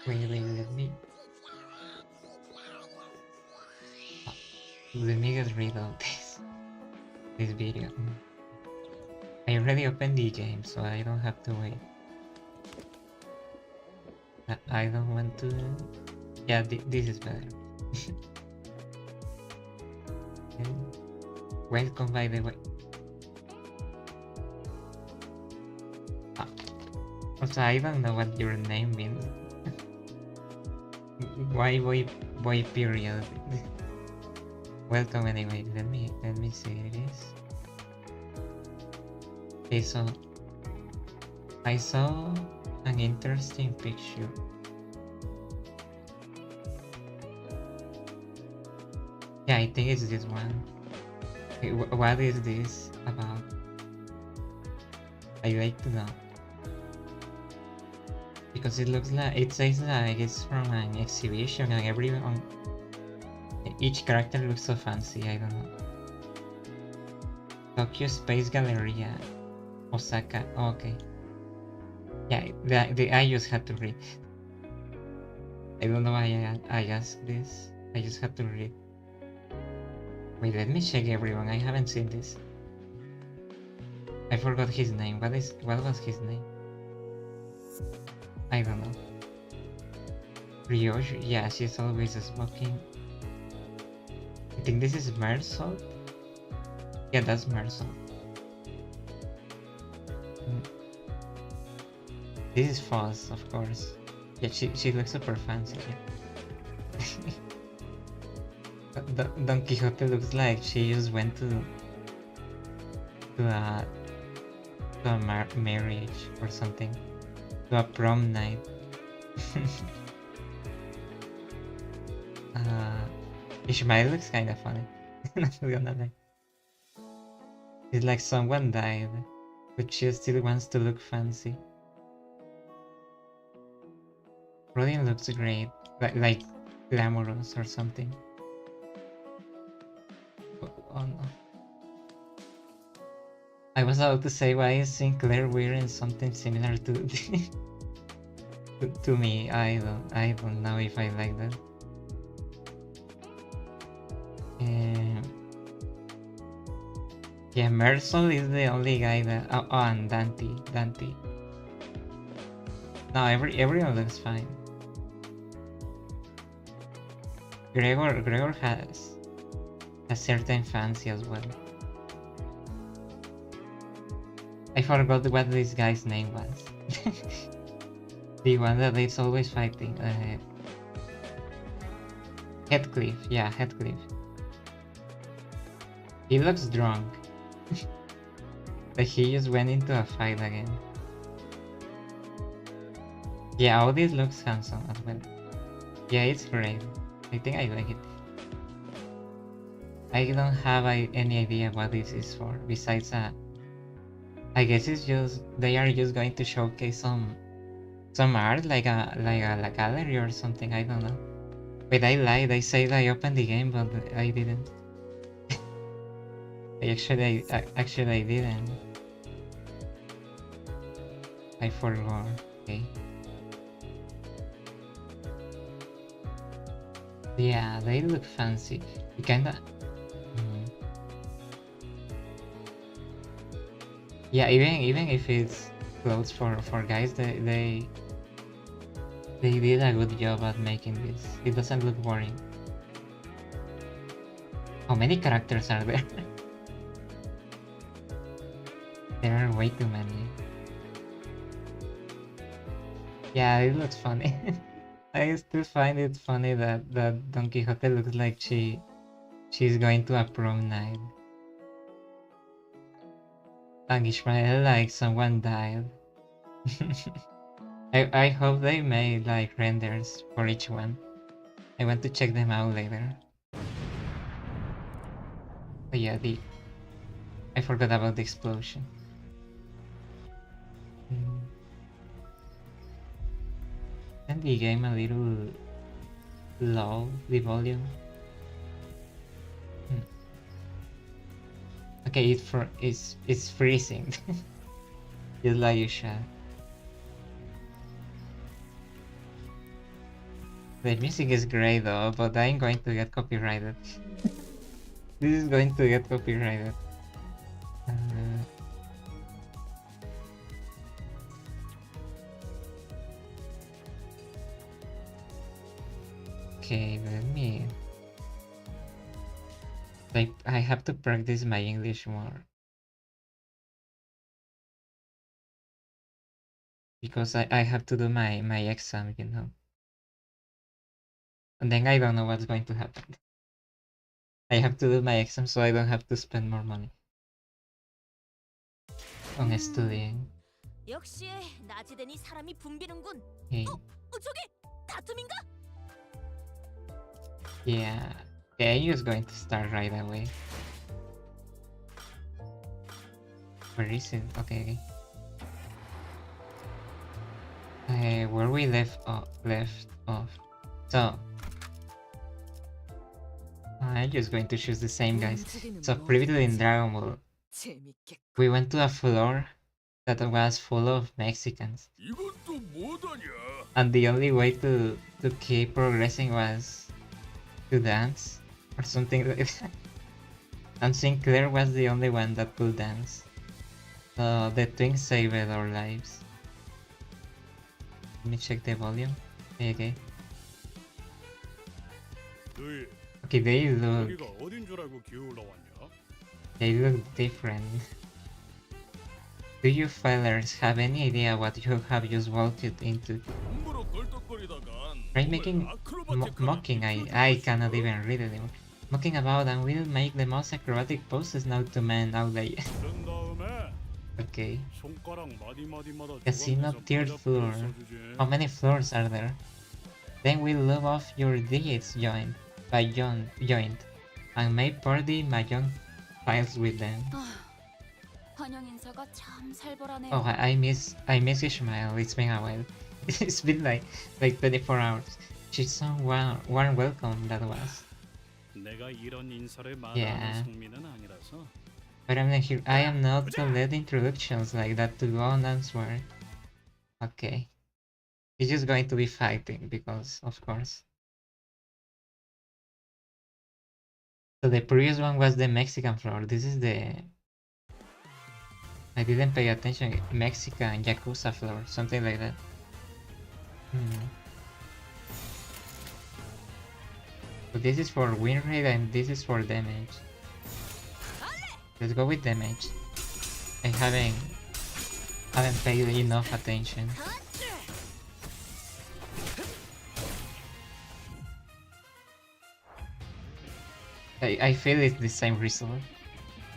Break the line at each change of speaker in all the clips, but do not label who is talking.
Wait, let me get rid of this video. I already opened the game, so I don't have to wait. I don't want to. Yeah, this is better. Okay. Welcome, by the way. Also, I don't know what your name means. Why boy period? Welcome anyway. Let me see this. Okay, so I saw an interesting picture. Yeah, I think it's this one. Okay, what is this about? I like to know. Because it looks like, it says like it's from an exhibition and everyone, each character looks so fancy, I don't know. Tokyo Space Galleria, Osaka, oh, okay. Yeah, I just had to read. I don't know why I asked this, I just had to read. Wait, let me check everyone, I haven't seen this. I forgot his name, what was his name? I don't know. Ryoshi, yeah, she's always smoking. I think this is Marisol. Yeah, that's Marisol. This is false, of course. Yeah, she looks super fancy. Don Quixote looks like she just went to a marriage or something. To a prom night. Ishmael looks kind of funny. Not gonna lie. It's like someone died, but she still wants to look fancy. Rodin looks great, like glamorous or something. Oh no. I was about to say, why is Sinclair wearing something similar to to me? I don't know if I like that. Yeah, Mersol is the only guy that. Oh, and Dante. No, everyone looks fine. Gregor has a certain fancy as well. I forgot what this guy's name was. The one that is always fighting. Heathcliff, yeah, Heathcliff. He looks drunk. Like he just went into a fight again. Yeah, Audis looks handsome as well. Yeah, it's great. I think I like it. I don't have any idea what this is for, besides I guess it's just they are just going to showcase some art, like a gallery or something. I don't know. Wait, I lied. I said I opened the game, but I didn't. Actually I didn't. I forgot. Okay. Yeah, they look fancy. You kinda. Yeah, even if it's clothes for guys, they did a good job at making this. It doesn't look boring. How many characters are there? There are way too many. Yeah, it looks funny. I still find it funny that Don Quixote looks like she's going to a prom night. And Ishmael like someone died. I hope they made like renders for each one. I want to check them out later. But yeah, I forgot about the explosion. And the game a little low, the volume. Okay, it's freezing. Just like you should. The music is great though, but I'm going to get copyrighted. This is going to get copyrighted. Okay, let me... Like, I have to practice my English more. Because I have to do my exam, you know. And then I don't know what's going to happen. I have to do my exam so I don't have to spend more money on studying.
역시 낮이 되니 사람이 붐비는군.
Okay.
저기 다툼인가?
Yeah. The AU is going to start right away. Where is it? Okay. Where we left off. So I'm just going to choose the same guys. So previously in Dragon Ball, we went to a floor that was full of Mexicans, and the only way to keep progressing was to dance or something like that. And Sinclair was the only one that could dance. So the Twinks saved our lives. Let me check the volume. Okay. Okay, they look different. Do you fellers have any idea what you have just walked into? Try making mocking. I cannot even read it anymore. Mocking about and we'll make the most acrobatic poses now to man out there. Okay. Casino third floor. How many floors are there? Then we'll love off your digits joint and make party mahjong files with them. Oh, I miss Ishmael. It's been a while. It's been like 24 hours. She's so warm welcome that was. Yeah. But I'm not here. I am not to let introductions like that to go on answer. Okay. It's just going to be fighting because, of course. So the previous one was the Mexican floor. This is the... I didn't pay attention. Mexican Yakuza floor, something like that. So this is for win rate and this is for damage. Let's go with damage. I haven't paid enough attention. I feel it's the same result.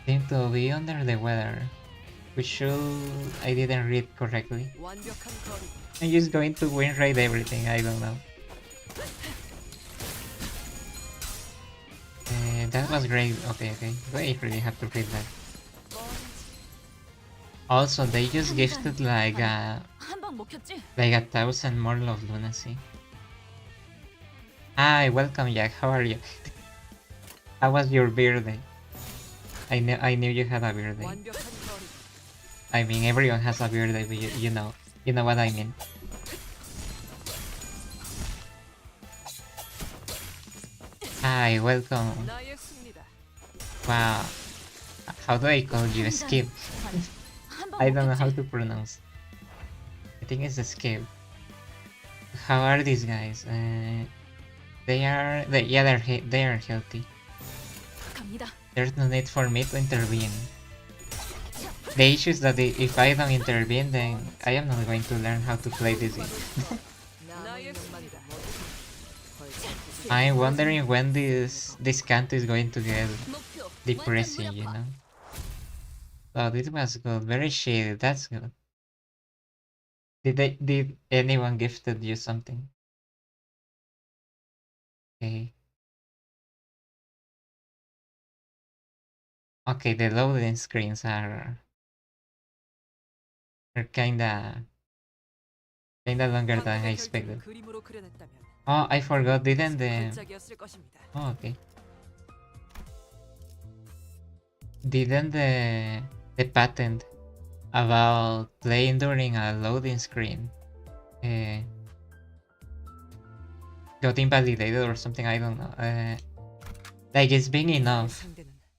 Seem to be under the weather. Which I didn't read correctly. I'm just going to win rate everything, I don't know. That was great. Okay. I really have to read that. Also, they just gifted like 1,000 more of lunacy. Hi, welcome Jack. How are you? How was your birthday? I knew you had a birthday. I mean, everyone has a birthday, but you know what I mean. Hi, welcome. Wow. How do I call you? Skip. I don't know how to pronounce. I think it's Skip. How are these guys? They are healthy. There's no need for me to intervene. The issue is that if I don't intervene, then I am not going to learn how to play this game. I'm wondering when this CANTO is going to get depressing, you know? Oh, this was good. Very shady. That's good. Did anyone gifted you something? Okay. Okay, the loading screens are kinda longer than I expected. Oh, I forgot, didn't the... Oh, okay. Didn't the patent about playing during a loading screen got invalidated or something. I don't know. Like it's been enough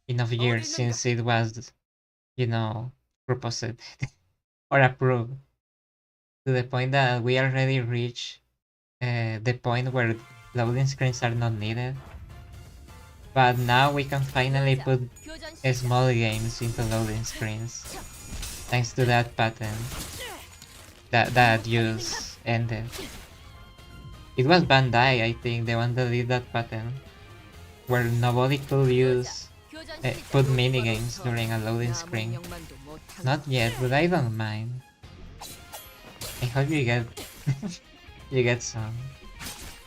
years since it was, you know, proposed or approved, to the point that we already reached the point where loading screens are not needed. But now we can finally put small games into loading screens, thanks to that patent that use ended. It was Bandai, I think, the one that did that patent, where nobody could use put minigames during a loading screen. Not yet, but I don't mind. I hope you get you get some.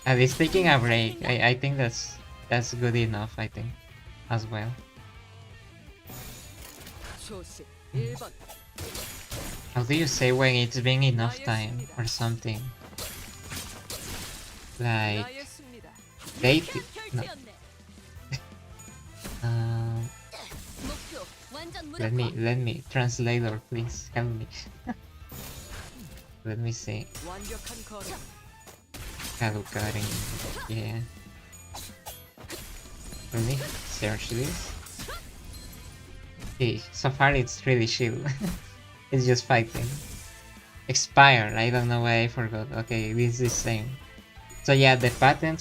At least taking a break. I think that's good enough, I think, as well. How do you say when it's been enough time or something? Like date? No. Let me translator, please help me. Let me see. Kadukarin, yeah. Let me search this. Okay, so far it's really chill. It's just fighting. Expire, I don't know why I forgot. Okay, this is the same. So yeah, the patent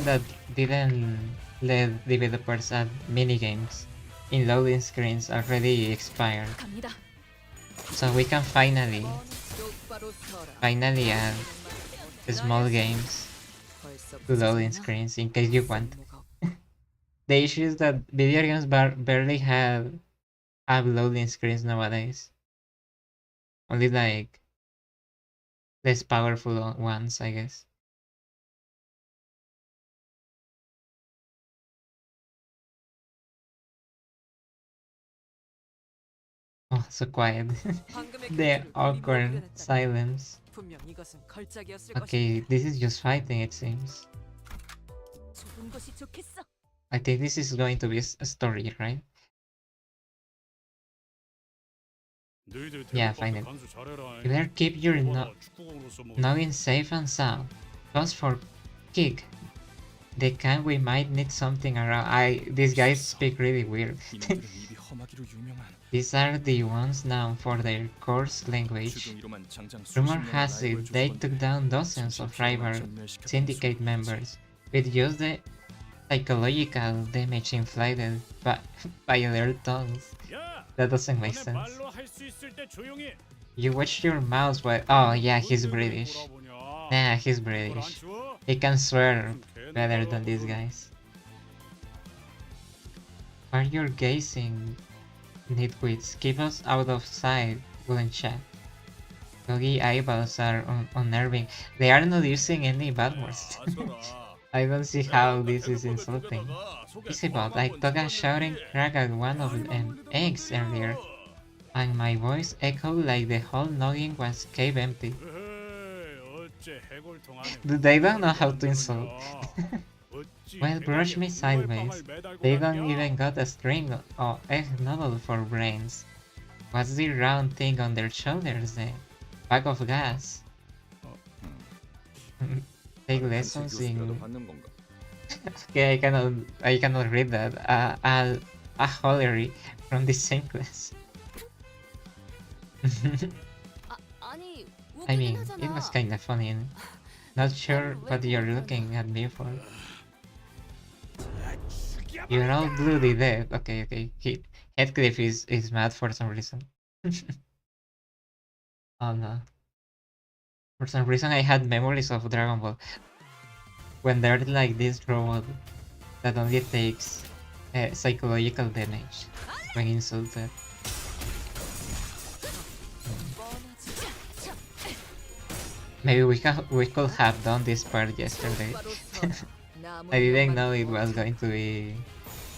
that didn't let developers add minigames in loading screens already expired. So we can finally add small games to loading screens in case you want. The issue is that video games barely have loading screens nowadays. Only like less powerful ones, I guess. Oh, so quiet. The awkward silence. Okay, this is just fighting, it seems. I think this is going to be a story, right? Yeah, finally. You better keep your noggin safe and sound. Cause for kick. The kind we might need something around. These guys speak really weird. These are the ones known for their coarse language. Rumor has it they took down dozens of rival syndicate members with just the psychological damage inflicted by their tongues. That doesn't make sense. You watch your mouth while— oh yeah, he's British. Nah, he's British. He can swear better than these guys. While you're gazing, nitwits, keep us out of sight, wouldn't chat. Doggy eyeballs are unnerving. They are not using any bad words. I don't see how this is insulting. It's about I took a shouting crack at one of them eggs earlier, and my voice echoed like the whole noggin was cave empty. They don't know how to insult. Well, brush me sideways. They don't even got a string or egg noodle for brains. What's the round thing on their shoulders then? Bag of gas. Take lessons in— okay, I cannot read that. A Hollery from the same class. I mean, it was kinda funny. Not sure what you're looking at me for. You're all bloody dead. Okay. Heathcliff is mad for some reason. Oh no. For some reason I had memories of Dragon Ball. When there's like this robot that only takes psychological damage when insulted. Maybe we could have done this part yesterday. I didn't know it was going to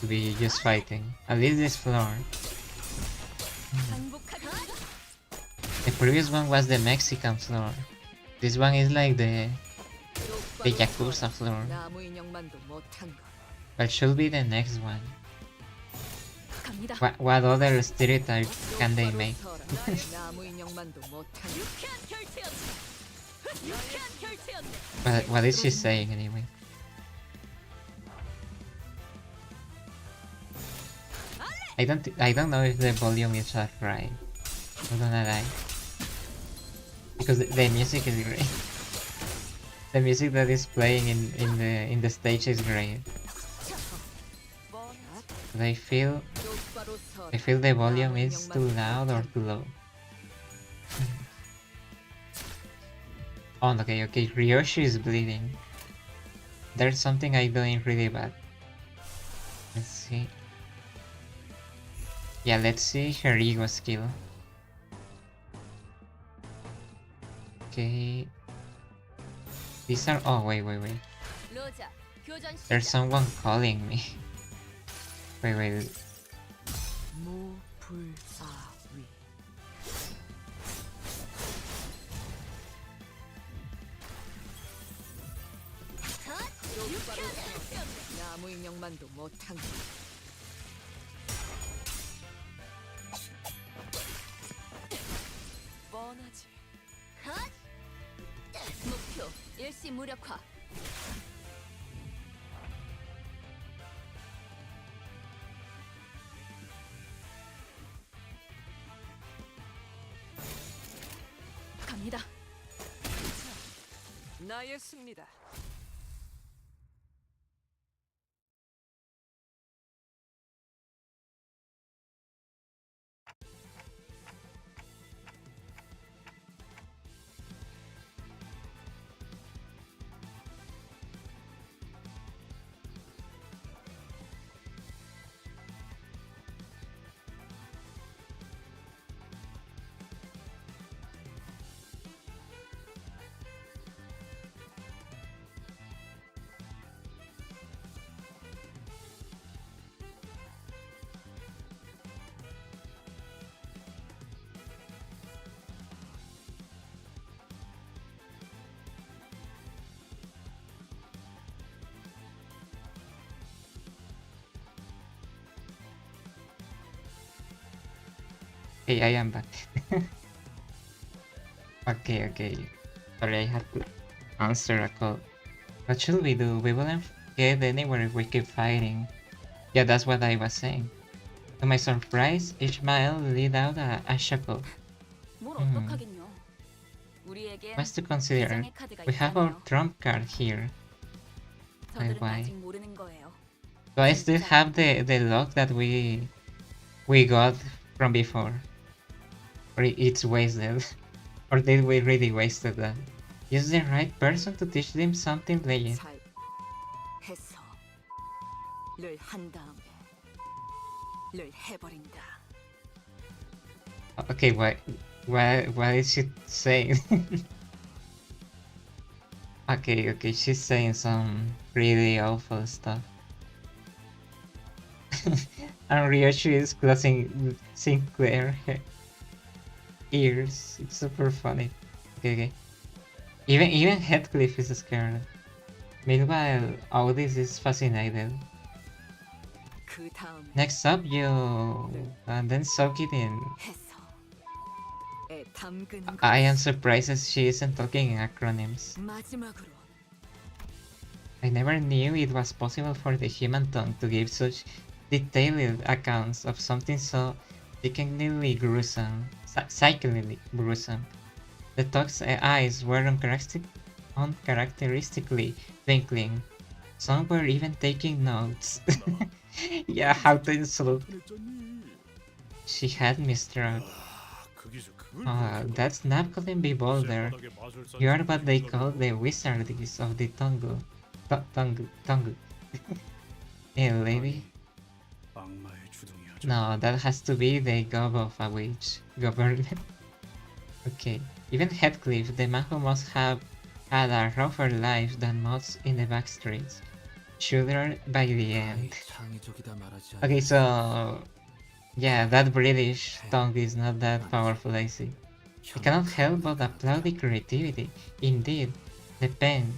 be just fighting. At least this floor. The previous one was the Mexican floor. This one is like the Yakuza floor. But should be the next one. What other stereotype can they make?
유쾌한 결투였네.
What is she saying anyway? I don't know if the volume is that right. I'm gonna lie. Because the music is great. The music that is playing in the stage is great. But I feel the volume is too loud or too low. Oh, okay, Ryoshi is bleeding. There's something I'm doing really bad. Let's see. Yeah, let's see her ego skill. Okay. These are... Oh, wait. There's someone calling me. Wait.
목표 일시 무력화. 갑니다.
나의 승리다.
Hey, I am back. Okay. Sorry, I had to answer a call. What should we do? We wouldn't get anywhere if we keep fighting. Yeah, that's what I was saying. To my surprise, Ishmael let out a chuckle.
뭘 어떡하겠냐. 우리에게
What's to consider?
비장의 카드가
We have our
있잖아요.
trump card here.
저들은
why?
아직 모르는 거예요.
Do I still have the lock that we got from before? Or it's wasted? Or did we really wasted that? Is the right person to teach them something later?
잘 해서 를 한 다음에 를 해버린다.
Okay, what is she saying? Okay, she's saying some really awful stuff. And Ryoshi is closing Sinclair ears. It's super funny. Okay. Even Heathcliff is scared. Meanwhile, Audis is fascinated.
그 다음에
Next up, you... and then soak it in.
해서 에 담그는
I am
것이
surprised that she isn't talking in acronyms.
마지막으로
I never knew it was possible for the human tongue to give such detailed accounts of something so sickeningly gruesome. Psychically gruesome. The tongue's eyes were uncharacteristically twinkling. Some were even taking notes. Yeah, how to insult. She had me struck. That's Napcolin Beholder. You are what they call the wizardies of the tongue. Tongue. Hey, lady. No, that has to be the gob of a witch. Government. Okay. Even Heathcliff, the man who must have had a rougher life than most in the back streets, shuddered by the end. Okay, so... yeah, that British tongue is not that powerful, I see. I cannot help but applaud the creativity. Indeed, the pen,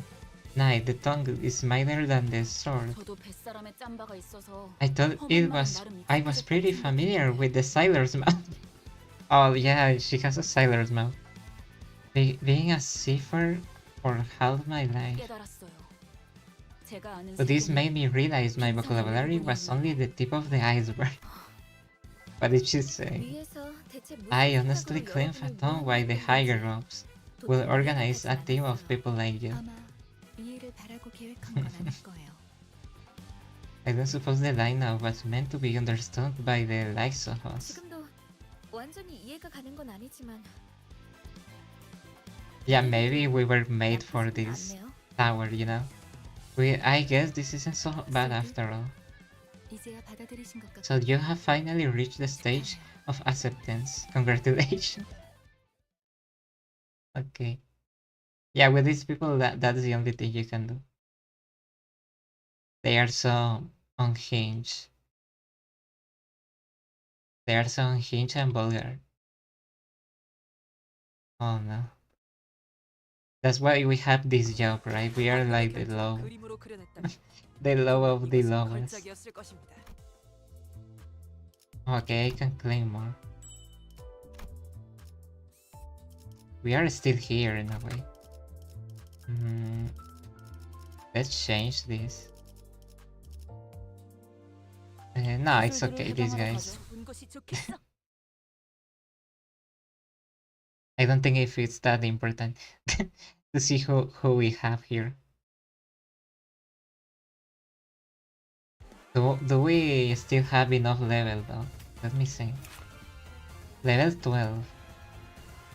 nay, the tongue is mightier than the sword.
저도 뱃사람에 짬바가 있어서
I thought
험한
I was pretty familiar with the sailor's mouth. Oh yeah, she has a sailor's mouth. Being a cipher for half my life.
깨달았어요. 제가 아는
But this
세계는
made me realize my vocabulary was only the tip of the iceberg. What did she say?
위에서 대체 무슨
I honestly
생각으로
claim
여러분을
Phantom why the
위로하고
higher
있는지
ups
도저히
will
이해가
organize a
되지
team of
않았어요.
people like you.
아마 이해를 바라고 계획한 건 아닐 거예요.
I don't suppose the lineup was meant to be understood by the likes of us.
지금도 완전히 이해가 가는 건 아니지만
Yeah, maybe we were made for
나쁘지는
this
않네요.
tower, you know? I guess this isn't so bad after all.
이제야 받아들이신 것 같고.
So you have finally reached the stage of acceptance. Congratulations. Okay. Yeah, with these people, that's the only thing you can do. They are so unhinged. They are so unhinged and vulgar. Oh no. That's why we have this job, right? We are like the low
그림으로 그려냈다면
the low of the
이것은
lowest.
걸작이었을 것입니다.
Okay, I can claim more. We are still here in a way. Let's change this. No, it's okay, these guys.
본 것이 좋겠어.
I don't think if it's that important to see who we have here. Do we still have enough level though? Let me see. Level 12,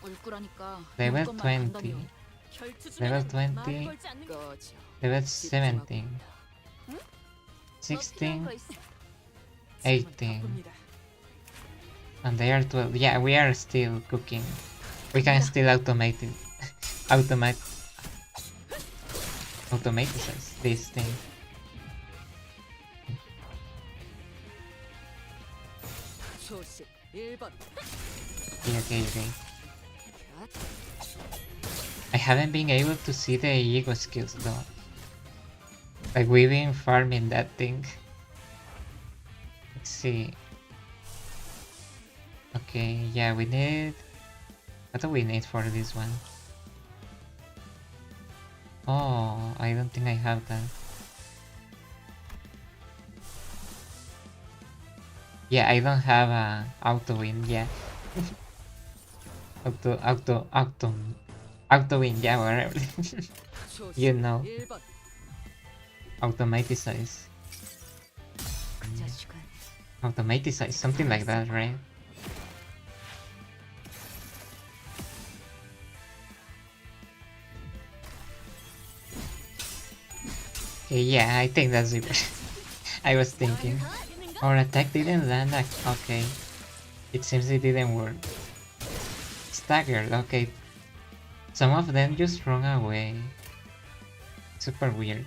올 거라니까
level
용건만
20,
간다며.
level
결투중에는
20,
말을 걸지 않는 게
꺼져.
level 17,
뭐
16,
필요한 거 있어?
18,
바쁩니다.
and they are 12. Yeah, we are still cooking. We can still automate it. Automatize this thing.
초식 1번.
Okay. I haven't been able to see the ego skills though. Like we've been farming that thing. Let's see. Okay, yeah, we need... What do we need for this one? Oh, I don't think I have that. Yeah, I don't have a auto win, yeah. auto win, yeah, whatever. You know,
1번.
automatize.
자식은
Automatize, something like that, right? Okay, yeah, I think that's it. I was thinking. Our attack didn't land. Okay. It seems it didn't work. Staggered, okay. Some of them just run away. Super weird.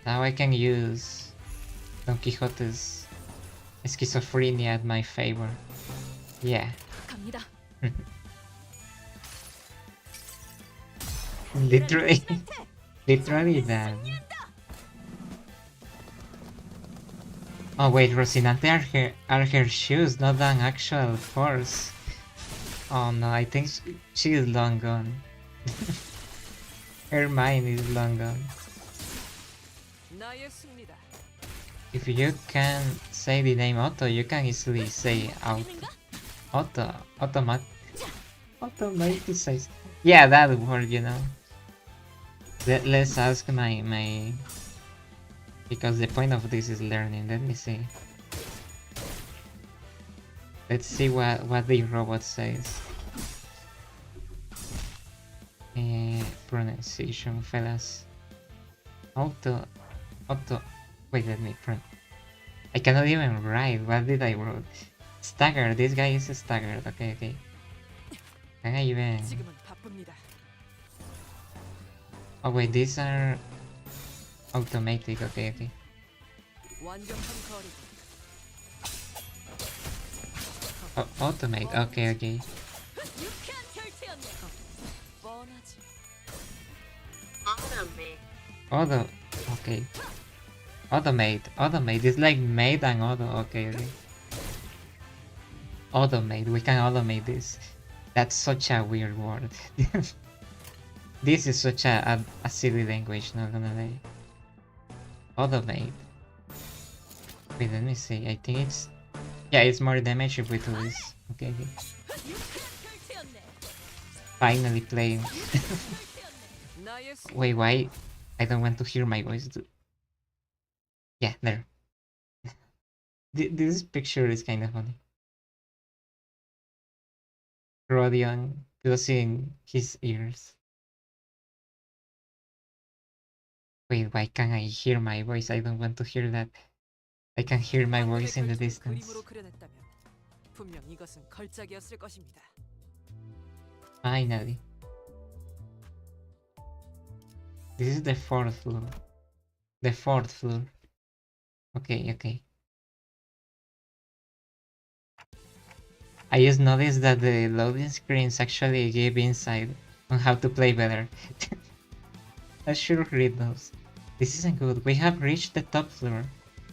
Now I can use Don Quixote's schizophrenia at my favor. Yeah.
갑니다.
Literally that. Oh wait, Rocinante are her shoes, not an actual horse. Oh no, I think she is long gone. Her mind is long gone.
나의 승리다.
If you can say the name Otto, you can easily say out. Automatize. Yeah, that word, you know. Let's ask my... Because the point of this is learning. Let me see. Let's see what the robot says. Pronunciation, fellas. Auto. Wait, let me print. I cannot even write. What did I wrote? Staggered. This guy is staggered. Okay. Can I even...
지금은 바쁩니다.
Oh wait, these are automatic. Okay.
완벽한 거리.
Oh, automate. Okay.
유쾌한 결투였네. 뻔하지.
Okay. Automate. It's like made and auto. Okay. Automate. We can automate this. That's such a weird word. This is such a silly language, not gonna lie. Automate. Wait, let me see. I think it's... Yeah, it's more damage if we do this. Okay, okay. Finally playing.
나의 승-
Wait, why? I don't want to hear my voice. Yeah, there. This picture is kind of funny. Rodion closing his ears. Wait, why can't I hear my voice? I don't want to hear that. I can hear my
하늘의
voice in the
결투를
distance.
그림으로 그려냈다면 분명 이것은 걸작이었을 것입니다.
Finally. This is the fourth floor. The fourth floor. Okay, okay. I just noticed that the loading screens actually give insight on how to play better. I should read those. This isn't good. We have reached the top floor,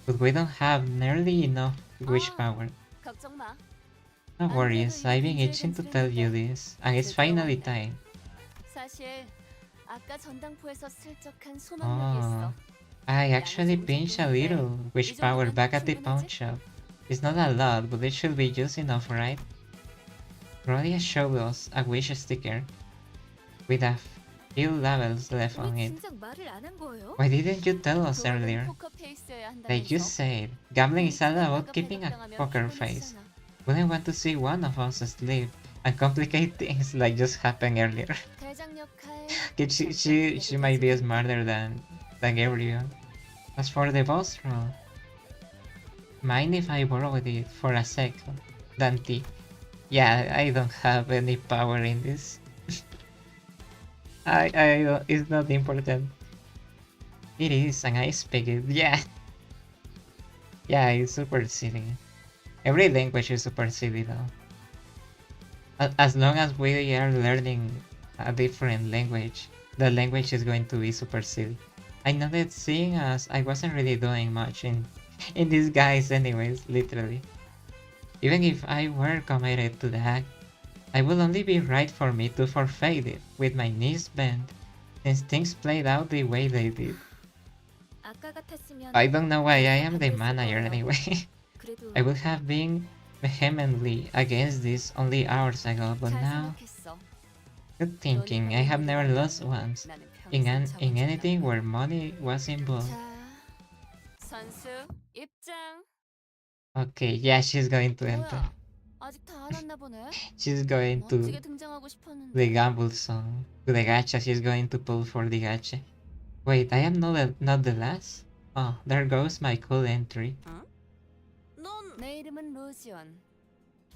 but we don't have nearly enough wish power.
걱정 마.
No worries, I've been itching to tell you this, and it's finally time.
사실 아까 전당포에서 슬쩍 한 소망력이 있어.
I actually pinched a little wish power back at the pawn shop. It's not a lot, but it should be just enough, right? Rodia showed us a wish sticker with a few levels left on
왜
it.
진작 말을 안 한 거예요?
Why didn't you tell us
도와준
earlier?
포커 페이스여야
Like you
한다면서?
said, gambling is all about
내가
keeping a
배급당하면
poker
기분이
face.
쓰잖아.
Wouldn't want to see one of us sleep and complicate things like just happened earlier.
대장 역할.
Okay, she might be smarter than everyone. As for the boss roll, mind if I borrowed it for a second? Dante. Yeah, I don't have any power in this. I don't, it's not important. It is, and I speak it. Yeah. Yeah, it's super silly. Every language is super silly though. As long as we are learning a different language, the language is going to be super silly. I know that seeing as I wasn't really doing much in these guys anyways, literally. Even if I were committed to the hack, it would only be right for me to forfeit it with my knees bent, since things played out the way they did.
아까 같았으면
I don't know why I am the manager anyway.
그래도
I would have been vehemently against this only hours ago, but
잘
now,
생각했어.
good thinking, I have never lost once
나는
in anything
정해졌다.
where money was involved.
자, 선수 입장.
Okay, yeah, she's going to enter.
뭐야? 아직 다 안 왔나 보네.
She's going
멋지게
to
등장하고 싶었는데.
the gamble song. To the gacha, she's going to pull for the gacha. Wait, I am not the last? Oh, there goes my cool entry.
넌
내 이름은 로지온.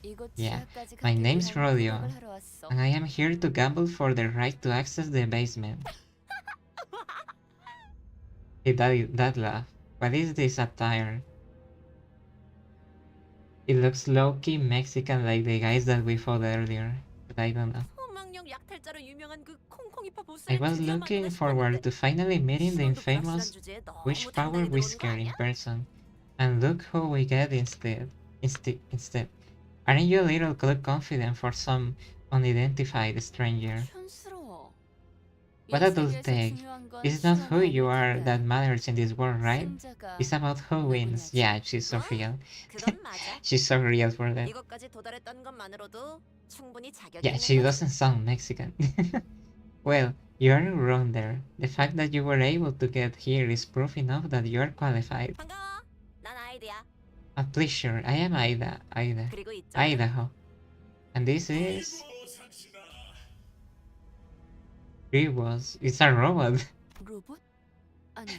이곳
Yeah,
지하까지
my
가기
name's
위한
Rodeo,
노력을 하러 왔어.
and I am here to gamble for the right to access the basement. Hey, that laugh. What is this attire? It looks low-key Mexican like the guys that we fought earlier, but I don't know.
소망력 약탈자로 유명한 그 콩콩이파
I
보스를
was
드디어
looking
만나고
forward
싶었는데
to finally meeting the
수원도 불확실한
infamous
주제에 너무
Wish Power
당당히 들어오는 거
Whisker in
아니야?
person. And look who we get instead. Aren't you a little confident for some unidentified stranger?
촌스러워.
What
이
a dull
세계에서
take.
중요한 건
It's not who
희망이
you are
아닌데.
that matters in this world, right?
승자가
It's about who wins.
누구냐지.
Yeah, she's so real.
그건 맞아.
She's so real for that.
이것까지 도달했던 것만으로도 충분히 자격이
Yeah,
있는
she
거지.
doesn't sound Mexican. Well, you aren't wrong there. The fact that you were able to get here is proof enough that you are qualified.
반가워. 난 아이디야.
A pleasure. I am Aida.
그리고 이쪽은
Idaho. And this is... Rebus. It's a robot.
로봇? 아니,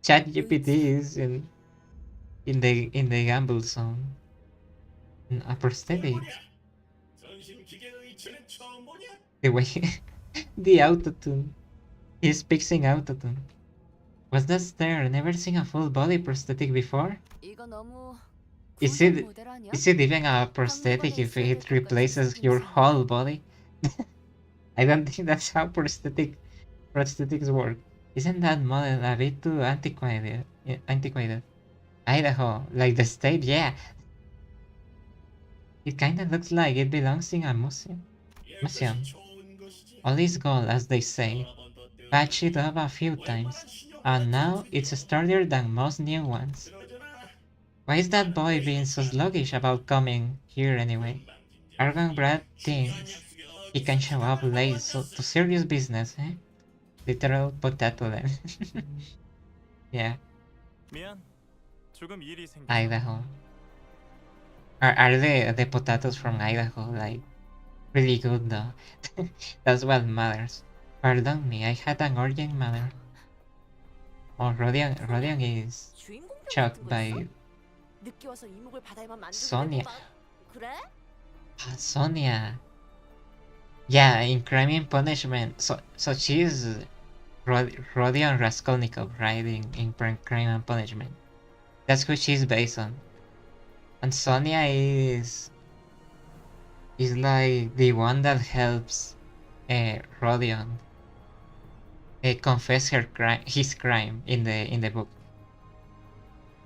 ChatGPT is in the gamble zone. A prosthetic. The way the autotune. He speaks in autotune. What's that stare? Never seen a full body prosthetic before?
이거 너무
Is
고전
it
모델 아니야?
is it even a prosthetic if it replaces your whole body? I don't think that's how prosthetics work. Isn't that model a bit too antiquated? Idaho, like the state, yeah. It kinda looks like it belongs in a museum. Mission. All is gold, as they say. Patched it up a few times, and now it's sturdier than most new ones. Why is that boy being so sluggish about coming here anyway? Argon Brad thinks he can show up late to serious business, eh? Literal potato then. Yeah,
미안. 조금 일이 생겨서.
Idaho. Are the potatoes from Idaho like really good though? That's what matters. Pardon me, I had an urgent matter. Oh, Rodion is
주인공
shocked by
늦게 와서 이목을 받아야만 만들고
Sonia.
그래?
Sonia. Yeah, in Crime and Punishment. So she's Rodion Raskolnikov, right? In Crime and Punishment. That's who she's based on. And Sonia is like the one that helps Rodion confess his crime in the book.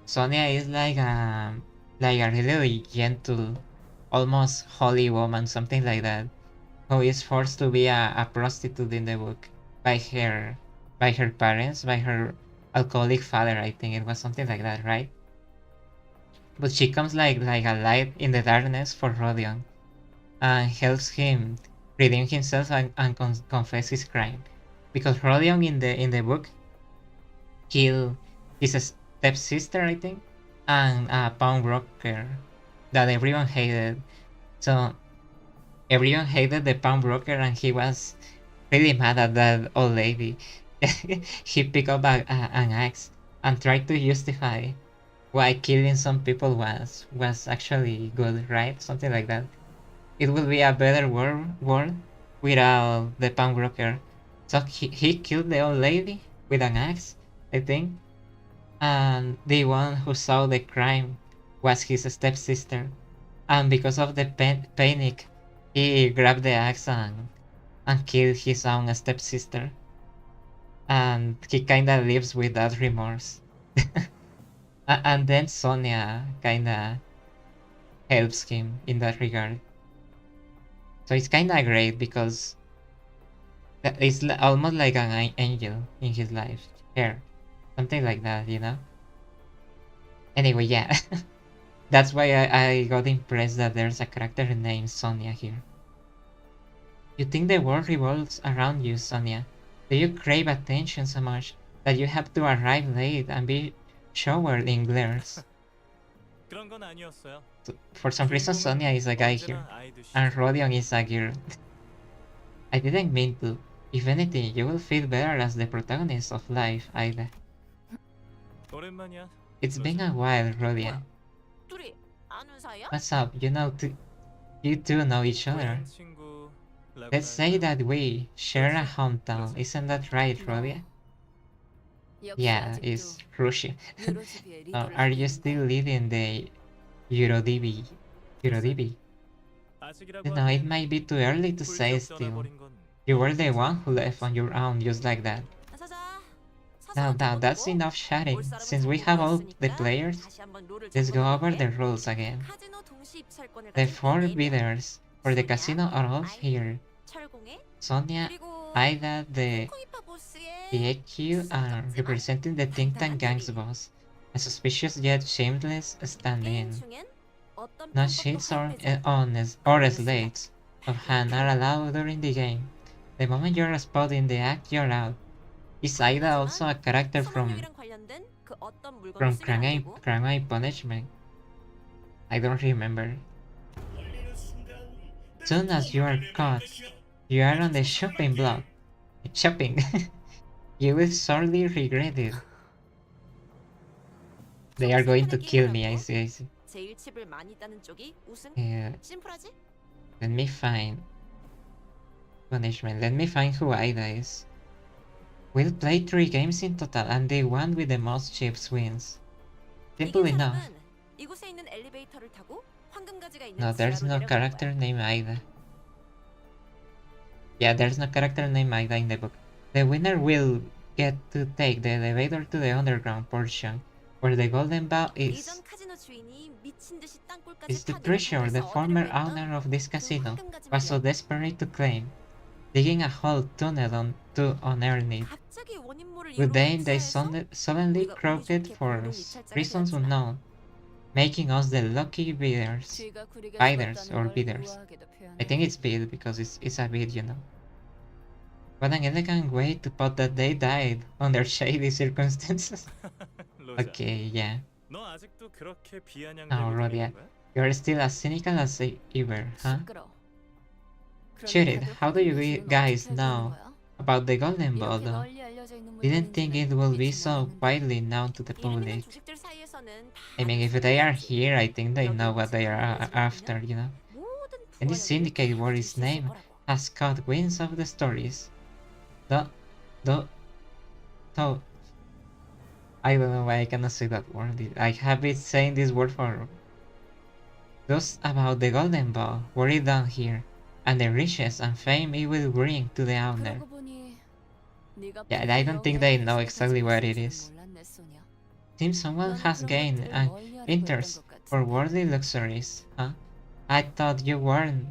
Sonia is like a really gentle, almost holy woman, something like that, who is forced to be a prostitute in the book by her parents, by her alcoholic father. I think it was something like that, right? But she comes like a light in the darkness for Rodion and helps him redeem himself and confess his crime. Because Rodion in the book killed his stepsister, I think, and a pawnbroker that everyone hated. So everyone hated the pawnbroker, and he was really mad at that old lady. He picked up an axe and tried to justify why killing some people was actually good, right? Something like that. It would be a better world without the pawnbroker. So he killed the old lady with an axe, I think. And the one who saw the crime was his stepsister. And because of the panic, he grabbed the axe and killed his own stepsister. And he kinda lives with that remorse. And then Sonia kinda helps him in that regard. So it's kinda great because it's almost like an angel in his life. Here. Something like that, you know? Anyway, yeah. That's why I got impressed that there's a character named Sonia here. You think the world revolves around you, Sonia. Do you crave attention so much that you have to arrive late and be showered in glares?
그런 건 아니었어요.
So, for some reason, Sonia is a guy here, and Rodion is a girl. I didn't mean to. If anything, you will feel better as the protagonist of life, Aida.
오랜만이야.
It's been a while, Rodion.
둘이 아는 사이야?
What's up? You two know each other.
고향 친구.
Let's say that we share a hometown, isn't that right, Rodion? Yeah, it's Russia. Are you still leading the Eurodb? No, it might be too early to say still. You were the one who left on your own just like that. Now, that's enough chatting. Since we have all the players, let's go over the rules again. The 4 bidders for the casino are all here. Sonia, Aida, the AQ, are representing the Think Tank Gang's boss. A suspicious yet shameless stand-in. No cheats or slates of hand are allowed during the game. The moment you're spotted in the act, you're out. Is Aida also a character from Crime and Punishment? I don't remember. Soon as you are caught, you are on the shopping block. Shopping. You will sorely regret it. They are going to kill me, I see.
제일 칩을 많이 따는 쪽이 우승?
Yeah,
심플하지?
let me find punishment. Let me find who Aida is. We'll play 3 games in total, and the one with the most chips wins. Simple
이긴
enough.
사람은 이곳에 있는 엘리베이터를 타고 황금가지가 있는
No, there's
지하로
no
내려가는
character
거야.
named Aida. Yeah, there's no character named Aida in the book. The winner will get to take the elevator to the underground portion, where the golden ball is.
이전 카지노 주인이
It's the treasure the former owner of this casino was so desperate to claim, digging a hole tunnel to unearn it. But then they suddenly croaked for reasons unknown, making us the lucky bidders. Biders or bidders. I think it's bid because it's a bid, you know. What an elegant way to put that they died under shady circumstances.
로자,
Okay, yeah.
너 아직도 그렇게
Oh,
비아냥대고
Rodia,
다니는 거야?
you're still as cynical as ever, huh?
시끄러.
Shoot it, how do you guys know about the golden ball
이렇게
though?
널리 알려져 있는
Didn't think it
물건인지는
would be so
모르겠지만
widely known to the
이름
public.
있는 조직들 사이에서는 다
I mean, if they are here, I think they know what they are after, you know?
모든
Any syndicate
부하장을
where
가질
its
수 있을
name
거라고.
has caught winds of the stories. The I don't know why I cannot say that word. I have been saying this word for those about the golden ball were it down here, and the riches and fame it will bring to the owner.
그러고 보니 네가
Yeah, I don't think they know exactly what it is.
몰랐네, 소냐.
Seems someone
너는
has
그런
gained
것들을
an
멀리 하려고
interest
했던 것
for
같은데.
worldly luxuries, huh? I thought you warned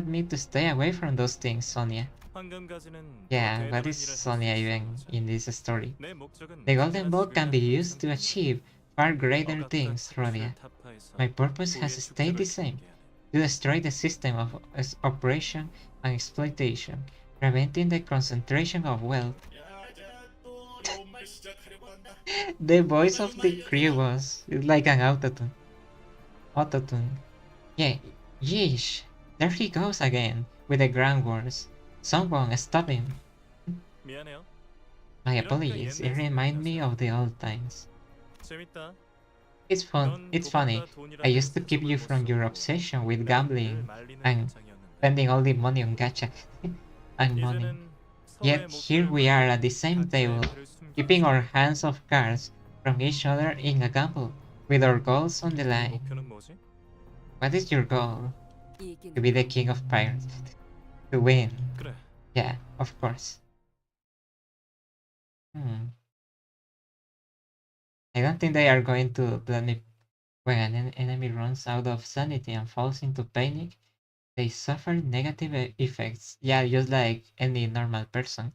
me to stay away from those things, Sonia.
황금 가지는
Yeah,
더
what
대단한
is
일을 할수
Sonia
있어,
even
로자.
in this story?
내 목적은
The golden
언제나
ball can be
주변의
used to
항상
achieve far greater
억압과
things,
착취를
Rodia.
타파해서
My purpose has
우리의
stayed the
축적을
same.
전개하는.
To destroy the system of oppression and exploitation, preventing the concentration of wealth. The voice of the crew was like an autotune. Yeah, yeesh. There he goes again with the grand words. Someone stop him.
미안해요.
My apologies. It reminds me of the old times.
재밌다.
It's fun.
넌
It's funny.
도박과 돈이라는
I used to keep you
세속을
from your
못
obsession with
쏘고
gambling
나를 말리는
and
입장이었는데.
spending all the money on gacha and money.
이제는
Yet
서로의
here we are at the same
각자의
table,
배를 숨기고
keeping our hands off cards from each other in a gamble, with our goals on the line.
목표는 뭐지?
What is your goal?
이기는
To be the king of pirates. To win.
그래.
Yeah, of course. I don't think they are going to let me. When an enemy runs out of sanity and falls into panic, they suffer negative effects. Yeah, just like any normal person.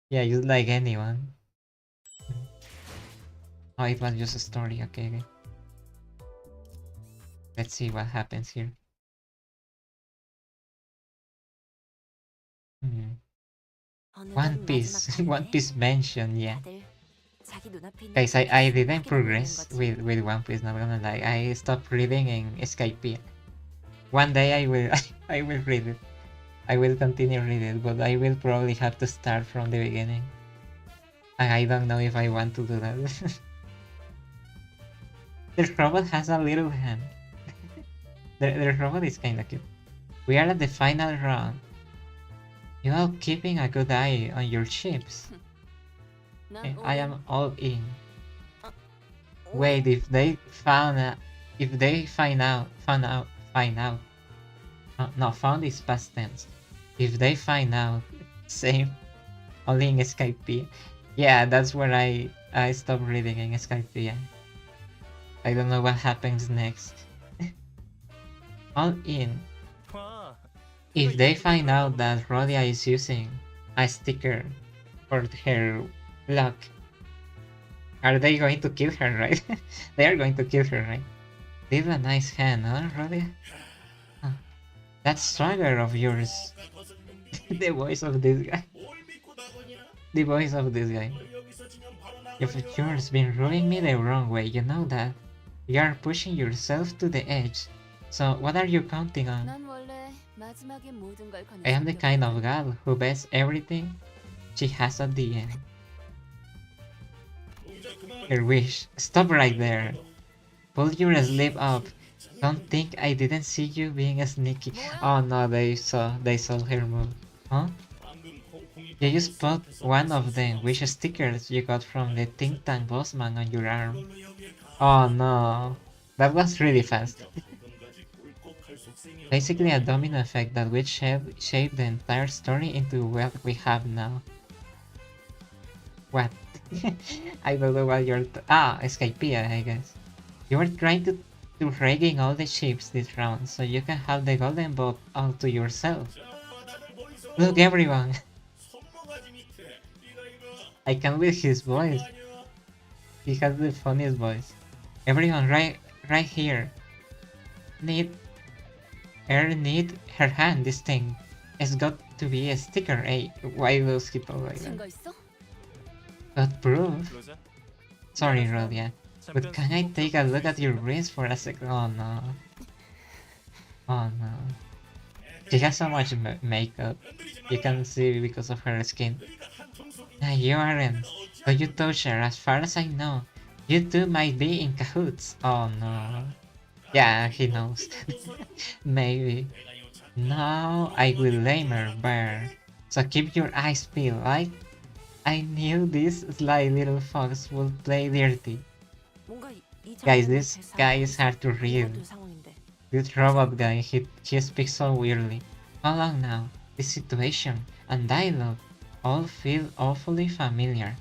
Yeah, just like anyone. Oh, it was just a story. Okay, okay. Let's see what happens here. One Piece. One Piece mentioned, yeah. Guys, I didn't progress with One Piece, not gonna lie. I stopped reading in Skype. One day I will I will read it. I will continue reading it, but I will probably have to start from the beginning. And I don't know if I want to do that. The robot has a little hand. The robot is kinda cute. We are at the final round. You are keeping a good eye on your ships. I am all in. Wait, if they found found is past tense. If they find out, same, only in Skype. Yeah, that's where I stopped reading in Skype. Yeah. I don't know what happens next. All in.
와,
If they find out that Rhodia is using a sticker for her luck, are they going to kill her, right? They are going to kill her, right? Leave a nice hand, huh, Rhodia? Huh. That swagger of yours. The voice of this guy. The voice of this guy. Your future's been ruling me the wrong way, you know that. You are pushing yourself to the edge. So what are you counting on?
난 원래 마지막에 모든 걸 거는
I am the kind of
성격이거든.
gal who bets everything she has at the end. Her wish. Stop right there. Pull your sleeve up. Don't think I didn't see you being sneaky. Oh no, they saw her move. Huh? You just put one of them wish stickers you got from the think tank bossman on your arm. Oh no. That was really fast. Basically a domino effect that would shape the entire story into what we have now. What? I don't know what you're Skypea, I guess. You are trying to rigging all the ships this round so you can have the golden boat all to yourself. Look everyone! I can with his voice. He has the funniest voice. Everyone right here. Need her hand, this thing. It's got to be a sticker, eh? Why those people like that?
증거 있어?
Got proof?
로자.
Sorry, Rodia. But can I take a look at your wrist for a second? Oh no. Oh no. She has so much makeup. You can see because of her skin. Nah, you aren't. But you touch her, as far as I know. You two might be in cahoots. Oh no. Yeah, he knows. Maybe. Now I will lame her bear. So keep your eyes peeled, like I knew this sly little fox would play dirty.
뭔가 이
Guys,
장면은
this
대사가
guy is hard to read.
이런 상황인데.
This robot guy, he speaks so weirdly. How long now? This situation and dialogue all feel awfully familiar.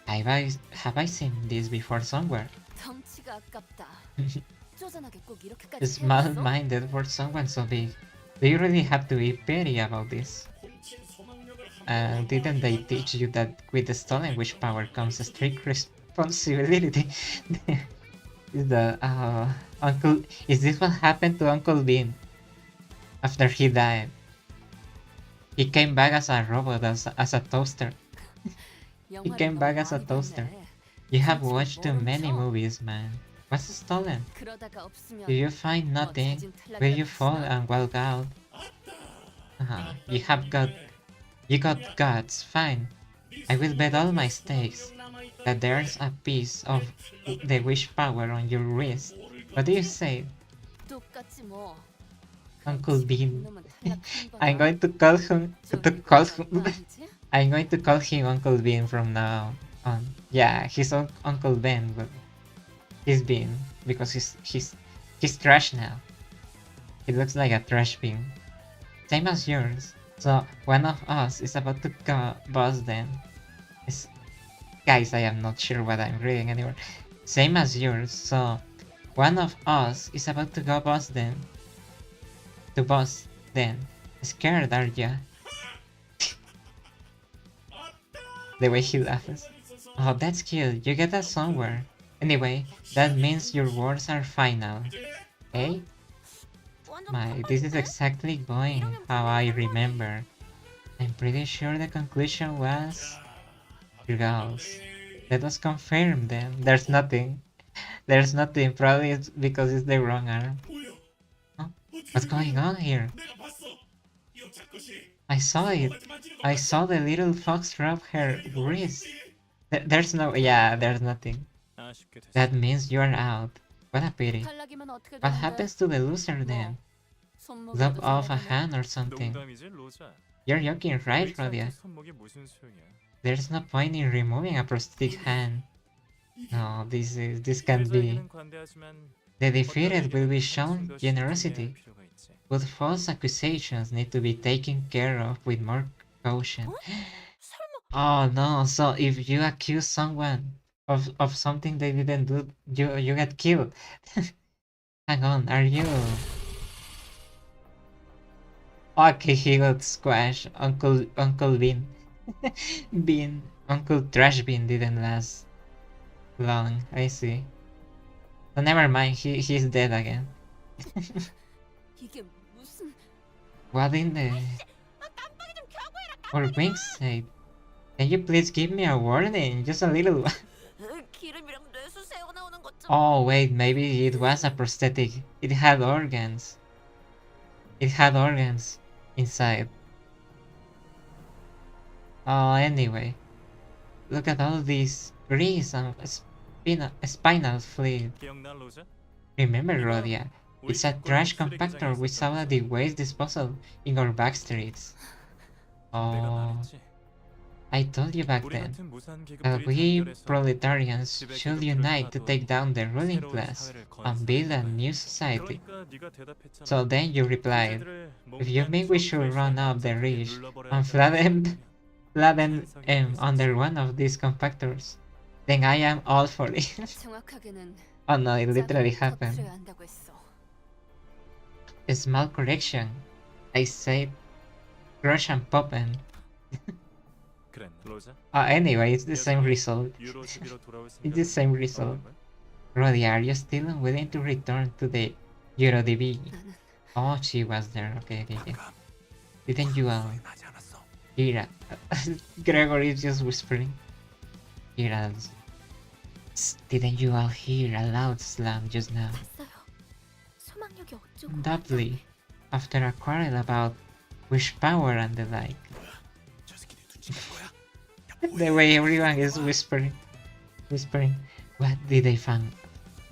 Have I seen this before somewhere?
덩치가 아깝다. 쪼잔하게 꼭 이렇게까지 해야겠어?
Small-minded for someone so big. Do you really have to be petty about this? Didn't they teach you that with the stolen wish power comes a strict responsibility? Is the Uncle? Is this what happened to Uncle Bean after he died? He came back as a robot, as a toaster. He came back as a toaster. You have watched too many movies, man. What's stolen?
그러다가 없으면
Do you find nothing? Will you fall and walk out? You got guts. Fine. I will bet all my stakes that there's a piece of the wish power on your wrist. What do you say,
똑같지 뭐.
Uncle Bean?
놈은 탈락한 거야.
I'm going to call him.
거 아니지?
I'm going to call him Uncle Bean from now on. Yeah, he's Uncle Ben, but he's Bean because he's trash now. He looks like a trash bin. Same as yours. So one of us is about to go boss then. Guys, I am not sure what I'm reading anymore. Same as yours. So one of us is about to go boss then. To boss then. Scared, are ya? The way he laughs. Oh, that's cute. You get that somewhere. Anyway, that means your words are final. Eh? This is exactly going how I remember. I'm pretty sure the conclusion was... Girls. Let us confirm then. There's nothing. There's nothing. Probably it's because it's the wrong arm. Huh? What's going on here? I saw it. I saw the little fox drop her wrist. There's no... Yeah, there's nothing.
아쉽게 됐어.
That means you're out. What a pity.
탈락이면 어떻게
What
되는데?
happens to the loser then?
손목이라도
Lop off a
잡아보면?
hand or something.
농담이지 로자.
You're joking, right,
의사한테
Rodia?
손목이 무슨 소용이야.
There's no point in removing a prosthetic hand. No, this can't be.
의사에게는 관대하지만
The defeated will be
어떤
shown
일에게는
generosity,
좀더 필요가 있지.
but false accusations need to be taken care of with more caution. Oh no, so if you accuse someone of something they didn't do, you get killed. Hang on, are you... Okay, he got squashed. Uncle Bean. Uncle Trash Bean didn't last long, I see. So never mind, he's dead again.
이게 무슨...
What in the... For Twinks' sake, can you please give me a warning? Just a little one.
기름이랑 뇌수 새어나오는 것 좀...
Oh wait, maybe it was a prosthetic. It had organs. It had organs inside. Oh, anyway. Look at all these grease and spinal fluid.
기억나 로자?
Remember, Rodia,
우리
it's a
국가의
trash
쓰레기장에
compactor we saw
있었던
at the waste disposal in our back streets.
내가
Oh,
말했지.
I told you back
우리
then
같은 무산
that
계급들이
we
단결해서
proletarians should unite to take down the ruling
새로운
class
사회를
and build a
건설할
new
거야.
society.
그러니까 네가 대답했잖아.
So then you replied,
문제들을
if you
몽땅
think we should
정부의
run up the
시행령에
ridge
눌러버려야
and
한다는
flatten
생각이야.
under one of these compactors, then I am all for it.
정확하게는
Oh no, it literally
자극이 더
happened.
필요해야 한다고 했어.
A small correction. I said crush and poppin'.
그랬나? 로자?
Anyway, it's the same
여전히
result.
유로 수비로 돌아올
It's the
생각은
same result.
없는 거야?
Roddy, are you still unwilling to return to the EuroDB? Oh, she was there. Okay. Didn't you all hear? Gregory is just whispering. Hear us. Didn't you all hear a loud slam just now?
봤어요. 소망력이 어쩌고.
Doubly, after a quarrel about wish power and the like. The way everyone is whispering. What did they find?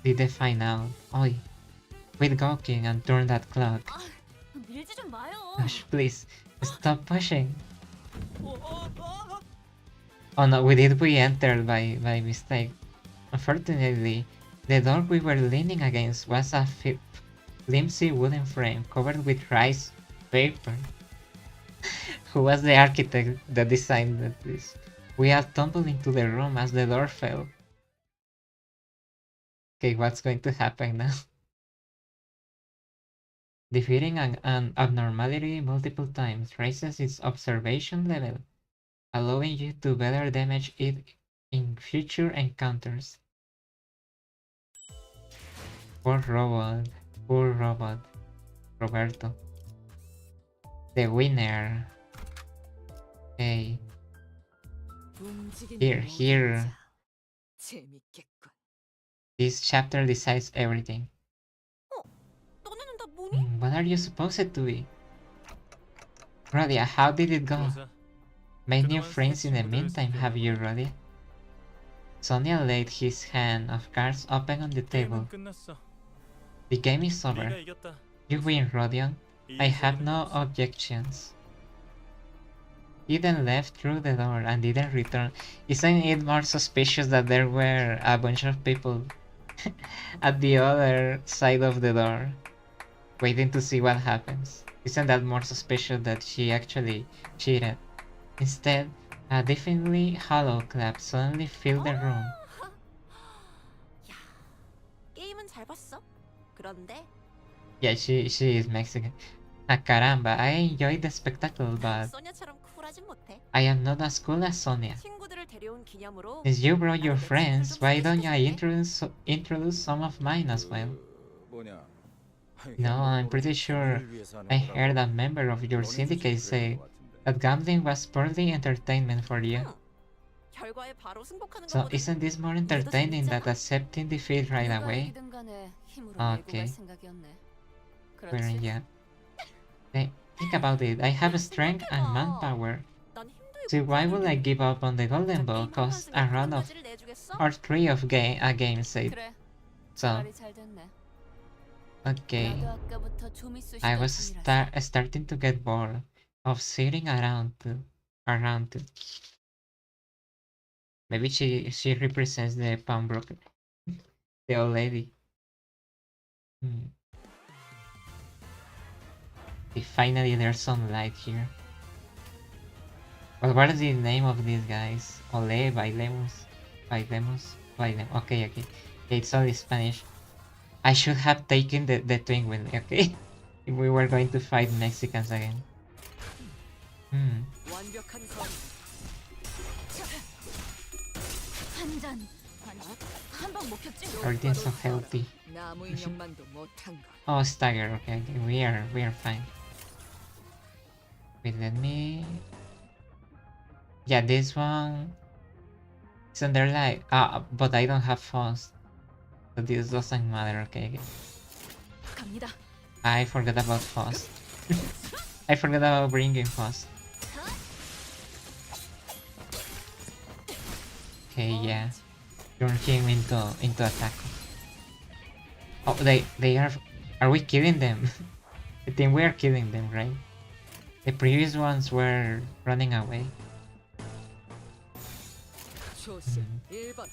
Did they find out? Oi, quit gawking and turn that clock.
밀지 좀 마요.
Gosh, please, stop pushing. Oh no, we entered by mistake. Unfortunately, the door we were leaning against was a flimsy wooden frame covered with rice paper. Who was the architect that designed this? We all tumbled into the room as the door fell. Okay, what's going to happen now? Defeating an abnormality multiple times raises its observation level, allowing you to better damage it in future encounters. Poor robot, Roberto. The winner. Okay, here.
재밌겠군.
This chapter decides everything.
너네는 다 뭐니?
What are you supposed to be? Rodia, how did it go?
로자,
Made new
그동안
friends in the
친구들을
meantime, have you, Rodia? Sonia laid his hand of cards open on the table.
게임은 끝났어.
The game is
네가
over.
이겼다.
You win, Rodion. I have
이기서는
no
없어.
objections. He then left through the door and didn't return. Isn't it more suspicious that there were a bunch of people at the other side of the door, waiting to see what happens? Isn't that more suspicious that she actually cheated? Instead, a deafeningly hollow clap suddenly filled the room.
야, 게임은 잘 봤어. 그런데
Yeah, she is Mexican. Ah, caramba, I enjoyed the spectacle, but
소냐처럼 쿨하진 못해.
I am not as cool as Sonia.
친구들을 데려온 기념으로
Since you brought your
나도 내
friends,
친구들 좀
why don't I
소개시켜줄게.
introduce some of mine as well?
뭐냐?
No, I'm pretty sure I heard a member of your syndicate say that gambling was purely entertainment for you.
결과에 바로 승복하는
So
거거든.
isn't this more entertaining than accepting defeat right
누가
away?
이기든 간에 힘으로
Okay.
밀고 갈 생각이었네.
Well,
그렇지?
yeah. Think about it. I have strength and manpower.
난 힘도
So
있고
why would I
가능해.
give up on the golden ball?
게임 한
Cause
판승에
a
그런
run of
가지를 내주겠어?
or three of a game said.
그래.
So
말이 잘 됐네.
okay.
나도 아까부터 조미수
I was
시작함이라서.
starting to get bored of sitting around. Maybe she represents the pawnbroker, the old lady. Finally, there's some light here. But what is the name of these guys? Ole, bailemos. Okay. It's all Spanish. I should have taken the twin wheel, okay? If we were going to fight Mexicans again.
완벽한 건
한방 먹혔지?
Everything's so healthy.
나무 인형만도 못한 걸.
Oh, stagger. Okay, we are fine. Wait, let me. Yeah, this one. Isn't there like but I don't have fuzz, so this doesn't matter. Okay.
갑니다.
I forgot about fuzz. I forgot about bringing fuzz. Okay, yeah. Turn him into attack. Oh, they are. Are we killing them? I think we are killing them, right? The previous ones were running away.
조심. 1번.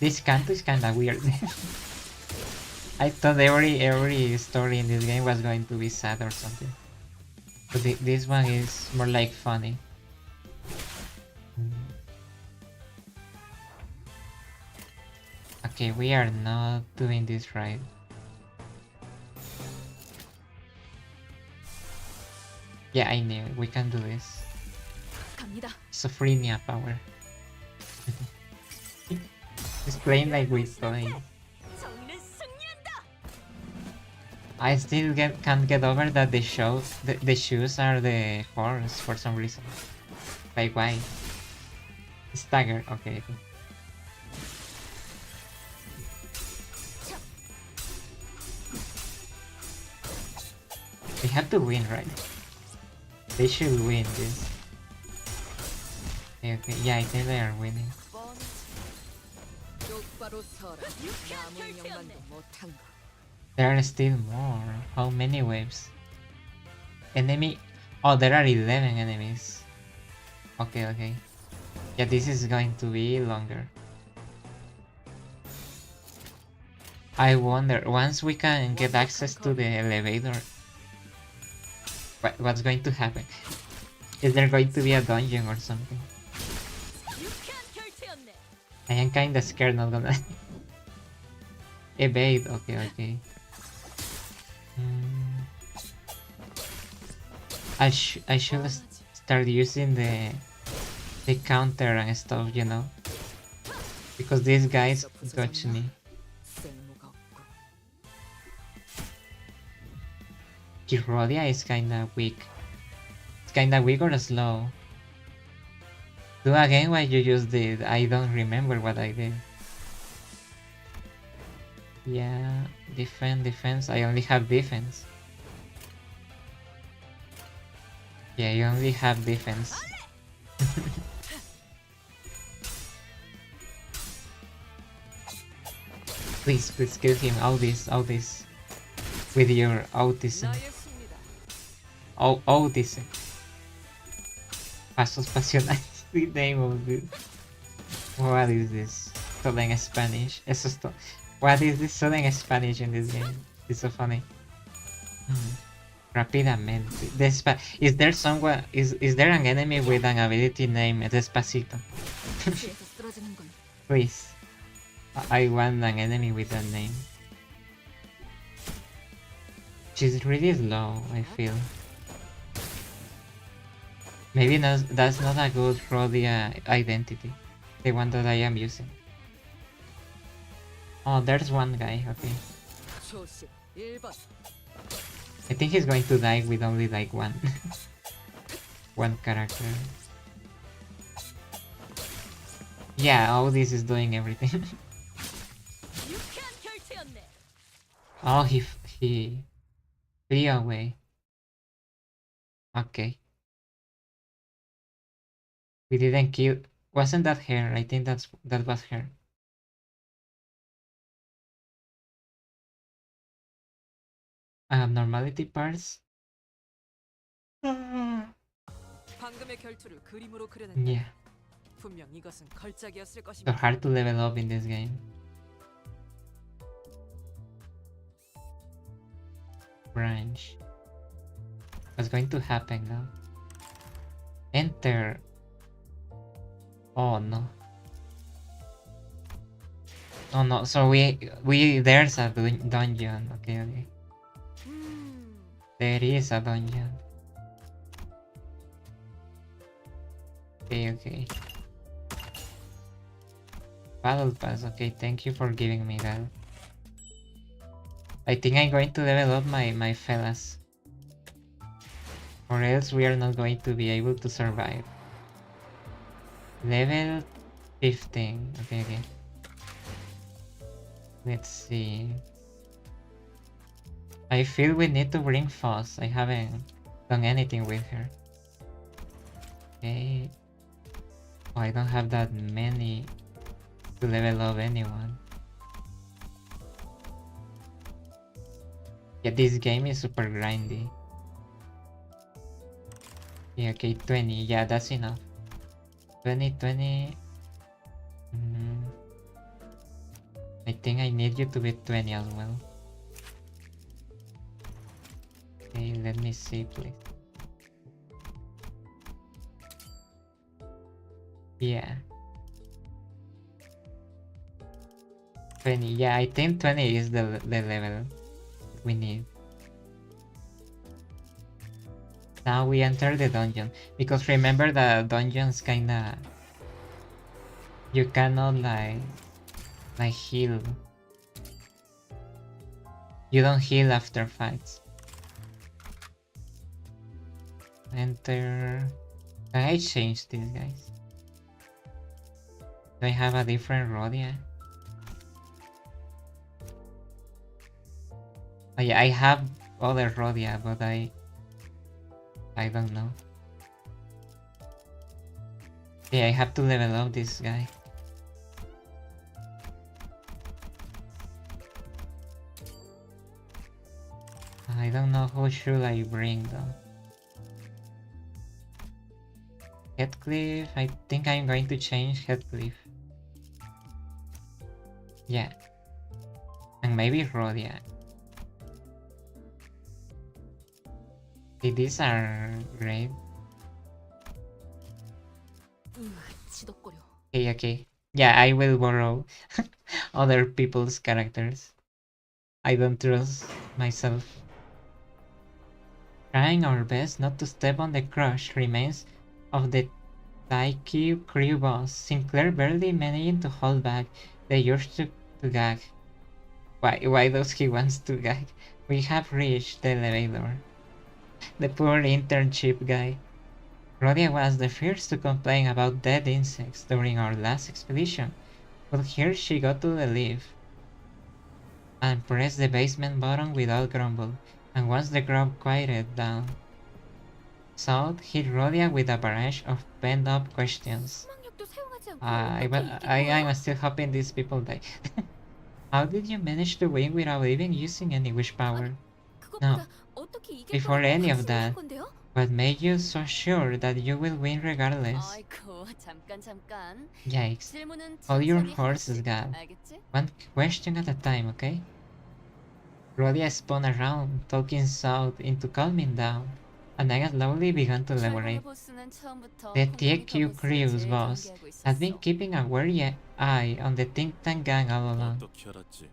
This CANTO is kinda weird. I thought every story in this game was going to be sad or something. But this one is more like funny. Okay, we are not doing this right. Yeah, I knew it. We can do this.
갑니다.
Sophrenia power. It's playing like with toys.
정의는 승리한다.
I still can't get over that the shoes are the horse for some reason. Like why? Stagger. Okay. They have to win, right? They should win this. Okay, okay. Yeah, I think they are winning.
똑바로 서라. 아무 영만도 못한 거.
There are still more. How many waves? Enemy. Oh, there are 11 enemies. Okay, okay. Yeah, this is going to be longer. I wonder, once we can get access to the elevator, what's going to happen? Is there going to be a dungeon or something?
유쾌한 결투였네.
I am kinda scared, not gonna evade. Okay, okay. I should start using the counter and stuff, you know, because these guys got me.
쓸모가 없고.
Kirodia is kinda weak. It's kinda weak or slow. Do again what you just did. I don't remember what I did. Yeah, defense. I only have defense. Yeah, you only have defense. Please kill him. All this. With your autism.
나의 승리다.
Autism. Pasos pasionales. The name of this. What is this? Todo en Spanish. Eso es todo. What is this? Todo en Spanish in this game. It's so funny. Rápidamente. Is there someone? Is there an enemy with an ability named Despacito?
뒤에서 쓰러지는 건
Please. I want an enemy with that name. She's really slow, I feel. Maybe that's not a good Rhodia identity. The one that I am using. Oh, there's one guy, okay.
초식 1번.
I think he's going to die with only like one. One character. Yeah, all this is doing everything.
유쾌한 결투였네.
Oh, he flew away. Okay. We didn't kill. Wasn't that her? I think that was her. Abnormality parts.
방금의 결투를 그림으로 그려낸다.
Yeah,
분명 이것은 걸작이었을
so
것입니다.
hard to level up in this game. Branch. What's going to happen now? Enter. Oh no. Oh no. So there's a dungeon. Okay, okay. There is a dungeon. Okay, okay. Battle pass. Okay, thank you for giving me that. I think I'm going to level up my fellas, or else we are not going to be able to survive. Level 15. Okay, okay. Let's see. I feel we need to bring Foss. I haven't done anything with her. Okay. Oh, I don't have that many to level up anyone. Yeah, this game is super grindy. Yeah, okay, 20. Yeah, that's enough. 20. I think I need you to be 20 as well. Okay, let me see, please. Yeah. 20. Yeah, I think 20 is the level we need. Now we enter the dungeon. Because remember the dungeons kinda... You cannot like heal. You don't heal after fights. Enter... Can I change this, guys? Do I have a different Rhodia? Oh yeah, I have other Rhodia, but I don't know. Yeah, I have to level up this guy. I don't know who should I bring though. Heathcliff, I think I'm going to change Heathcliff. Yeah. And maybe Rhodia. These are great.
지독거려.
Okay. Yeah, I will borrow other people's characters. I don't trust myself. Trying our best not to step on the crushed remains of the Taikyu crew boss, Sinclair barely managing to hold back the urge to gag. Why does he wants to gag? We have reached the elevator. The poor internship guy. Rhodia was the first to complain about dead insects during our last expedition, but here she got to the lift and pressed the basement button without grumble, and once the grub quieted down, South hit Rhodia with a barrage of pent-up questions.
수막력도 사용하지 않고 어떻게
I
이긴
am still hoping these people die. How did you manage to win without even using any wish power?
그것보다 어떻게 이길
Before
거라고
any of
확신을
that,
한 건데요?
what made you so sure that you will win regardless?
아이고 잠깐.
Yikes.
질문은
Hold your
천천히
horses,
하나씩.
Gab.
알겠지?
One question at a time, okay? Rhodia spun around, talking South into calming down, and I slowly began to elaborate.
최고의 보스는 처음부터
The
콩콩이
TQ
더 보스를
crew's
제일
boss
경계하고
had been
있었어.
keeping a wary eye on the think tank gang all along.
어떻게 알았지?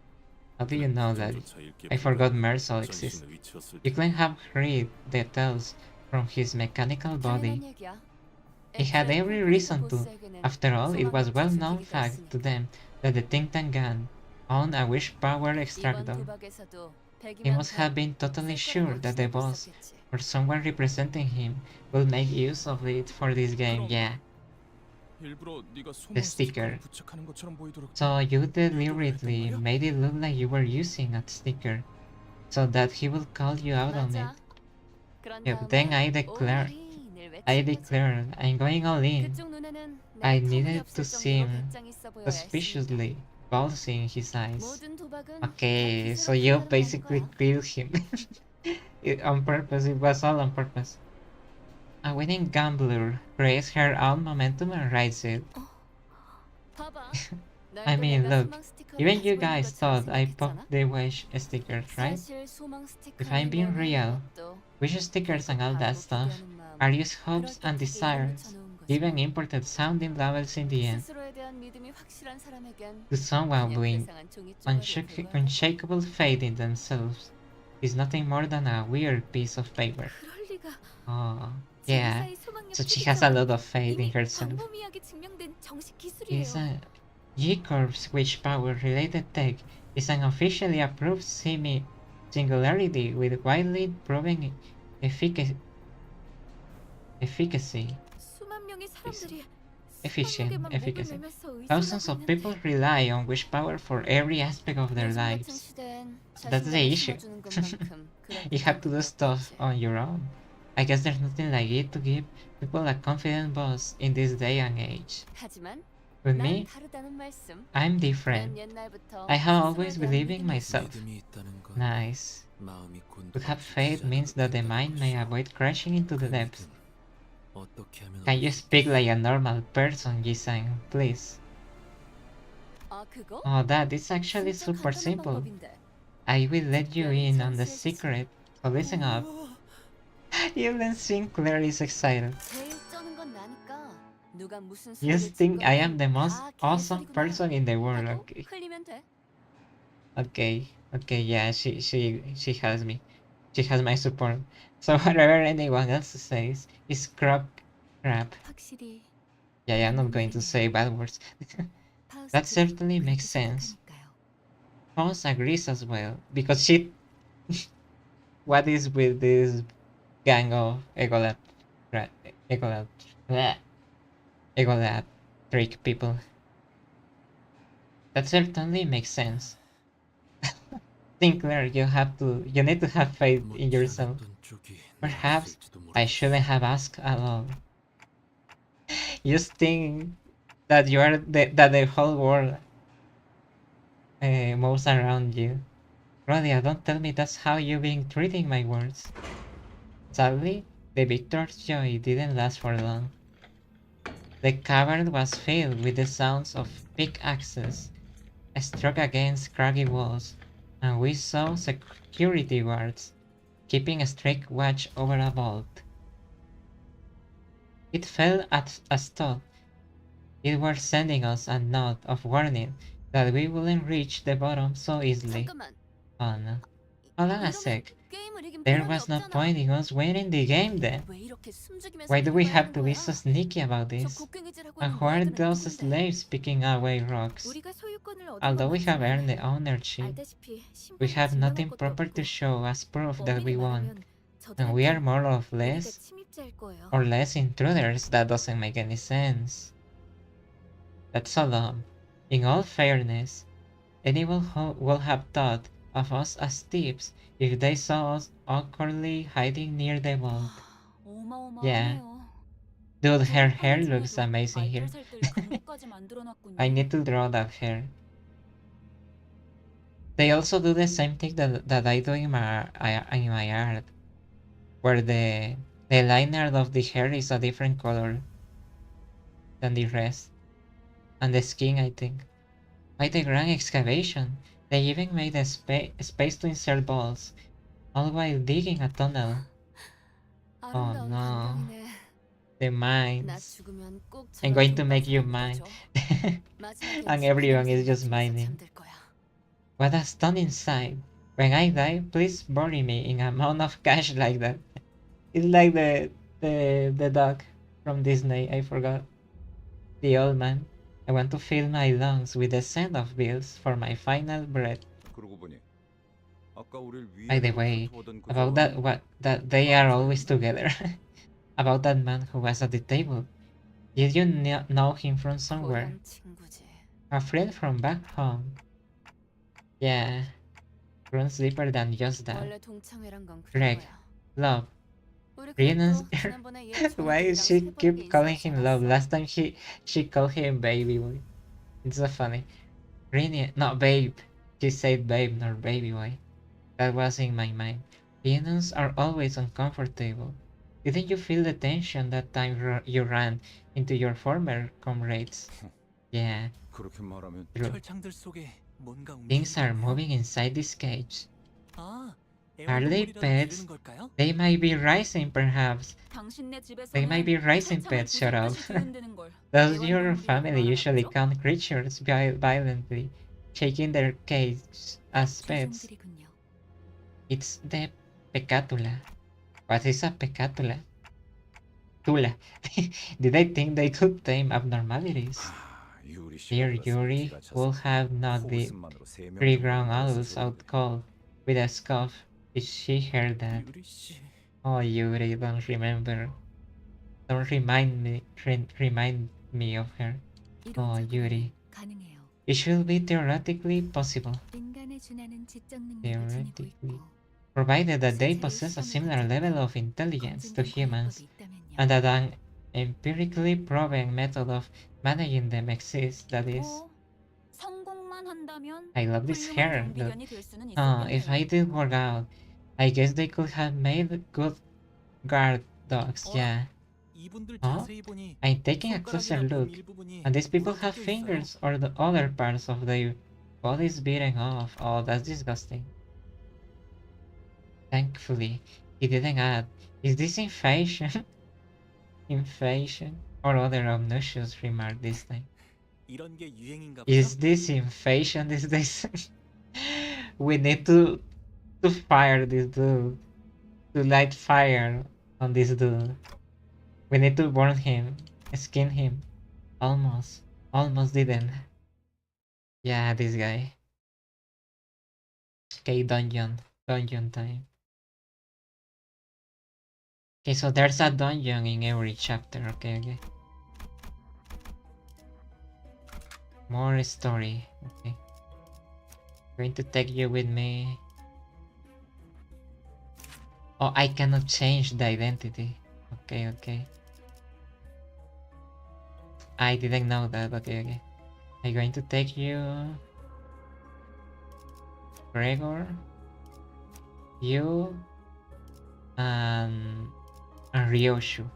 How do you know that?
정조차 읽게
I forgot
불가능한
Mersal exists.
전신의 위치였을
You
때
couldn't have read the tales from his mechanical body.
당연한 얘기야.
He had
애초에
every
콩콩이
reason
더
to.
보스에게는
After all, it was
소망력
well-known
저수지기가
fact to
있으니까.
them that the think tank gang owned a wish power
이번
extractor.
도박에서도
He must
100이면
have been totally sure that the boss or someone representing him would make use of it for this game. Yeah.
일부러 네가
The sticker.
부착하는 것처럼 보이도록
So you deliberately made it look like you were using a sticker, so that he would call you out on it.
맞아. 그런
Yep, then I declared, I'm going all in.
그쪽 눈에는
I
내가
needed
터무니없을
to
정도로
seem
배짱 있어 보여야 했으니까.
suspiciously ballsy in his eyes.
모든 도박은
Okay,
다
so
기세로
you
판단을
basically
하는 거야.
killed him. On purpose, it was all on purpose. A winning gambler creates her own momentum and rides it.
봐봐.
I
널도
mean,
내가
look,
소망 스티커를
even you
가지고 있는
guys
것처럼
thought I
생각했잖아?
popped the wish stickers, right?
사실 소망
If I'm being
스티커를
real,
내는 것도
wish stickers and all that stuff
반복되게 하는 마음,
are just hopes and
그럴듯하게
desires,
이름을 쳐놓은
given
거지.
imported sounding levels in the end,
스스로에 대한 믿음이 확실한 사람에겐
to someone
그냥
with
세상은 종이 쪼가리에 불과하다.
unshakable faith in themselves is nothing more than a weird piece of paper.
그럴 리가.
Oh, yeah.
제사의 소망력
So she has a lot of faith in
이미
herself.
광범위하게 증명된 정식 기술이에요.
Is a G-Corp's wish power related tech is an officially approved singularity with widely proven efficacy.
수만 명의 사람들이
Efficient,
수많게만
efficacy.
목을 매면서 의존하고
Thousands of
있는데
people rely on wish power for every aspect of their
요즘 같은
lives.
시대엔
That's the
자신감을
issue.
심어주는 것만큼
You have to do
그럴듯한
stuff
것도 없지.
on your own. I guess there's nothing like it to give people a confident boss in this day and age.
하지만
With
난
me,
다르다는 말씀.
I'm
난
different.
옛날부터
I have
스스로에
always
대한
believed in
믿음이
myself.
믿음이 있다는 건
Nice.
마음이
To have faith means that the mind may avoid crashing into the depths.
어떻게 하면
Can you speak like a normal person, Gisang, please?
아 그거?
Oh, that is actually
진짜
super
간단한
simple.
방법인데.
I will let you
특별히
in on the
장수해주지.
secret, so listen up. Even Sinclair is excited.
제일 쩌는 건 나니까. 누가 무슨
You
소리를
think I am
짓거리든
the most
다
awesome
개소리구나
person in the world,
하고
okay?
흘리면 돼.
Okay, okay, yeah, she has me. She has my support. So whatever anyone else says is crap.
확실히
Yeah, yeah, I'm not
맞는
going to
말이네요.
say bad words. That
파우스트도
certainly makes
그렇게
sense.
생각하니까요.
Pons agrees as well because she. What is with this gang of Egolab, bleh, Egolab trick people? That certainly makes sense. Sinclair, you need to have faith in
묻지
yourself.
않았던 쪽이
Perhaps
나았을지도
I
모르겠어.
shouldn't have asked at all. You think that you are that the whole world moves around you. Rodia, don't tell me that's how you've been treating my words. Sadly, the victor's joy didn't last for long. The cavern was filled with the sounds of pickaxes struck against craggy walls, and we saw security guards keeping a strict watch over a vault. It felt as though it were sending us a note of warning that we wouldn't reach the bottom so easily.
잠깐만.
Oh no. Hold on a
이러면
sec.
게임을 이긴
There
보람이
was no
없잖아.
point in us winning the game then.
왜 이렇게 숨죽이면서
Why do we
밀어봐야
have
하는
to be
거야?
so sneaky about
저
this?
곡괭이질하고
And
있는
who are
모아들은
those
누군데?
slaves picking away rocks?
우리가 소유권을 얻은
Although we have
것만큼은
earned the ownership,
알다시피
we
신분을
have
증명할
nothing
것도
proper to
없고
show as proof that we
엄밀히
won.
말하면
And we are
저들한텐
more or
우리가
less
침입자일 거예요.
intruders. That doesn't make any sense. That's so dumb. In all fairness, anyone who would have thought of us as thieves if they saw us awkwardly hiding near the vault. Yeah.
어마어마하네요.
Dude, her
배고파는
hair looks
중에도
amazing here.
알뜰살뜰 그릇까지 만들어놨군요.
I need to draw that hair. They also do the same thing that I do in my art, where the liner of the hair is a different color than the rest, and the skin, I think. By the grand excavation, they even made a space to insert balls, all while digging a tunnel. Oh
아름다운
no,
광경이네.
the
나
mines.
죽으면 꼭
I'm
저런
going to
돈가스
make you
한
mine.
입 마지막엔
And
집
everyone is
냄새
just
맡으면서
mining.
잠들 거야.
What a stunning sight. When I die, please bury me in a mound of cash like that. It's like the dog from Disney, I forgot. The old man. I want to fill my lungs with the scent of bills for my final breath.
그러고 보니 아까 우릴
By the
위해로
way,
훑어보던 그
about that they are always together. About that man who was at the table. Did you know him from somewhere?
고향 친구지.
A friend from back home. Yeah. Runs deeper than just that.
원래 동창회란 건 그런
Greg.
거야.
Love.
우리
Rhiannon's
그것도 지난번에 얘
Why is
전화기랑
she
세 번이나
keep calling him love?
인사하지
Last time she called him baby boy. It's so funny. Rhiannon, not babe. She said babe, not baby boy. That was in my mind. Rhiannons are always uncomfortable. Didn't you feel the tension that time you ran into your former comrades? Yeah,
그렇게 말하면
true.
철창들 속에 뭔가
Things are
움직이네요.
moving inside this cage.
아,
Are they
애완동물이라도
pets?
기르는 걸까요?
They might be rising, perhaps.
당신네
They might be
집에서는
rising
천창을
pets. Shut up.
부순듯이 뒤흔드는 걸
Does your
애완동물이라고
family
말하나
usually
보죠?
count creatures violently, shaking their cage as pets?
죄종들이군요.
It's the pecatula. What is a pecatula? Tula. Did I think they could tame abnormalities?
유리
Dear Yuri will have not the pre-ground adults out cold. With a scoff, if she heard that.
유리 씨.
Oh, Yuri, don't remember. Don't remind me of her. Oh, Yuri.
가능해요.
It should be theoretically possible,
인간에 준하는 지적 능력을 지니고
Theoretically.
있고
provided that they possess a similar level of intelligence to humans, and that an empirically proven method of managing them exists. That is,
성공만 한다면
I love this hair. Look.
경비견이 될 수는
If I did work out, I guess they could have made good guard dogs. Yeah,
이분들
어?
자세히 보니
I'm taking a closer
손가락이나 몸
look,
일부분이
and these people
부러져
have
있어요.
fingers or the other parts of their bodies beaten off. Oh, that's disgusting. Thankfully, he didn't add, is this inflation? Inflation? Or other obnoxious remark this time.
이런 게 유행인가 보죠?
Is this inflation these days? We need to fire this dude. To light fire on this dude. We need to burn him. Skin him. Almost. Almost didn't. Yeah, this guy. Okay, dungeon. Dungeon time. Okay, so there's a dungeon in every chapter. Okay, okay. More story. Okay. Going to take you with me. Oh, I cannot change the identity. Okay, okay. I didn't know that. Okay, okay. I'm going to take you. Gregor. You. And Ryoshu.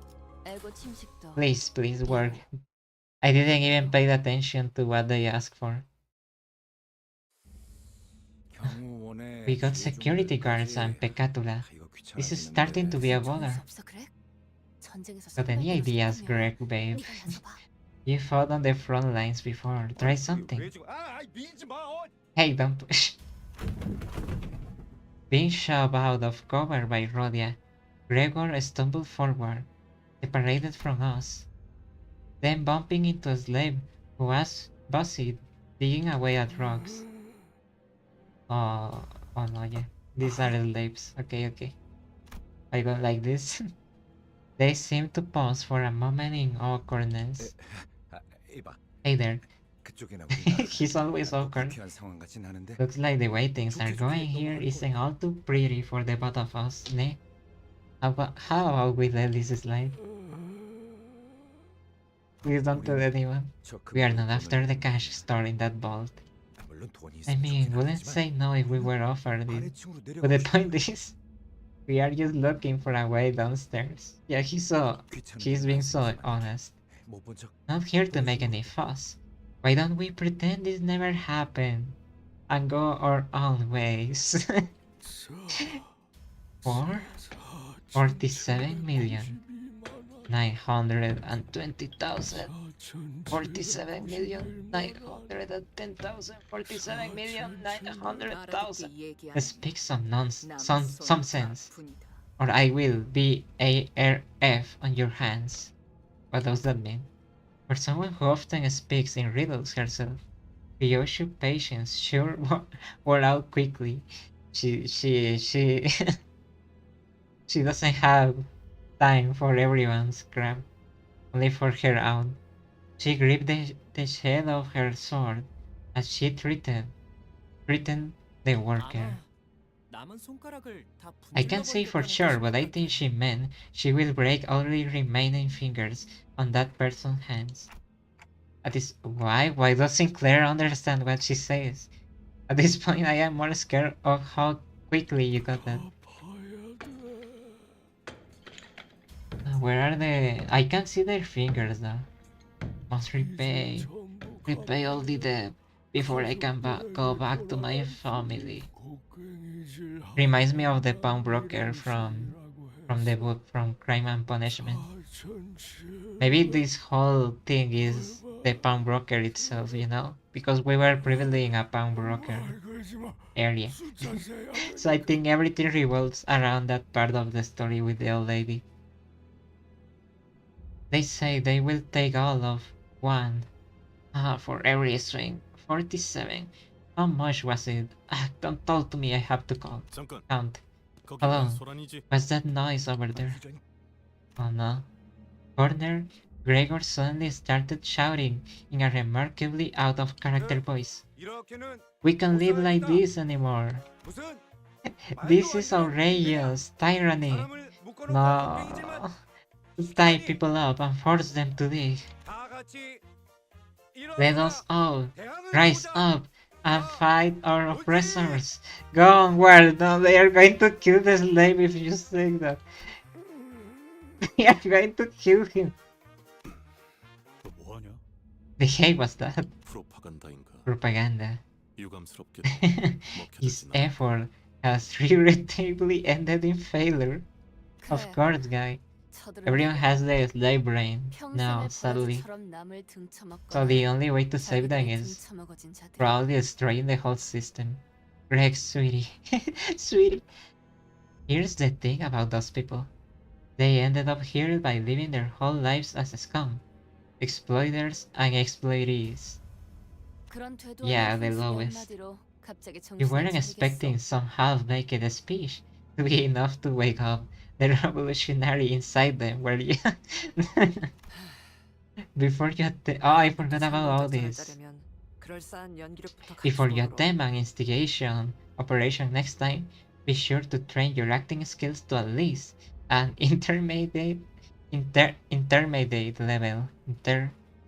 에고 침식도
Please, please work. I didn't even pay attention to what they asked for. We got security guards and Pecatula. This is starting to be a bother.
없어 그래? 전쟁에서
Got any ideas, Greg, babe?
네가 해서 봐.
You fought on the front lines before. Try something. Hey, don't push. Being shoved out of cover by Rhodia, Gregor stumbled forward, separated from us, then bumping into a slave who was busy digging away at rocks. Oh, oh no, yeah. These are slaves. Okay, okay. I don't like this. They seem to pause for a moment in awkwardness. Hey there. He's always awkward. Looks like the way things are going here isn't all too pretty for the both of us, ne? How about we let this slide? Please don't tell anyone. We are not after the cash stored in that vault. I mean, wouldn't say no if we were offered it. But the point is, we are just looking for a way downstairs. Yeah, he's being so honest. Not here to make any fuss. Why don't we pretend this never happened and go our own ways? 47,920,000. 47,910,000. 47,900,000. Speak some nonsense, some sense, or I will be ARF on your hands. What does that mean? For someone who often speaks in riddles herself, Ryoshu's patience sure wore out quickly. She she doesn't have time for everyone's crap, only for her own. She gripped the shed of her sword as she threatened the worker.
남은 손가락을 다
I can't say for sure, but I think she meant she will break all the remaining fingers on that person's hands. At this, why doesn't Claire understand what she says? At this point, I am more scared of how quickly you got that. Where are the? I can't see their fingers though. Must repay all the debt before I can go back to my family. Reminds me of the pawnbroker from the book from Crime and Punishment. Maybe this whole thing is the pawnbroker itself, you know, because we were previously in a pawnbroker area. So I think everything revolves around that part of the story with the old lady. They say they will take all of one for every string. 47. How much was it? Don't talk to me, I have to count. Hello, what's that noise over there? Oh no. Corner, Gregor suddenly started shouting in a remarkably out of character voice. We can't live like this anymore. This is outrageous. Tyranny. No. Tie people up and force them to dig. Let us all rise up and fight our oppressors. Go onward. No, they are going to kill the slave if you say that. They are going to kill him. The hell was that? Propaganda. His effort has regrettably ended in failure. Of course, guy. Everyone has the slave brain now, sadly. So the only way to save them is probably destroying the whole system. Greg, sweetie. Sweetie. Here's the thing about those people. They ended up here by living their whole lives as a scum. Exploiters and exploitees.
그런 되도
Yeah,
않는
the
훈수의
lowest.
한마디로 갑자기
You
정신을
weren't expecting
차리겠어.
some half-baked speech to be enough to wake up the revolutionary inside them, were you? Before you had oh, I forgot about all this.
따르면 그럴싸한 연기력부터
Before
갖추고
you
오도록.
attempt an instigation operation next time, be sure to train your acting skills to at least an intermediate level.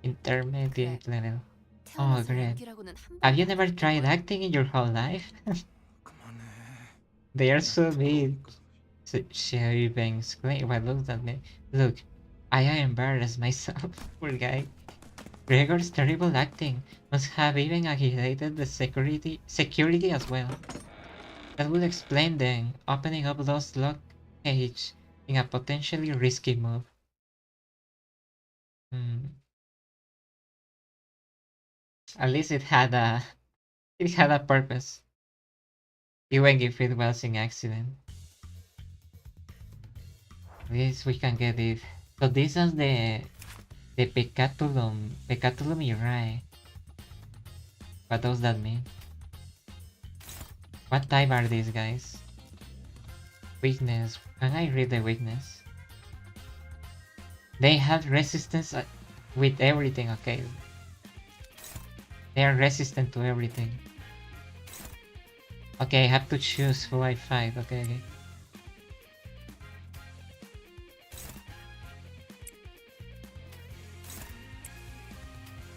Intermediate level.
태어나서
great.
연기라고는 한
Have you
번도 안
never
해본
tried
거야?
acting in your whole life?
그만해.
They are so big.
부끄러우니까.
She even exclaimed while looked at me. Look, I am embarrassed myself, poor guy. Gregor's terrible acting must have even agitated the security as well. That would explain them opening up those lock cage in a potentially risky move. At least it had a purpose, even if it was an accident. At least we can get it. So this is the Pecatulum Irae. What does that mean? What type are these guys? Weakness. Can I read the weakness? They have resistance with everything, okay. They are resistant to everything. Okay, I have to choose who I fight. Okay.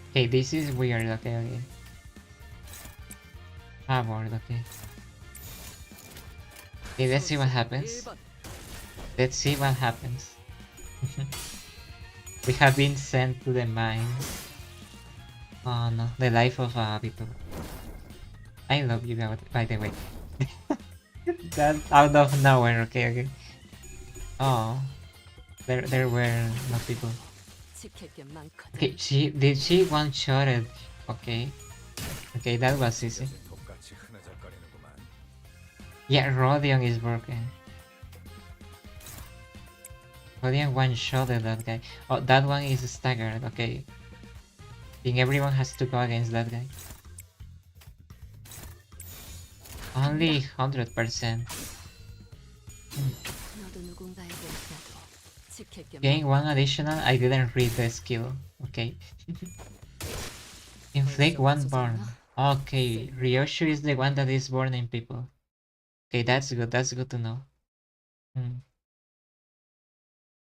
Okay, this is weird. Okay. Harbord, okay. Okay, let's see what happens.
1번.
Let's see what happens. We have been sent to the mines. Oh no, the life of a Vtuber. I love you, by the way. That's out of nowhere, okay. Oh, there were no people.
지킬 게 많거든.
Okay, did she one-shot it? Okay, that was easy.
똑같이 흐느적거리는구만.
Yeah, Rodion is broken. Rodion one-shotted that guy. Oh, that one is staggered, okay. I think everyone has to go against that guy. Only 100%.
너도 누군가에게 나도
지킬 게
Gain one additional, I didn't read the skill. Okay. Inflict one burn. Okay, Ryoshu is the one that is burning people. Okay, that's good to know.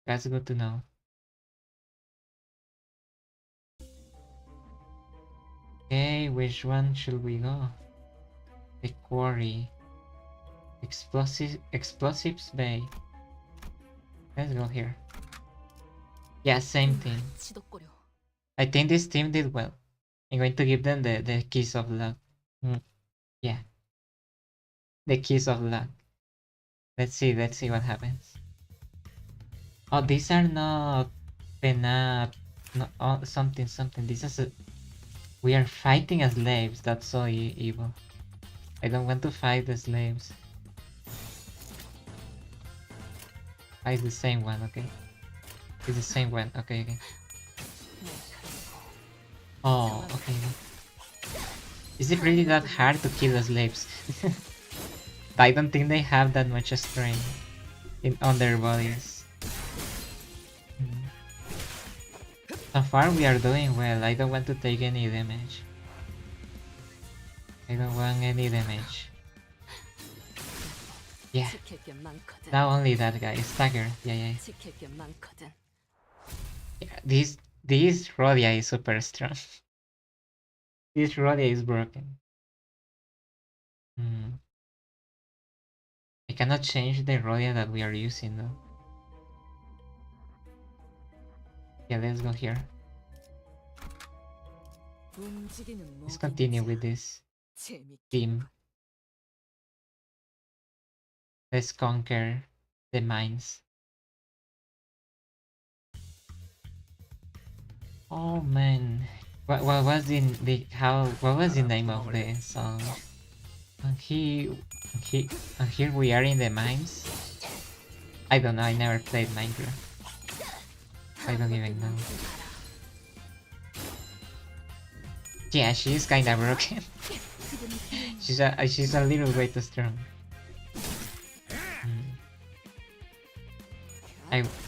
That's good to know. Okay, which one should we go? The quarry. Explosives bay. Let's go here. Yeah, same thing.
지독거려.
I think this team did well. I'm going to give them the keys of luck. Yeah. The keys of luck. Let's see what happens. Oh, these are not penap. No, oh, something. This is we are fighting as slaves. That's so evil. I don't want to fight the slaves. It's the same one, okay. It's the same one, okay. Oh, okay. Is it really that hard to kill the slaves? I don't think they have that much strength on their bodies. So far we are doing well. I don't want to take any damage. I don't want any damage. Yeah.
지킬 게 많거든.
Now only that guy. Stagger. Yeah.
지킬 게 많거든.
Yeah, this Rodia is super strong. This Rodia is broken. I cannot change the Rodia that we are using though. Yeah, let's go here.
움직이는
Let's continue with this team. Let's conquer the mines. Oh man, what was the name of the song? And and here we are in the mines. I don't know, I never played Minecraft. I don't even know. Yeah, she's kinda broken. She's a little bit strong.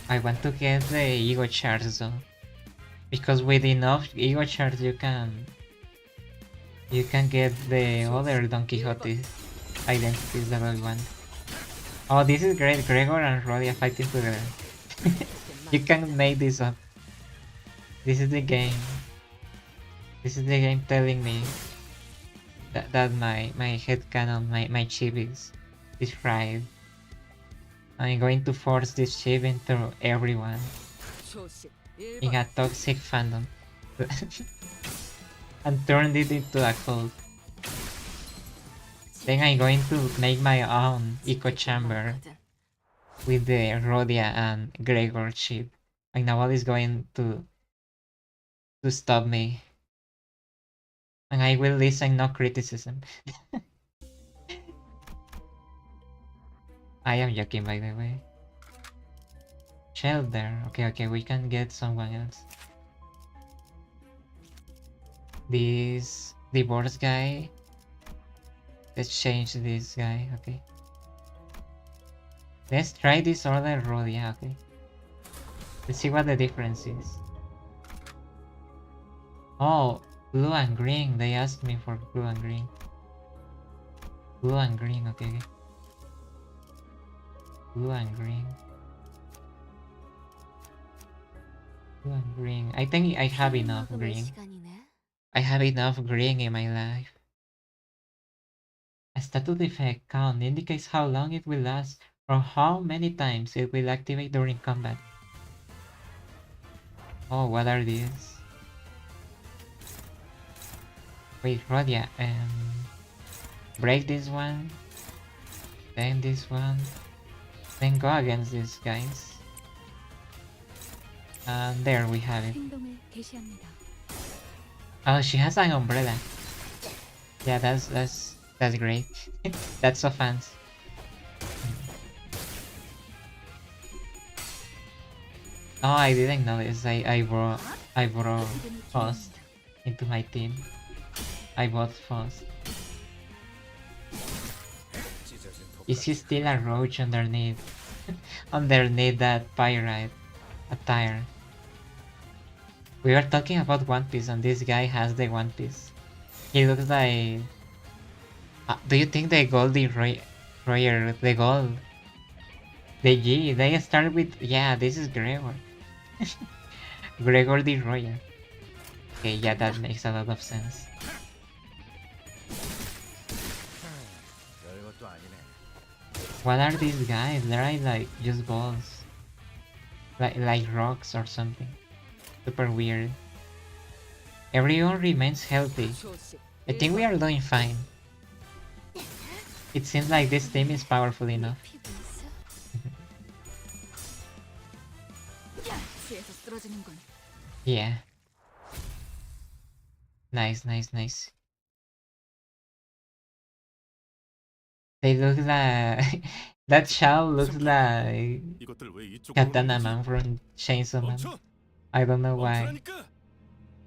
I want to get the ego shards though, because with enough ego shards you can get the other Don Quixote identities that I want. Oh, this is great. Gregor and Rhodia fighting together. You can make this up. This is the game. This is the game telling me that my headcanon, my chip is right. I'm going to force this chip into everyone in a toxic fandom and turn it into a cult. Then I'm going to make my own echo chamber with the Rhodia and Gregor chip, and nobody's going to stop me. And I will listen, no criticism. I am joking, by the way. Shelter. Okay, we can get someone else. This divorce guy. Let's change this guy, okay. Let's try this other Rhodia, okay. Let's see what the difference is. Oh, blue and green. They asked me for blue and green. Blue and green, okay. Blue and green. Blue and green. I think I have enough green. I have enough green in my life. A status effect count indicates how long it will last or how many times it will activate during combat. Oh, what are these? Wait, Rhodia, break this one, then this one, then go against these guys. And there we have it. Oh, she has an umbrella. Yeah, that's great. That's so fancy. Oh, I didn't notice. I brought Faust into my team. I bought Faust. Is he still a roach underneath? Underneath that pyrite attire. We were talking about One Piece and this guy has the One Piece. He looks like... do you think the Goldie Royer, the gold? The G, they start with... Yeah, this is Gregor. Gregor the Royer. Okay, yeah, that makes a lot of sense. What are these guys? They're like just balls. Like rocks or something. Super weird. Everyone remains healthy. I think we are doing fine. It seems like this team is powerful enough. Yeah. Nice. They look like... that Shao looks like Katana Man from Chainsaw Man. I don't know why.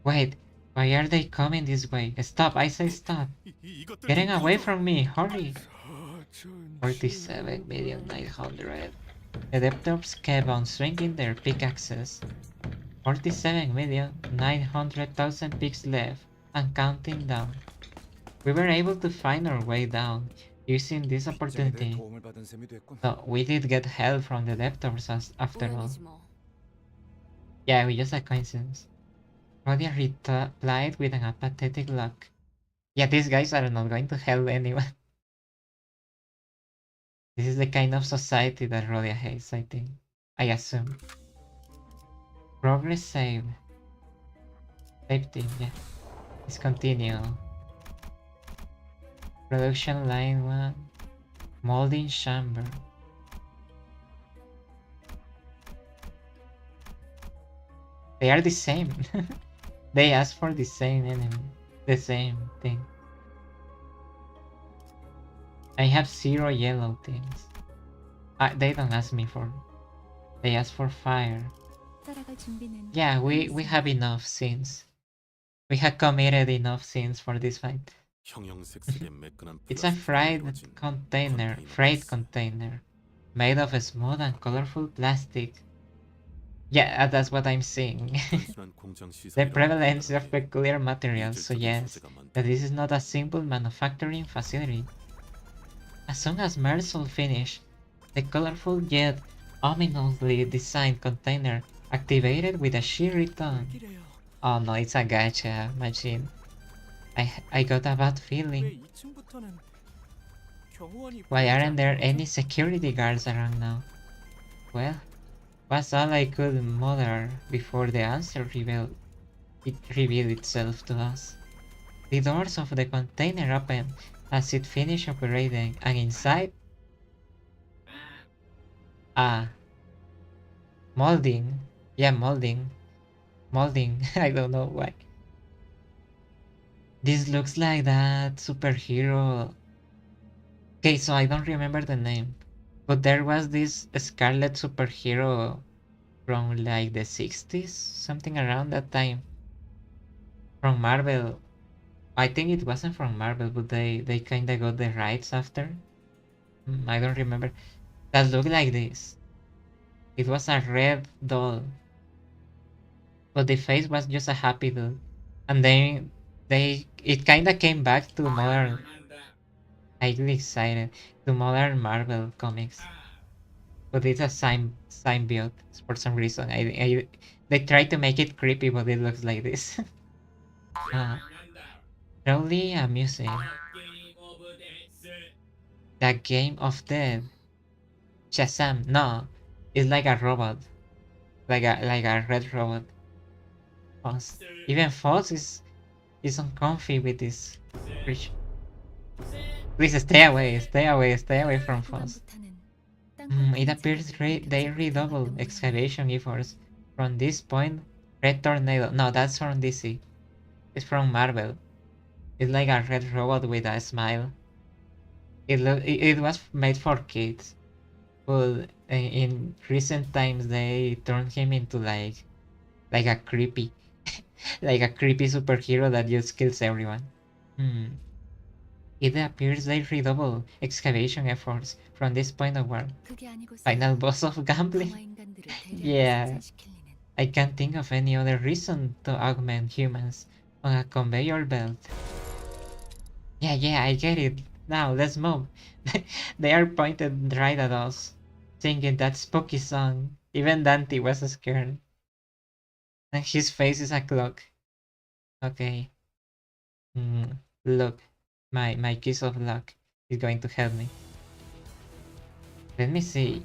Wait, why are they coming this way? Stop, I say stop. Getting away from me, hurry. 47,900,000. The Deptors kept on swinging their pickaxes. 47,900,000 picks left and counting down. We were able to find our way down using this opportunity. So we did get help from the Deptors after all. Yeah, we just a coincidence. Rhodia replied with an apathetic look. Yeah, these guys are not going to help anyone. This is the kind of society that Rhodia hates, I think. I assume. Progress saved. Safety, yeah. Let's continue. Production line 1. Molding chamber. They are the same. They asked for the same enemy. The same thing. I have 0 yellow things. They don't ask me for. They ask for fire.
따라갈 준비는
Yeah, we
끝났습니다.
have enough scenes. We have committed enough scenes for this fight.
형형색 색의 매끈한
It's a
플라스틱으로 이루어진
freight
컨테이너였어.
container, made of smooth and colorful plastic. Yeah, that's what I'm seeing.
단순한 공장
The
시설이라고
prevalence of
생각하기에
peculiar materials
이질적인
suggests
소재가 많다.
that this is not a simple manufacturing facility. As soon as Marisol finished, the colorful yet ominously designed container activated with a sheer return.
이래요.
Oh no, it's a gacha machine. I got a bad
왜
feeling.
2층부터는 경호원이
Why
보이지
aren't there
않는
any
거죠?
security guards around now? Well, was all I could mutter before the answer revealed itself to us. The doors of the container opened as it finished operating, and inside, molding. Yeah, molding. I don't know why. This looks like that superhero. Okay, so I don't remember the name, but there was this Scarlet superhero from like the 60s, something around that time. From Marvel. I think it wasn't from Marvel, but they kinda got the rights after. I don't remember. That looked like this. It was a red doll, but the face was just a happy doll. And then it kinda came back to modern. I'm really excited to modern Marvel comics, but it's a symbiote for some reason. They tried to make it creepy, but it looks like this. Truly amusing. The Game of Death. Shazam. No, it's like a robot, like a red robot. Foss. Even Foss is uncomfy with this creature. Please stay away from Foss.
후반부터는
It appears they redouble excavation efforts. From this point, Red Tornado. No, that's from DC. It's from Marvel. It's like a red robot with a smile. It was made for kids, but in recent times they turned him into like a creepy, like a creepy superhero that just kills everyone. It appears they redouble excavation efforts from this point onward.
그게 아니고서
Final boss of gambling.
강화 인간들을
Yeah.
대량 생산시킬 리는
I can't think of any other reason to augment humans on a conveyor belt. Yeah, I get it. Now, let's move. They are pointed right at us, singing that spooky song. Even Dante was scared. And his face is a clock. Okay. Look, my kiss of luck is going to help me. Let me see.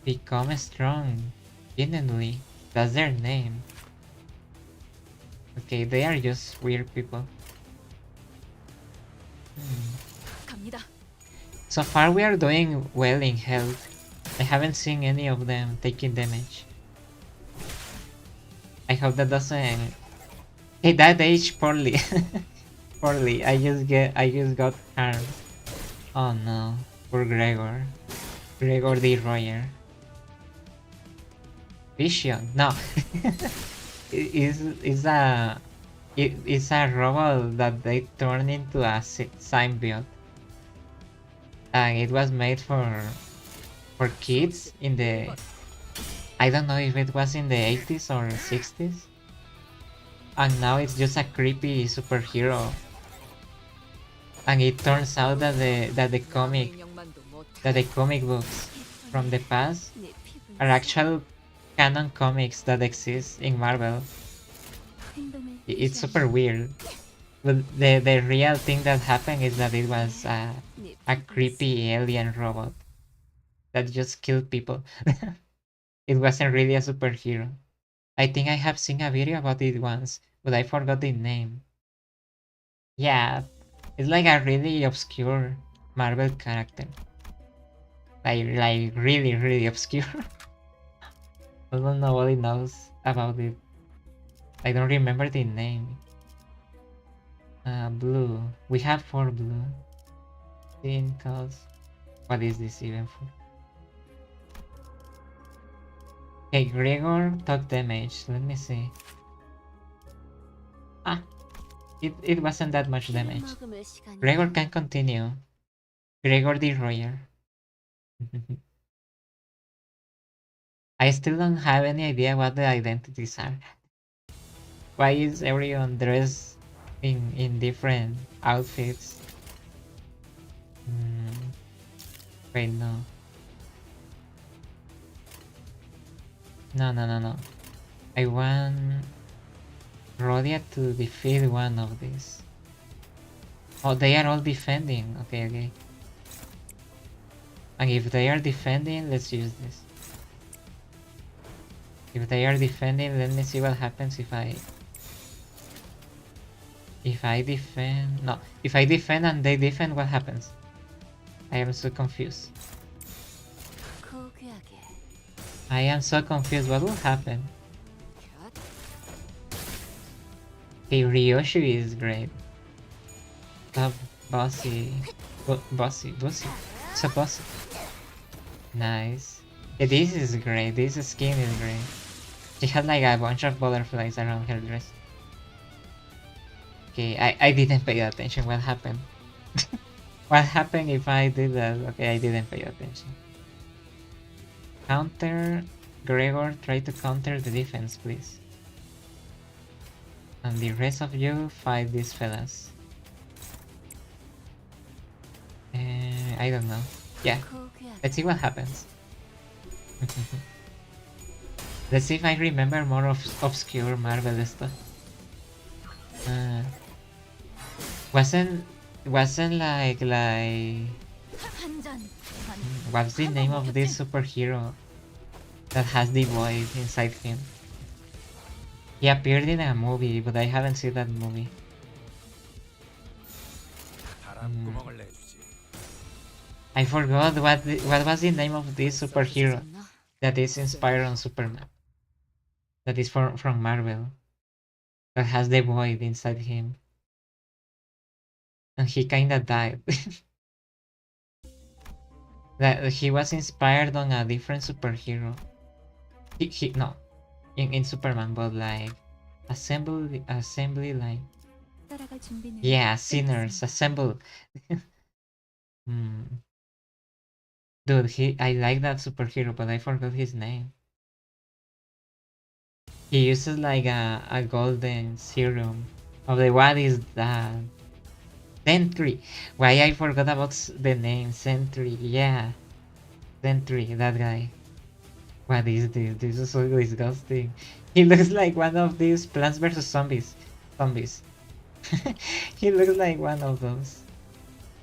Become strong. Genuinely. That's their name. Okay, they are just weird people.
갑니다.
So far we are doing well in health. I haven't seen any of them taking damage. I hope that doesn't... Hey, that aged poorly. Poorly. I just got harmed. Oh no. Poor Gregor. Gregor the Royer. Vision. No. It's a robot that they turn into a symbiote. And it was made for kids in the... I don't know if it was in the 80s or 60s. And now it's just a creepy superhero. And it turns out that the comic books from the past
내 피부에
are actual canon comics that exist in Marvel.
행동을
It's super weird. But the real thing that happened is that it was
내
a
피부에
creepy alien robot that just killed people. It wasn't really a superhero. I think I have seen a video about it once, but I forgot the name. Yeah, it's like a really obscure Marvel character. Like really obscure. I don't know what it knows about it. I don't remember the name. Blue. We have 4 blue. Tinkles. What is this even for? Okay, Gregor took damage. Let me see. Ah, it wasn't that much damage.
먹을 시간이야.
Gregor can continue. Gregor the Royer. I still don't have any idea what the identities are. Why is everyone dressed in different outfits? Wait, no. No. I want Rhodia to defeat one of these. Oh, they are all defending. Okay. And if they are defending, let's use this. If they are defending, let me see what happens if I defend. No, if I defend and they defend, what happens? I am so confused.
고귀하게.
I am so confused. What will happen?
곁.
Okay, Ryoshi is great. Love bossy. Bossy. So bossy. Nice. Yeah, this is great. This skin is great. She had like a bunch of butterflies around her dress. Okay, I didn't pay attention. What happened? What happened if I did that? Okay, I didn't pay attention. Counter. Gregor, try to counter the defense, please. And the rest of you fight these fellas. I don't know. Yeah,
고귀하게.
let's see what happens. Let's see if I remember more of obscure Marvel stuff. Wasn't like
한잔.
what's the name of this superhero that has the void inside him? He appeared in a movie, but I haven't seen that movie. I forgot what was the name of this superhero that is inspired on Superman. That is from Marvel. That has the void inside him. And he kinda died. That he was inspired on a different superhero. He no. In Superman, but like assembly line.
따라갈 준비는.
Yeah, sinners, assemble. Dude, I like that superhero, but I forgot his name. He uses like a golden serum. What is that? Sentry. Why I forgot about the name Sentry? Yeah, Sentry. That guy. What is this? This is so disgusting. He looks like one of these Plants vs Zombies. He looks like one of those.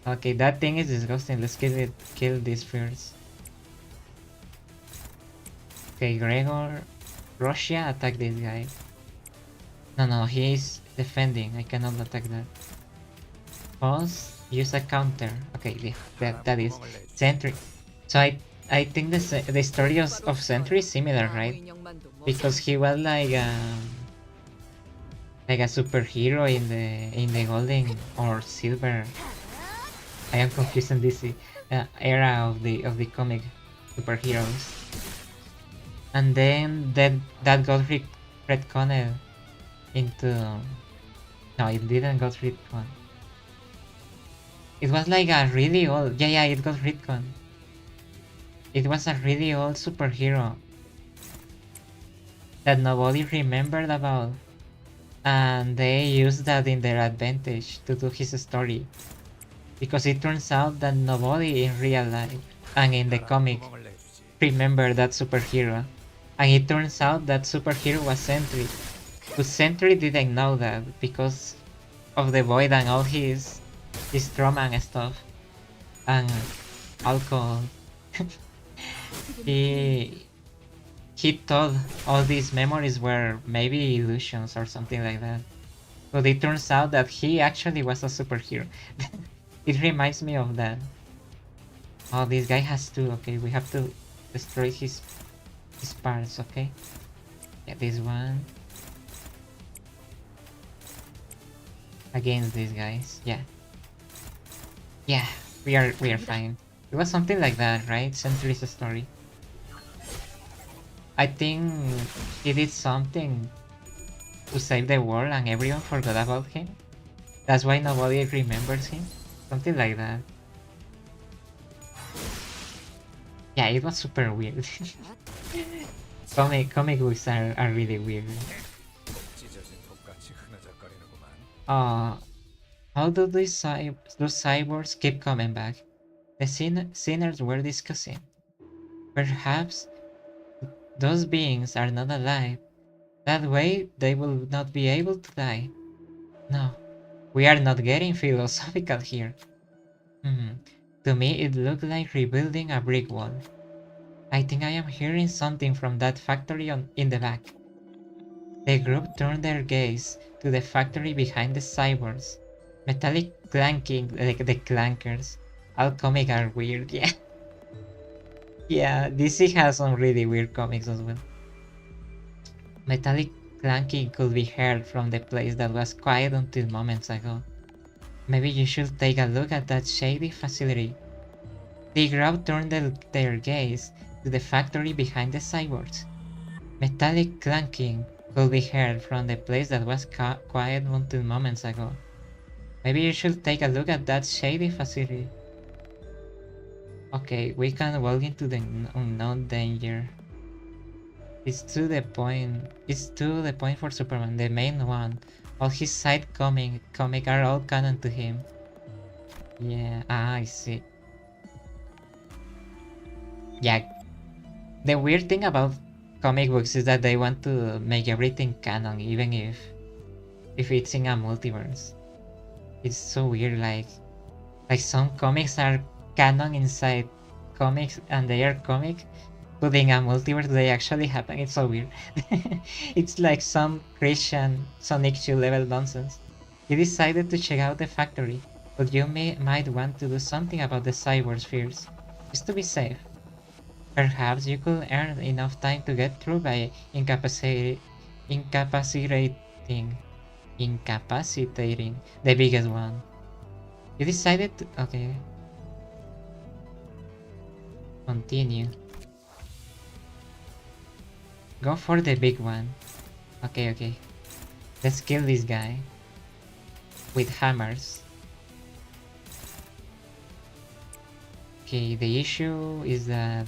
Okay, that thing is disgusting. Let's kill this first. Okay, Gregor. Russia, attack this guy. No, he is defending. I cannot attack that. Pause. Use a counter. Okay, yeah, that is Sentry. So I think the story of Sentry is similar, right? Because he was like a superhero in the golden or silver. I am confused in this era of the comic superheroes. And then that got retconned into. No, it didn't got retconned. It was like a really old. Yeah, it got retconned. It was a really old superhero that nobody remembered about, and they used that in their advantage to do his story. Because it turns out that nobody in real life and in the comic remembered that superhero. And it turns out that superhero was Sentry. But Sentry didn't know that because of the void and all his trauma and stuff. And alcohol. He thought all these memories were maybe illusions or something like that. But it turns out that he actually was a superhero. It reminds me of that. Oh, this guy has two. Okay, we have to destroy his parts. Okay. Yeah, this one. against these guys. Yeah. Yeah, we are fine. It was something like that, right? Century's story. I think he did something to save the world and everyone forgot about him. That's why nobody remembers him. Something like that. Yeah, it was super weird. comic books are really weird.
찢어진 독같이 흐느적거리는구만.
How do those cyborgs keep coming back? The sinners were discussing. Perhaps those beings are not alive. That way they will not be able to die. No, we are not getting philosophical here. To me it looked like rebuilding a brick wall. I think I am hearing something from that factory in the back. The group turned their gaze to the factory behind the cyborgs. Metallic clanking like the clankers. All comics are weird, yeah. Yeah, DC has some really weird comics as well. Metallic clanking could be heard from the place that was quiet until moments ago. Maybe you should take a look at that shady facility. The group turned their gaze to the factory behind the cyborgs. Metallic clanking could be heard from the place that was quiet until moments ago. Maybe you should take a look at that shady facility. Okay, we can walk into the unknown danger. It's to the point for Superman, the main one. All his side comic are all canon to him. Yeah, I see. Yeah, the weird thing about comic books is that they want to make everything canon, even if it's in a multiverse. It's so weird, like some comics are canon inside comics and they are comic, but in a multiverse they actually happen. It's so weird. It's like some Christian Sonic 2 level nonsense. You decided to check out the factory, but you might want to do something about the cyborg fears, just to be safe. Perhaps you could earn enough time to get through by incapacitating the biggest one. You decided to... Okay. Continue. Go for the big one. Okay. Let's kill this guy. With hammers. Okay, the issue is that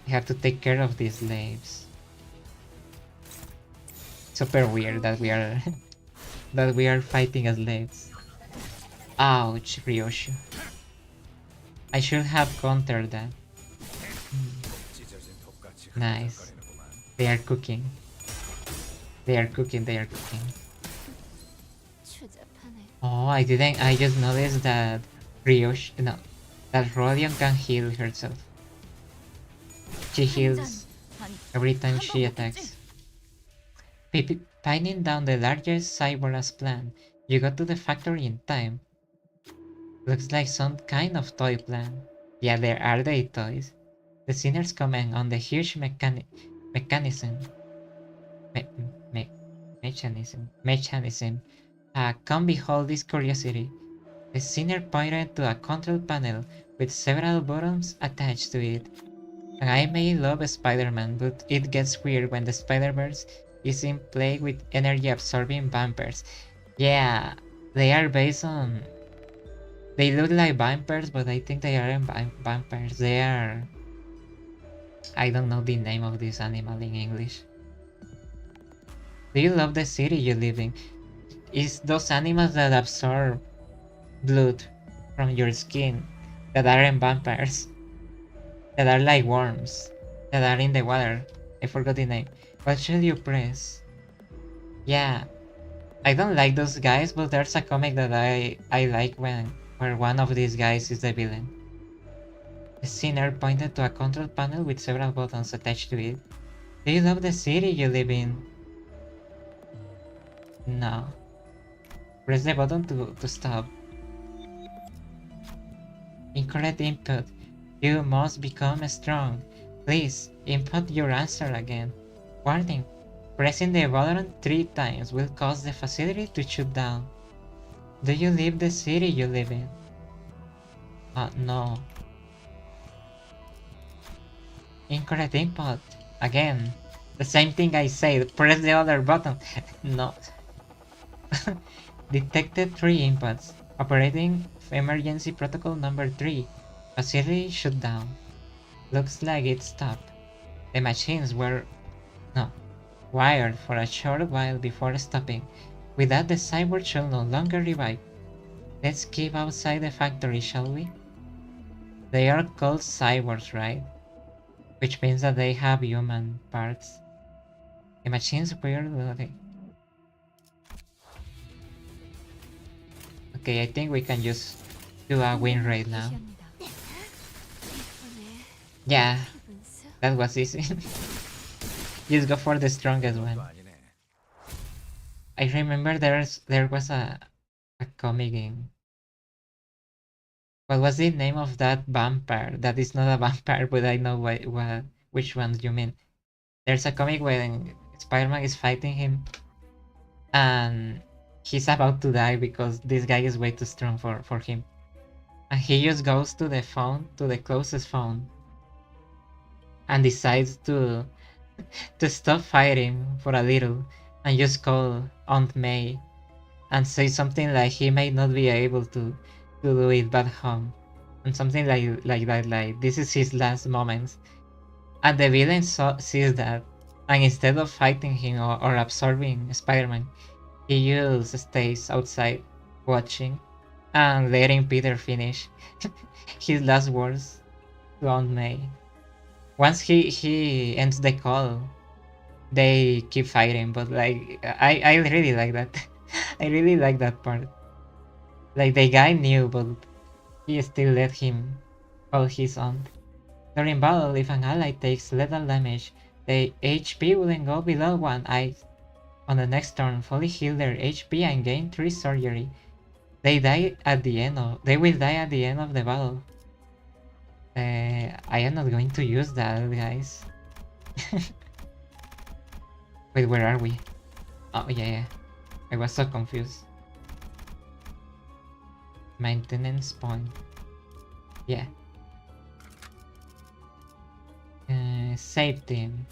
we have to take care of these slaves. Super weird that we are that we are fighting as slaves. Ouch, Ryoshu. I should have countered that. Nice. They are cooking. They are cooking. Oh, I just noticed that that Rodion can heal herself. She heals every time she attacks. Pinning down the largest cyborg as planned, you got to the factory in time. Looks like some kind of toy plant. Yeah, there are the toys. The sinners comment on the huge mechanism. Come behold this curiosity. The sinner pointed to a control panel with several buttons attached to it. And I may love Spider-Man, but it gets weird when the Spider-Verse is in play with energy-absorbing vampires. Yeah, they are based on... They look like vampires, but I think they aren't vampires. They are... I don't know the name of this animal in English. Do you love the city you live in? It's those animals that absorb blood from your skin, that aren't vampires, that are like worms, that are in the water. I forgot the name. What should you press? Yeah, I don't like those guys, but there's a comic that I like where one of these guys is the villain. The sinner pointed to a control panel with several buttons attached to it. Do you love the city you live in? No. Press the button to stop. Incorrect input. You must become strong. Please, input your answer again. Warning. Pressing the button 3 times will cause the facility to shut down. Do you leave the city you live in? No. Incorrect input. Again. The same thing I said. Press the other button. No. Detected 3 inputs. Operating emergency protocol number 3. Facility shut down. Looks like it stopped. The machines were wired for a short while before stopping. With that, the cyborg should no longer revive. Let's keep outside the factory, shall we? They are called cyborgs, right? Which means that they have human parts. The machines were... Okay, I think we can just do a win rate now. Yeah, that was easy. Just go for the strongest one.
아니네.
I remember there was a comic game. What was the name of that vampire? That is not a vampire, but I know which ones you mean. There's a comic when Spider-Man is fighting him, and he's about to die because this guy is way too strong for him. And he just goes to the phone, to the closest phone, and decides to stop fighting for a little and just call Aunt May and say something like he may not be able to do it back home, and something like that, like this is his last moments. And the villain sees that, and instead of fighting him or absorbing Spider-Man, he just stays outside watching and letting Peter finish his last words to Aunt May. Once he ends the call, they keep fighting, but like I really like that. I really like that part. Like the guy knew, but he still let him call his aunt. During battle, if an ally takes lethal damage, the HP wouldn't go below 1. On the next turn, fully heal their HP and gain 3 surgery. They will die at the end of the battle. I am not going to use that, guys. Wait, where are we? Oh, yeah. I was so confused. Maintenance point. Yeah. Save team.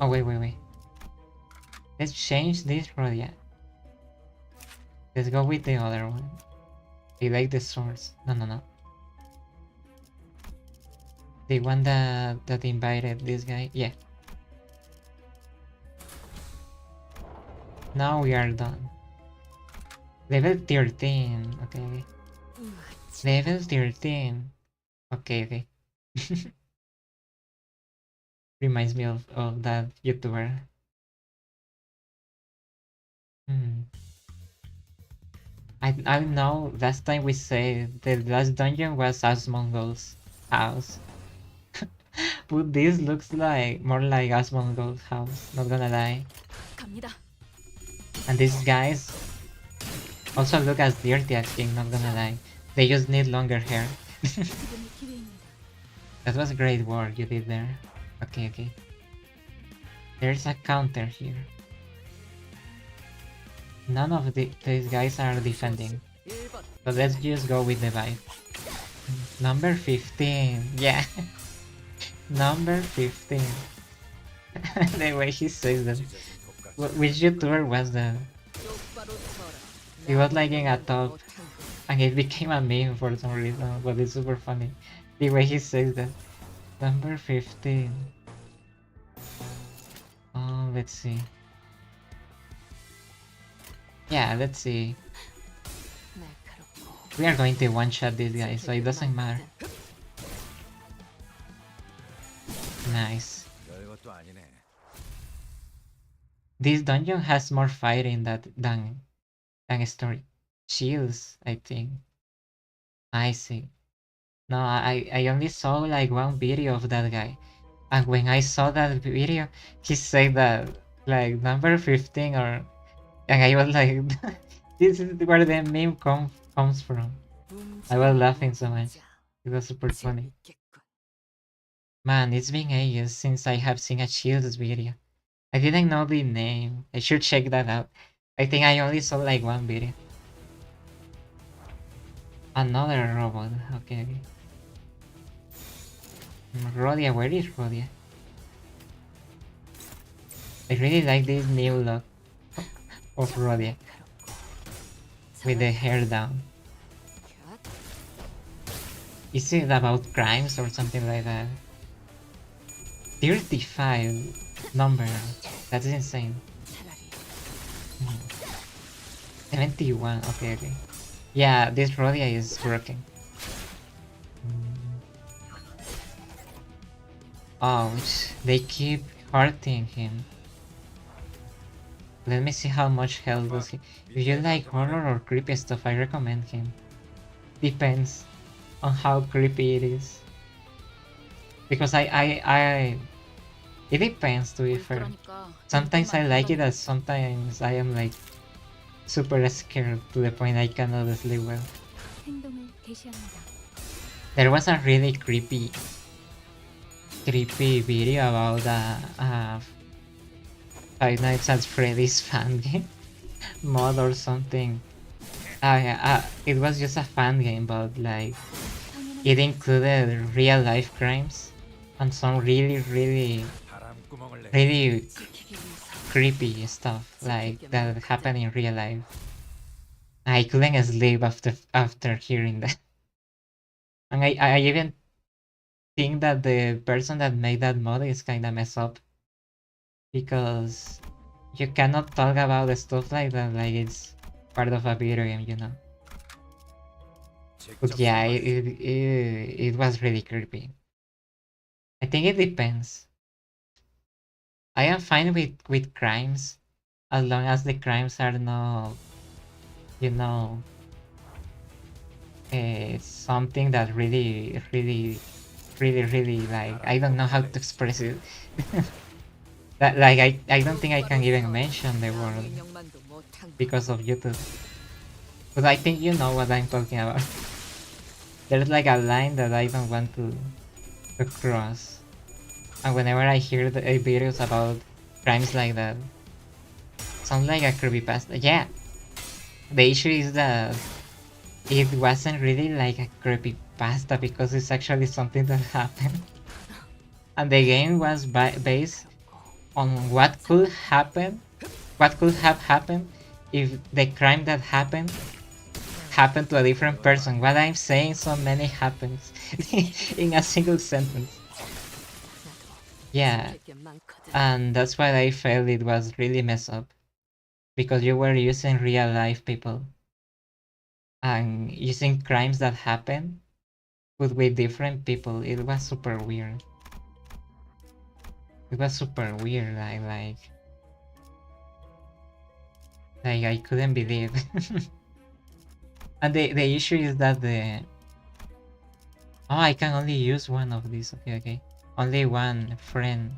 Oh, wait. Let's change this road, yeah. Let's go with the other one. I like the source. No. The one that invited this guy. Yeah. Now we are done. Level 13. Okay. Level 13. Okay. Reminds me of that YouTuber. I know last time we said the last dungeon was Asmongold's house. But this looks like more like Asmongold's house, not gonna lie. And these guys also look as dirty as King, not gonna lie. They just need longer hair. That was great work you did there. Okay. There's a counter here. None of these guys are defending. So let's just go with the vibe. Number 15. Yeah. Number 15. The way he says that. Which YouTuber was that? He was like in a top and it became a meme for some reason, but it's super funny. The way he says that. Number 15. Oh, let's see. Yeah, let's see. We are going to one-shot this guy, so it doesn't matter. Nice.
별것도 아니네.
This dungeon has more fighting than story. Shields, I think. I see. No, I only saw like one video of that guy. And when I saw that video, he said that like number 15 or... And I was like, this is where the meme comes from. I was laughing so much. It was super funny. Man, it's been ages since I have seen a Shields video. I didn't know the name. I should check that out. I think I only saw like one video. Another robot. Okay. Rhodia, where is Rhodia? I really like this new look of Rhodia with the hair down. Is it about crimes or something like that? 35 number. That's insane. 71. Okay, okay. Yeah, this Rhodia is working. Ouch. They keep hurting him. Let me see how much health does he. If you like horror or creepy stuff, I recommend him. Depends on how creepy it is. Because it depends, to be fair. Sometimes I like it, and sometimes I am like super scared to the point I cannot sleep well.
행동을 개시합니다.
There was a really creepy video about Five Nights at Freddy's fan game mod or something. Yeah, it was just a fan game, but like it included real life crimes and some really
바람구멍을 내
really creepy stuff like that happened in real life. I couldn't sleep after hearing that. And I even think that the person that made that mod is kinda messed up. Because you cannot talk about stuff like that like it's part of a video game, you know. But
직접
yeah,
선발해주지.
it was really creepy. I think it depends. I am fine with crimes as long as the crimes are not, you know, something that really like, I don't know how to express it. That, like I don't think I can even mention the word
명령만도 못한 거.
because of YouTube. But I think you know what I'm talking about. There's like a line that I don't want to cross. And whenever I hear videos about crimes like that, sounds like a creepypasta. Yeah. The issue is that it wasn't really like a creepypasta because it's actually something that happened. And the game was based on what could happen, what could have happened if the crime that happened to a different person. What I'm saying, so many happens in a single sentence. Yeah,
게 많거든.
and that's why I felt it was really messed up. Because you were using real life people and using crimes that happen but with different people. It was super weird. It was super weird. Like I couldn't believe. And the issue is that I can only use one of these. Okay. Only one friend.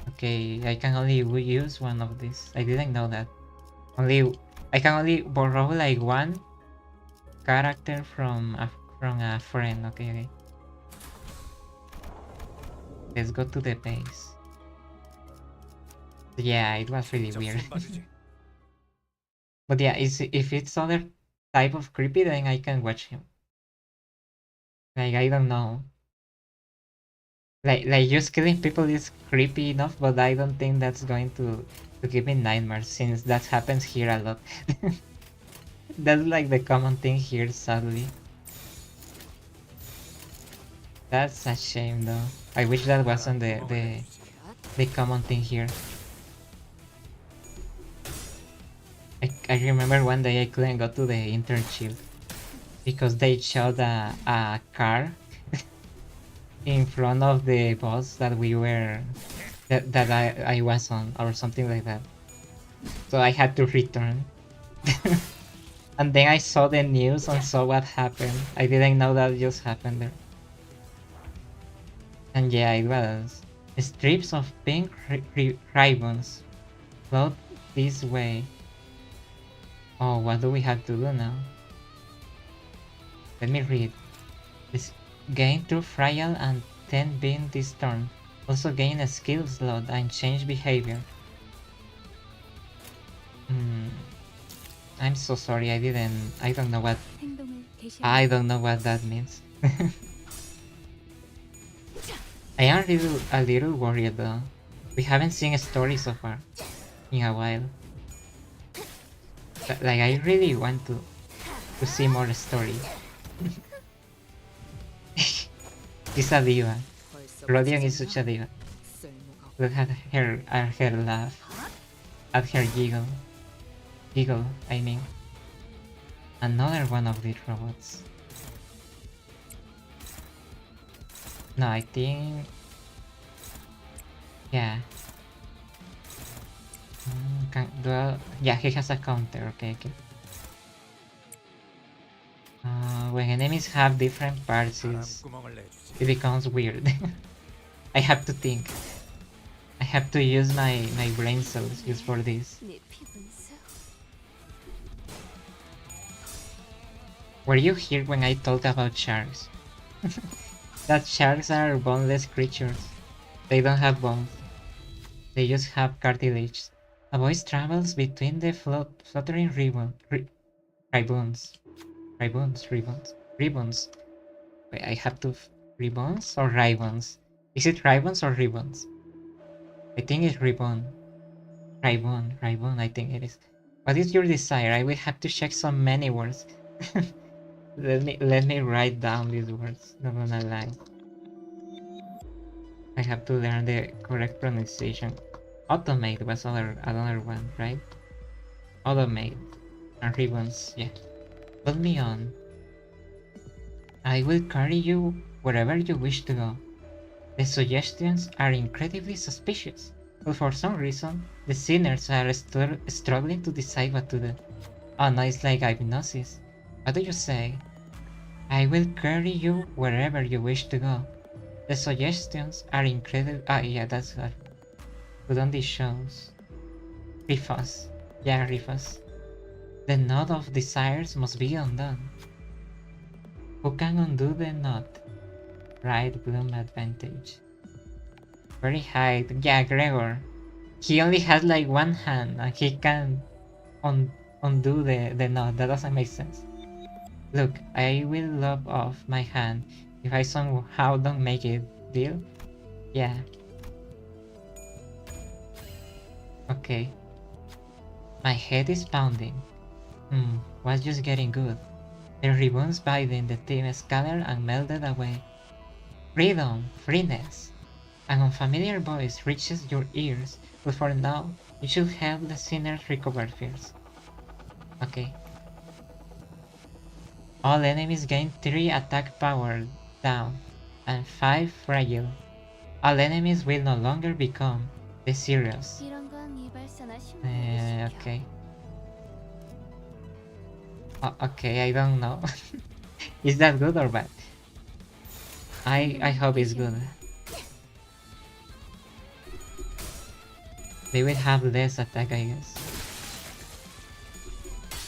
Okay, I can only use one of these. I didn't know that. I can only borrow like one character from a friend. Okay. Let's go to the base. Yeah, it was really
직접
weird.
손봐주지.
But yeah, if it's other type of creepy, then I can watch him. Like, I don't know. Like just killing people is creepy enough, but I don't think that's going to give me nightmares, since that happens here a lot. That's like the common thing here, sadly. That's a shame though. I wish that wasn't the common thing here. I remember one day I couldn't go to the internship because they showed a car in front of the bus that we were that I was on, or something like that. So I had to return. And then I saw the news and saw what happened. I didn't know that just happened there. And yeah, it was strips of pink ribbons float this way. Oh, what do we have to do now? Let me read. This gain through trial and 10 being this turn. Also gain a skill slot and change behavior. I'm so sorry, I don't know what I don't know what that means. I am a little worried though. We haven't seen a story so far in a while. But, like, I really want to see more story. She's a diva. Rodion is such a diva. Look at her laugh. At her giggle. Giggle, I mean. Another one of these robots. No, I think... Yeah. Yeah, he has a counter, okay. When enemies have different parts, it becomes weird. I have to think. I have to use my brain cells just for this. Were you here when I talked about sharks? That sharks are boneless creatures. They don't have bones. They just have cartilage. A voice travels between the fluttering ribbons. Wait, I have to... ribbons or ribbons? Is it ribbons or ribbons? I think it's ribbon. Ribbon, I think it is. What is your desire? I will have to check so many words. Let me write down these words. Not gonna lie. I have to learn the correct pronunciation. Automate was another one, right? Automate. And ribbons, yeah. Put me on. I will carry you wherever you wish to go. The suggestions are incredibly suspicious, but for some reason, the sinners are struggling to decide what to do. Oh no, it's like hypnosis. What do you say? I will carry you wherever you wish to go. The suggestions are incredible. Ah, yeah, that's her. Put on these shows. Rifas. Yeah, Rifas. The knot of desires must be undone. Who can undo the knot? Right, bloom advantage. Very high. Yeah, Gregor. He only has like one hand and he can undo the knot. That doesn't make sense. Look, I will lop off my hand if I somehow don't make it. Deal? Yeah. Okay. My head is pounding. Was just getting good. The ribbons biting the team scattered and melted away. Freedom, freeness. An unfamiliar voice reaches your ears, but for now, you should help the sinners recover first. Okay. All enemies gain 3 attack power down and 5 fragile. All enemies will no longer become the serious. Okay. Okay, I don't know. Is that good or bad? I hope it's good. They will have less attack, I guess.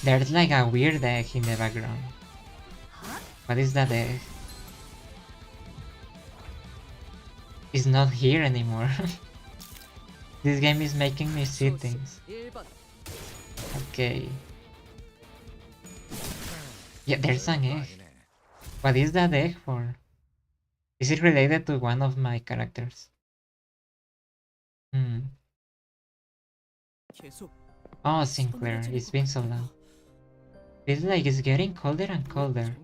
There's like a weird egg in the background. What is that egg? It's not here anymore. This game is making me see things. Okay. Yeah, there's an egg. What is that egg for? Is it related to one of my characters? Oh, Sinclair, it's been so long. Feels like it's getting colder and colder.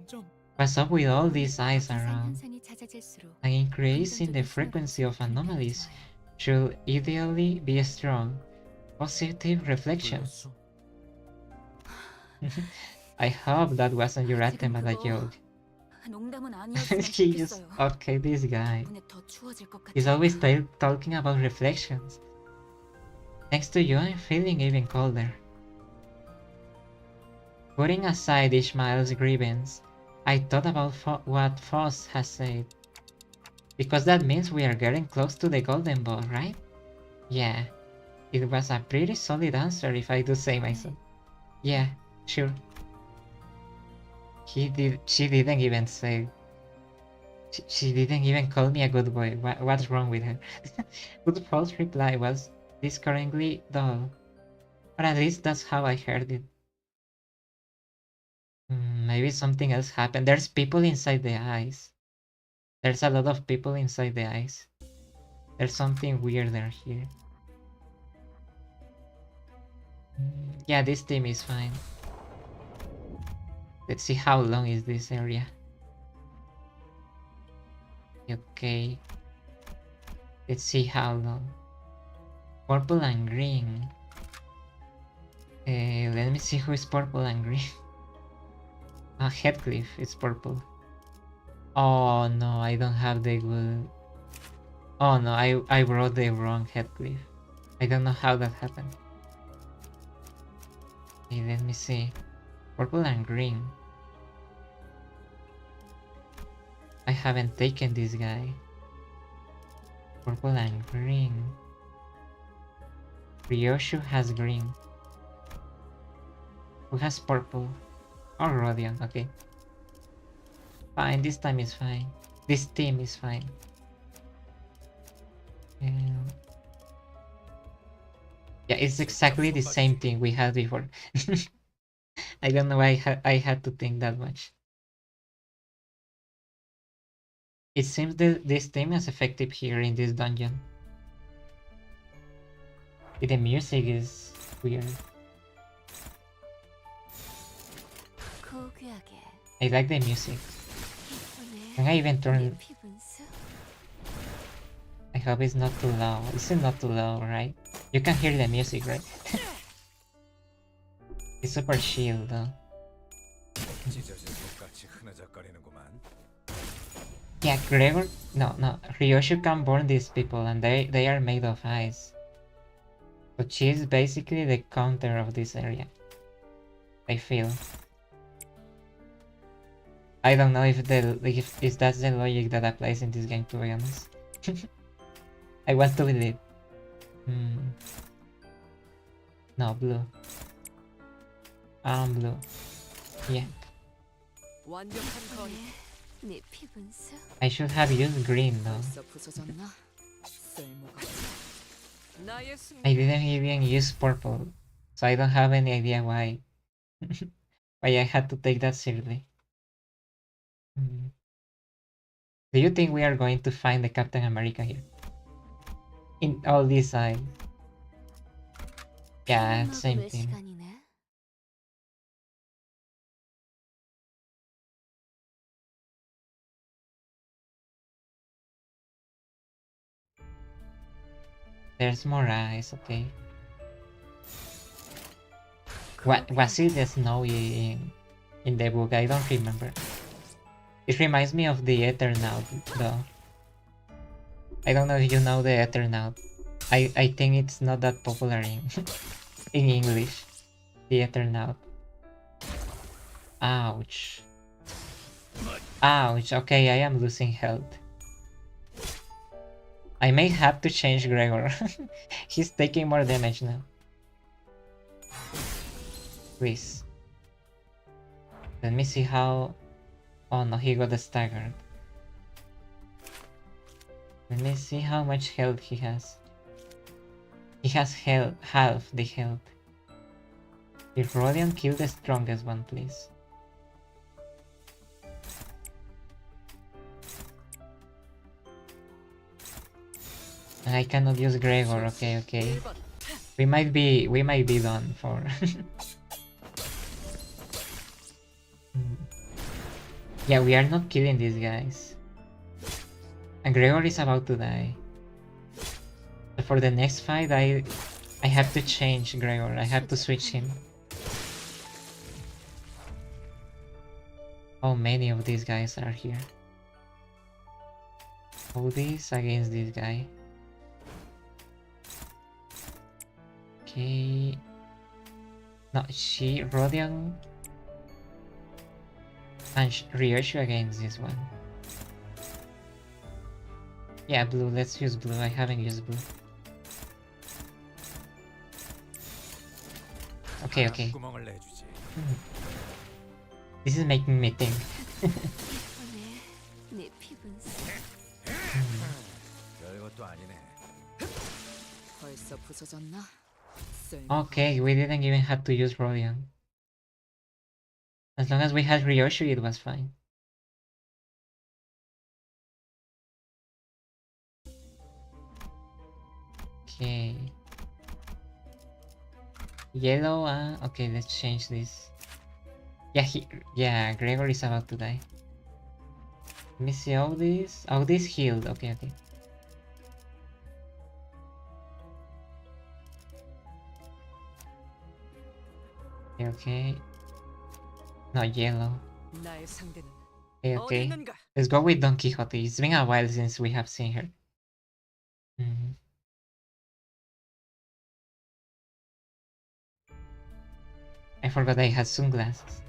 What's up with all these eyes around? An increase in the frequency of anomalies should ideally be a strong, positive reflections. I hope that wasn't your attempt at a joke. He just... Okay, this guy. He's always talking about reflections. Next to you, I'm feeling even colder. Putting aside Ishmael's grievance, I thought about what Foss has said. Because that means we are getting close to the golden ball, right? Yeah. It was a pretty solid answer if I do say myself. Yeah, sure. She didn't even say. She didn't even call me a good boy. What's wrong with her? Good Paul's reply was discouragingly dull. Or at least that's how I heard it. maybe something else happened. There's people inside the ice. There's a lot of people inside the ice. There's something weirder here. Yeah, this team is fine. Let's see how long is this area. Okay. Let's see how long. Purple and green. Let me see who is purple and green. Ah, Heathcliff is purple. Oh no, I don't have the good. Oh no, I wrote the wrong Heathcliff. I don't know how that happened. Okay, let me see. Purple and green. I haven't taken this guy. Purple and green. Ryoshu has green. Who has purple? Oh, Rodion, okay. Fine, this time is fine. This team is fine. Yeah, it's exactly the same thing we had before. I don't know why I had to think that much. It seems that this team is effective here in this dungeon. The music is weird.
고귀하게
I like the music.
이쁘네.
Can I even
네
turn?
피분수.
I hope it's not too loud. It's not too loud, right? You can hear the music, right? It's super chill though.
찢어진 독같이 흐느적거리는구만.
Yeah, Gregor. No. Ryoshu can burn these people, and they are made of ice. But she is basically the counter of this area. I feel. I don't know if that's the logic that applies in this game, to be honest. I want to believe. No, blue. Blue. Yeah.
완벽한 거리.
네 피분수.
I should have used green though.
벌써 부서졌나? 쓸모가 없어. 나의 승리.
I didn't even use purple, so I don't have any idea why. Why I had to take that seriously. Do you think we are going to find the Captain America here? In all this side. Yeah, same
먹을
thing.
시간이네.
There's more eyes, okay. What was it the snowy in the book? I don't remember. It reminds me of the Eternaut though. I don't know if you know the Eternaut. I think it's not that popular in in English. The Eternaut. Ouch. Ouch, okay, I am losing health. I may have to change Gregor. He's taking more damage now. Please. Let me see how... Oh no, he got staggered. Let me see how much health he has. He has half the health. If Rodion, kill the strongest one, please. I cannot use Gregor. Okay. We might be done for. Yeah, we are not killing these guys. And Gregor is about to die. For the next fight, I have to change Gregor. I have to switch him. How many of these guys are here? All these against this guy. Okay. No, Rodion and Ryoshu against this one. Yeah, blue. Let's use blue. I haven't used blue. Okay.
구멍을 내주지.
This is making me think.
이쁘네. 네 피분수.
별것도 아니네.
벌써 부서졌나?
Okay, we didn't even have to use Rodion. As long as we had Ryoshi, it was fine. Okay. Yellow, okay, let's change this. Yeah, Gregor is about to die. Let me see all this. All this healed. Okay. Okay. Not yellow.
나의 상대는
Okay,
어디
okay.
있는가?
Let's go with Don Quixote. It's been a while since we have seen her. I forgot I had sunglasses.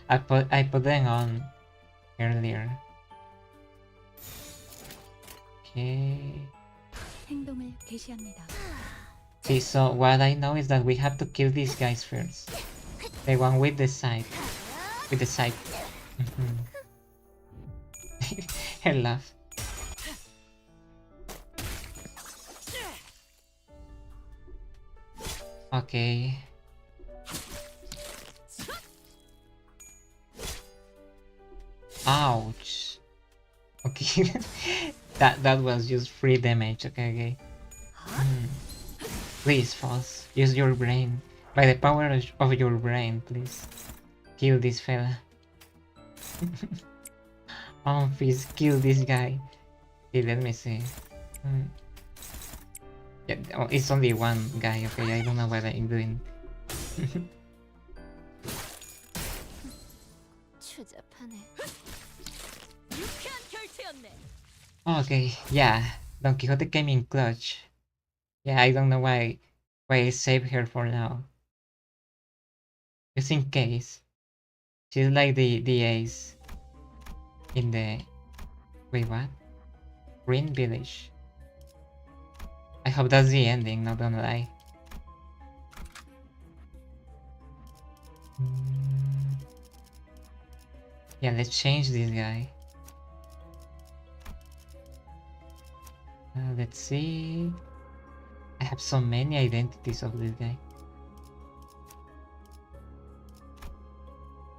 I put them on earlier. Okay.
행동을 개시합니다.
See, so what I know is that we have to kill these guys first. The one with the scythe. With the scythe. Her laugh. Okay. Ouch. Okay. that was just free damage. Okay. Please, Foss, use your brain. By the power of your brain, please. Kill this fella. Please kill this guy. Okay, let me see. Yeah, it's only one guy, okay, I don't know what I'm doing.
추잡하네.
Okay, yeah, Don Quixote came in clutch. Yeah, I don't know why I saved her for now. Just in case. She's like the ace in the... Wait, what? Green Village. I hope that's the ending, not gonna lie. Yeah, let's change this guy. Let's see. I have so many identities of this guy.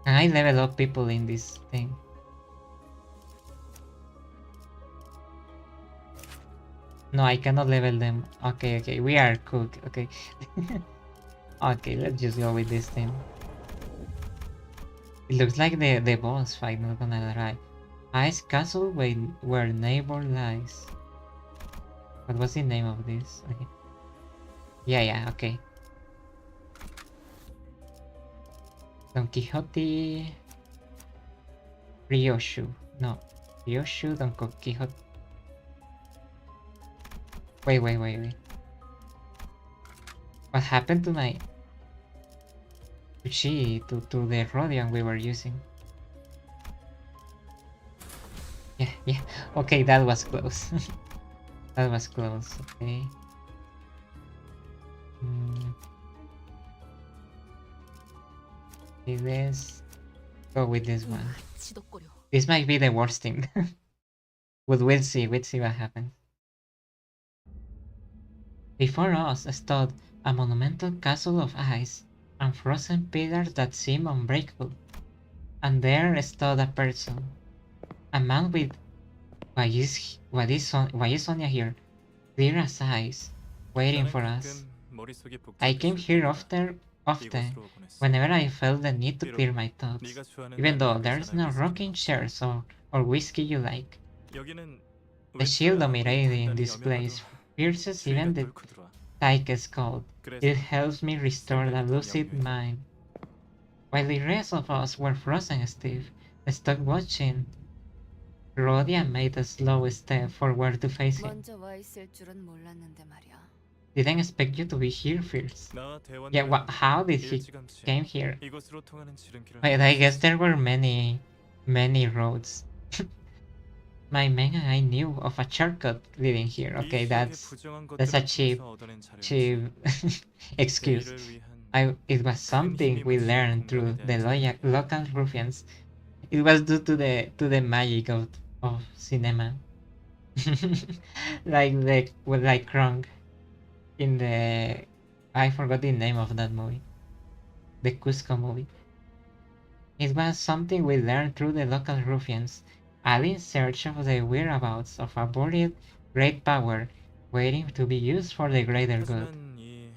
Can I level up people in this thing? No, I cannot level them. Okay, we are cooked. Okay. Okay, let's just go with this thing. It looks like the boss fight, not gonna lie. Ice Castle where neighbor lies. What was the name of this? Okay. Yeah, okay. Don Quixote... Ryoshu. No. Ryoshu, Don Quixote... Wait. What happened to my... to the Rhodion we were using? Yeah. Okay, that was close. That was close, okay. Okay, let's go with this one. This might be the worst thing. But we'll see what happens. Before us stood a monumental castle of ice and frozen pillars that seemed unbreakable. And there stood a person. A man with... Why is Sonia here? Clear as ice, waiting for us. I came here often whenever I felt the need to clear my thoughts, even though there's no rocking chairs or whiskey you like. The chill dominating in this place pierces even the tightest cold. It helps me restore the lucid mind. While the rest of us were frozen stiff, stuck watching, Rhodia made a slow step forward to face him.
먼저 와 있을 줄은 몰랐는데 말이야.
Didn't expect you to be here first. Yeah, how did he came here? But I guess there were many roads. My man and I knew of a shortcut leading here. Okay, that's a cheap excuse. It was something we learned through the local ruffians. It was due to the magic of cinema. like Krong in the... I forgot the name of that movie. The Cusco movie. It was something we learned through the local ruffians, all in search of the whereabouts of a buried great power, waiting to be used for the greater good.
하지만 이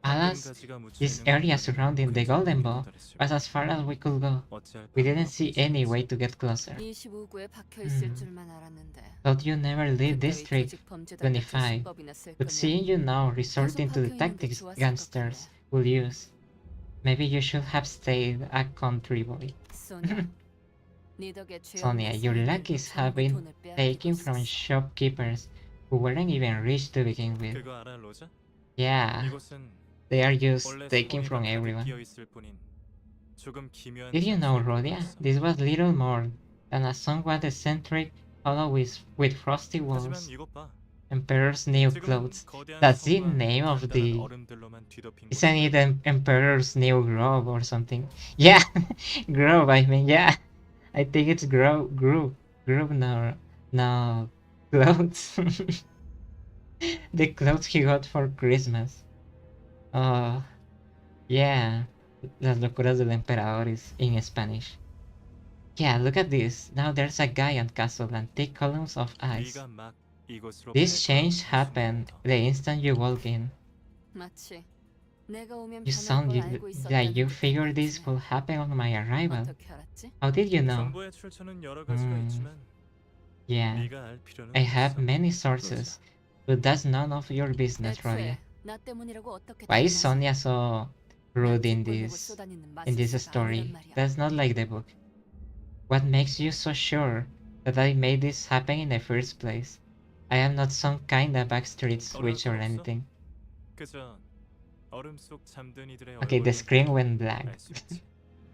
Alas,
가지가 묻혀
this
있는
area
공간에
surrounding the Golden
근처에
Bow
도달했을
was
뿐
as far as we could go.
어찌할
We
방법
didn't see any way
없었지.
to get closer.
25구에 박혀 있을
음.
줄만 알았는데.
Thought you never leave
그따위
District
조직 범죄단 같은
25,
수법이나 쓸
but
거면
seeing you now resorting to the
박혀 있는 게
tactics
좋았을 것
gangsters will use, maybe you should have stayed a country boy.
소냐, 네 덕에 죄
Sonia,
없는
your
사람들도
lackeys
전부
have been
돈을 빼앗기고
taken from
있었어.
shopkeepers who weren't even rich to begin with.
그거 알아, 로자?
Yeah,
이곳은
they are just
원래
taken
소공이
from
더 가득
everyone.
끼어 있을 뿐인 조금 기묘한
Did you know,
장소에
Rhodia?
머물렀어.
This was little more than a somewhat eccentric hollow with frosty
하지만
walls,
이것 봐.
emperor's new
지금은
clothes.
거대한
That's the
성과
name of
단단한
the...
얼음들로만 뒤덮인
Isn't it
곳이야.
Emperor's New Grove or something? Yeah, Grove, I mean, yeah. I think it's Grove, no, clothes. The clothes he got for Christmas. Yeah, Las locuras del emperador is in Spanish. Yeah, look at this. Now there's a giant castle and thick columns of ice.
네가 막 이곳으로
This change
발걸음을
happened
踏는
the instant you walk in.
마치 내가 오면
You
변할
sound
걸
you,
알고
like you
있었다는
figured this
듯한
would happen on my arrival.
어떻게 알았지?
How did you know?
정보의 출처는 여러 가지가 있지만
Yeah,
네가 알 필요는
I have
없어.
many sources, but that's none of your business, Rodia.
애초에 나 때문이라고 어떻게
Why is
단언하지?
Sonia so rude in
난 뒷골목을
this
쏘다니는
in this
마술사가
story?
아니란 말이야.
That's not like the book. What makes you so sure that I made this happen in the first place? I am not some kind of backstreet switch or anything.
그저 얼음 속 잠든 이들의
Okay, the
얼굴을
screen went black.
알 수 있지.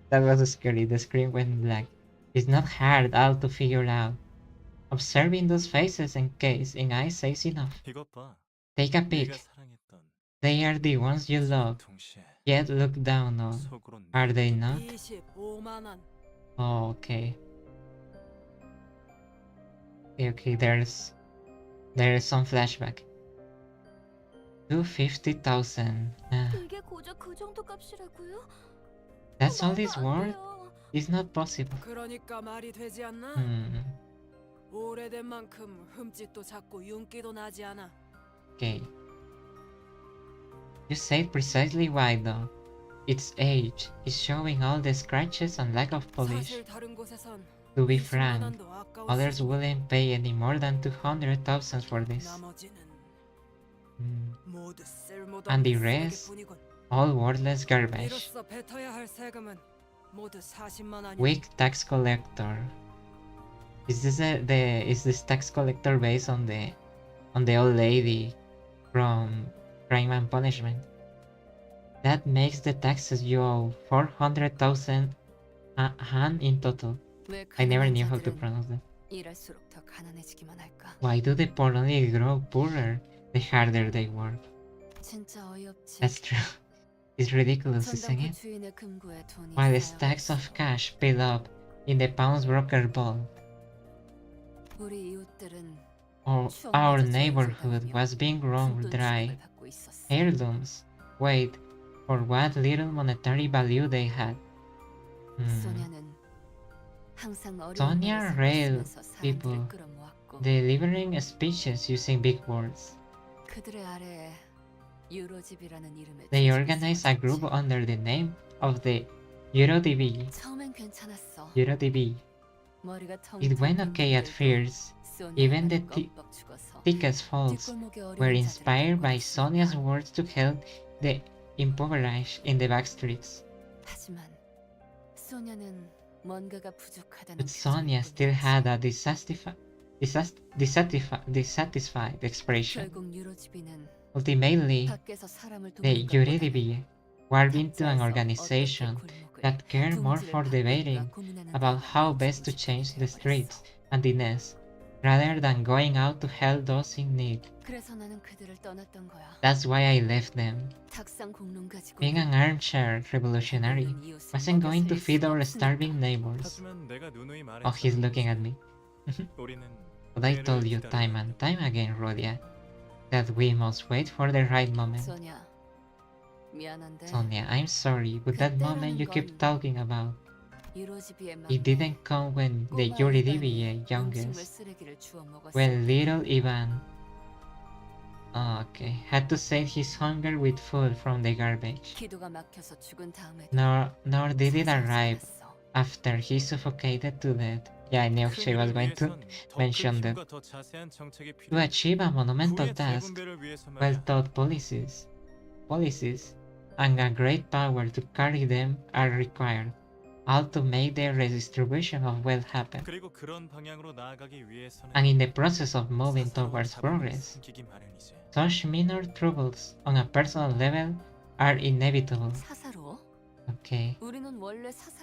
That was scary. The screen went black. It's not hard all to figure out. Observing those faces in case in eyes says enough.
이것 봐.
Take a peek.
네가 사랑했던
They are the ones you love,
동시에
yet look down on.
속으로
Are they not?
25만 원.
Oh, okay. Okay, there's some flashback. 250,000.
이게 고작 그 정도 값이라고요?
That's all
말도
this
안
worth?
돼요.
It's not possible.
그러니까 말이 되지 않나? 오래된 만큼 흠집도 작고 윤기도 나지 않아.
Okay. You said precisely why though. Its age is showing all the scratches and lack of polish.
사실 다른 곳에선
To be
20만
frank,
원도 아까웠어.
others wouldn't pay any more than 200,000 for this.
나머지는
Hmm.
모두 쓸모도
And the
없는
rest?
쓰레기뿐이군.
All worthless garbage.
이로써 뱉어야 할 세금은 모두 40만 원이야.
Weak tax collector. Is this tax collector based on the old lady from Crime and Punishment? That makes the taxes you owe 400,000 han in total.
왜
I never
가난한
knew how to
자들은
pronounce that.
일할수록 더 가난해지기만 할까?
Why do the poor only grow poorer the harder they work?
진짜 어이없지.
That's true. It's ridiculous, isn't
전당포
it?
주인의 금고에 돈이
While
쌓여
stacks of
있어.
cash piled up in the pawnbroker vault,
우리 이웃들은
our neighborhood was being grown
푼돈
dry.
취급을 받고 있었어.
Heirlooms, wait, for what little monetary value they had.
소냐는 항상 어려운
Sonia
일을
railed
삼으면서
people.
사람들을 끌어모았고
Delivering speeches using big words.
그들의 아래에 유로집이라는 이름의
They
조직이
organized a group
세워졌지.
under the name of the EuroDB.
처음엔 괜찮았어.
EuroDB.
머리가
It went okay at first. Even the thickest faults were inspired by Sonia's words to help the impoverished in the back streets.
하지만 소냐는 뭔가가 부족하다는
But Sonia still had a dissatisfied expression.
결국 유로집이는
Ultimately,
밖에서 사람을
the
돕는
EuroDB warped into an organization that cared more for debating about how best to change the streets and the nest, rather than going out to help those in need.
그래서 나는 그들을 떠났던 거야.
That's why I left them.
탁상 공론 가지고
Being an armchair revolutionary wasn't going to feed our starving neighbors.
하지만 내가 누누이
Oh, he's
말했잖아.
looking at me.
우리는
But I
때를
told you
기다려야
time and time again, Rhodia, that we must wait for the right moment.
소냐 미안한데
Sonia, I'm sorry, but that moment you keep talking about It didn't come when the Yuridivi youngest, when little Ivan, had to save his hunger with food from the garbage. Nor did it arrive after he suffocated to death. Yeah, I knew she was going to mention that. To achieve a monumental task, well-taught policies, and a great power to carry them are required, all to make the redistribution of wealth happen. And in the process of moving towards progress, such minor troubles on a personal level are inevitable. Okay.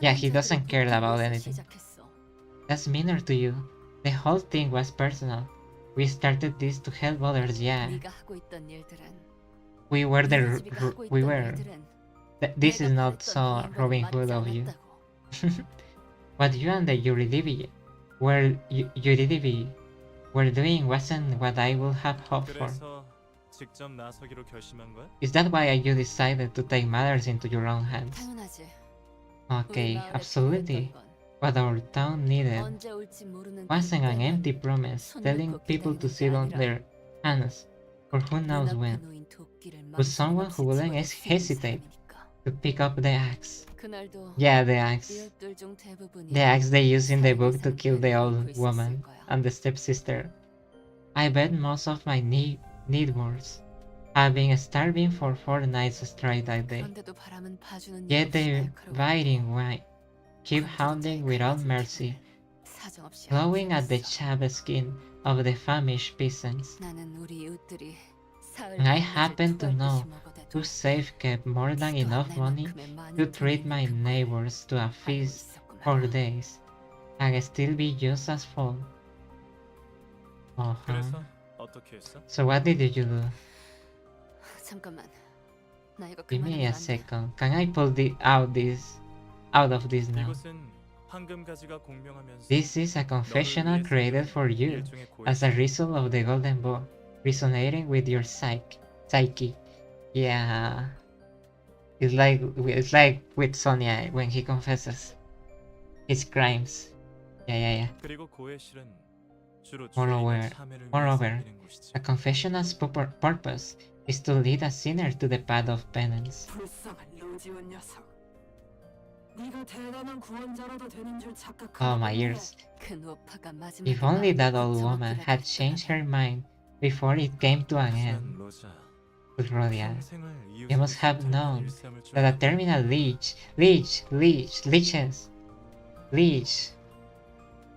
Yeah, he doesn't care about anything. That's minor to you. The whole thing was personal. We started this to help others, yeah. We were. This is not so Robin Hood of you. What you and the Yuridivi were doing wasn't what I would have hoped for. Is that why you decided to take matters into your own hands? Okay, absolutely. What our town needed wasn't an empty promise telling people to sit on their hands for who knows when, but someone who wouldn't hesitate to pick up the axe. Yeah, the axe. The axe they use in the book to kill the old woman and the stepsister. I bet most of my neighbors have been starving for 4 nights straight that day. Yet the biting wine keep hounding without mercy, clawing at the chapped skin of the famished peasants. And I happen to know who kept more than enough money to treat my neighbors to a feast for days, and still be just as full. So what did you do? Give me a second. Can I pull out of this now? This is a confessional created for you as a result of the golden bow resonating with your psyche. Yeah, it's like with Sonia when he confesses his crimes. Yeah. Moreover, a confessional's purpose is to lead a sinner to the path of penance. Oh, my ears. If only that old woman had changed her mind before it came to an end. But Rhodia, you must have known that a terminal leech.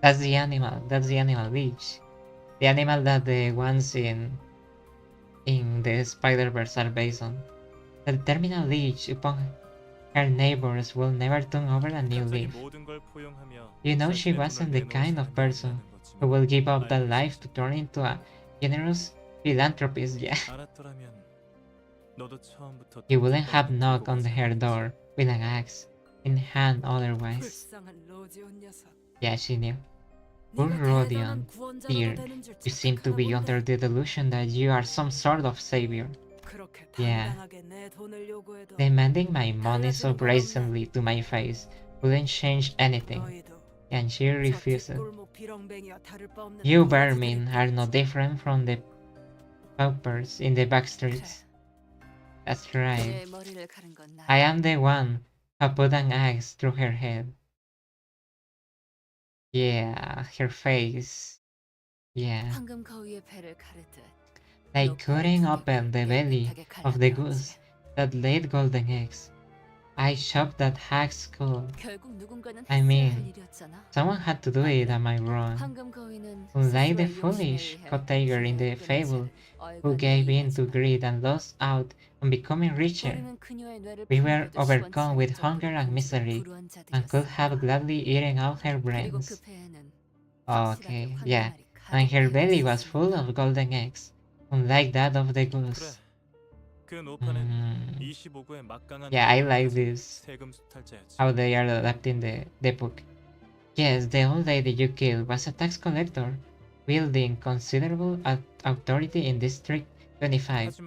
That's the animal leech. The animal that the ones in the Spider-Verse are based on. The terminal leech upon her neighbors will never turn over a new leaf. You know she wasn't the kind of person who will give up that life to turn into a generous philanthropist, yeah. You wouldn't have knocked on her door with an axe in hand otherwise. Yeah, she knew. Poor Rodion, dear, you seem to be under the delusion that you are some sort of savior. Yeah. Demanding my money so brazenly to my face wouldn't change anything, and she refused. You vermin are no different from the paupers in the back streets. That's right. I am the one who put an axe through her head. Yeah, her face. Yeah. Like cutting open the belly of the goose that laid golden eggs. I chopped that hag's skull. I mean, someone had to do it, am I wrong? Unlike the foolish cottager in the fable who gave in to greed and lost out on becoming richer, we were overcome with hunger and misery and could have gladly eaten out her brains. Okay, yeah, and her belly was full of golden eggs, unlike that of the goose. Yeah, I like this, how they are adapting the book. Yes, the old lady you killed was a tax collector, wielding considerable authority in District 25.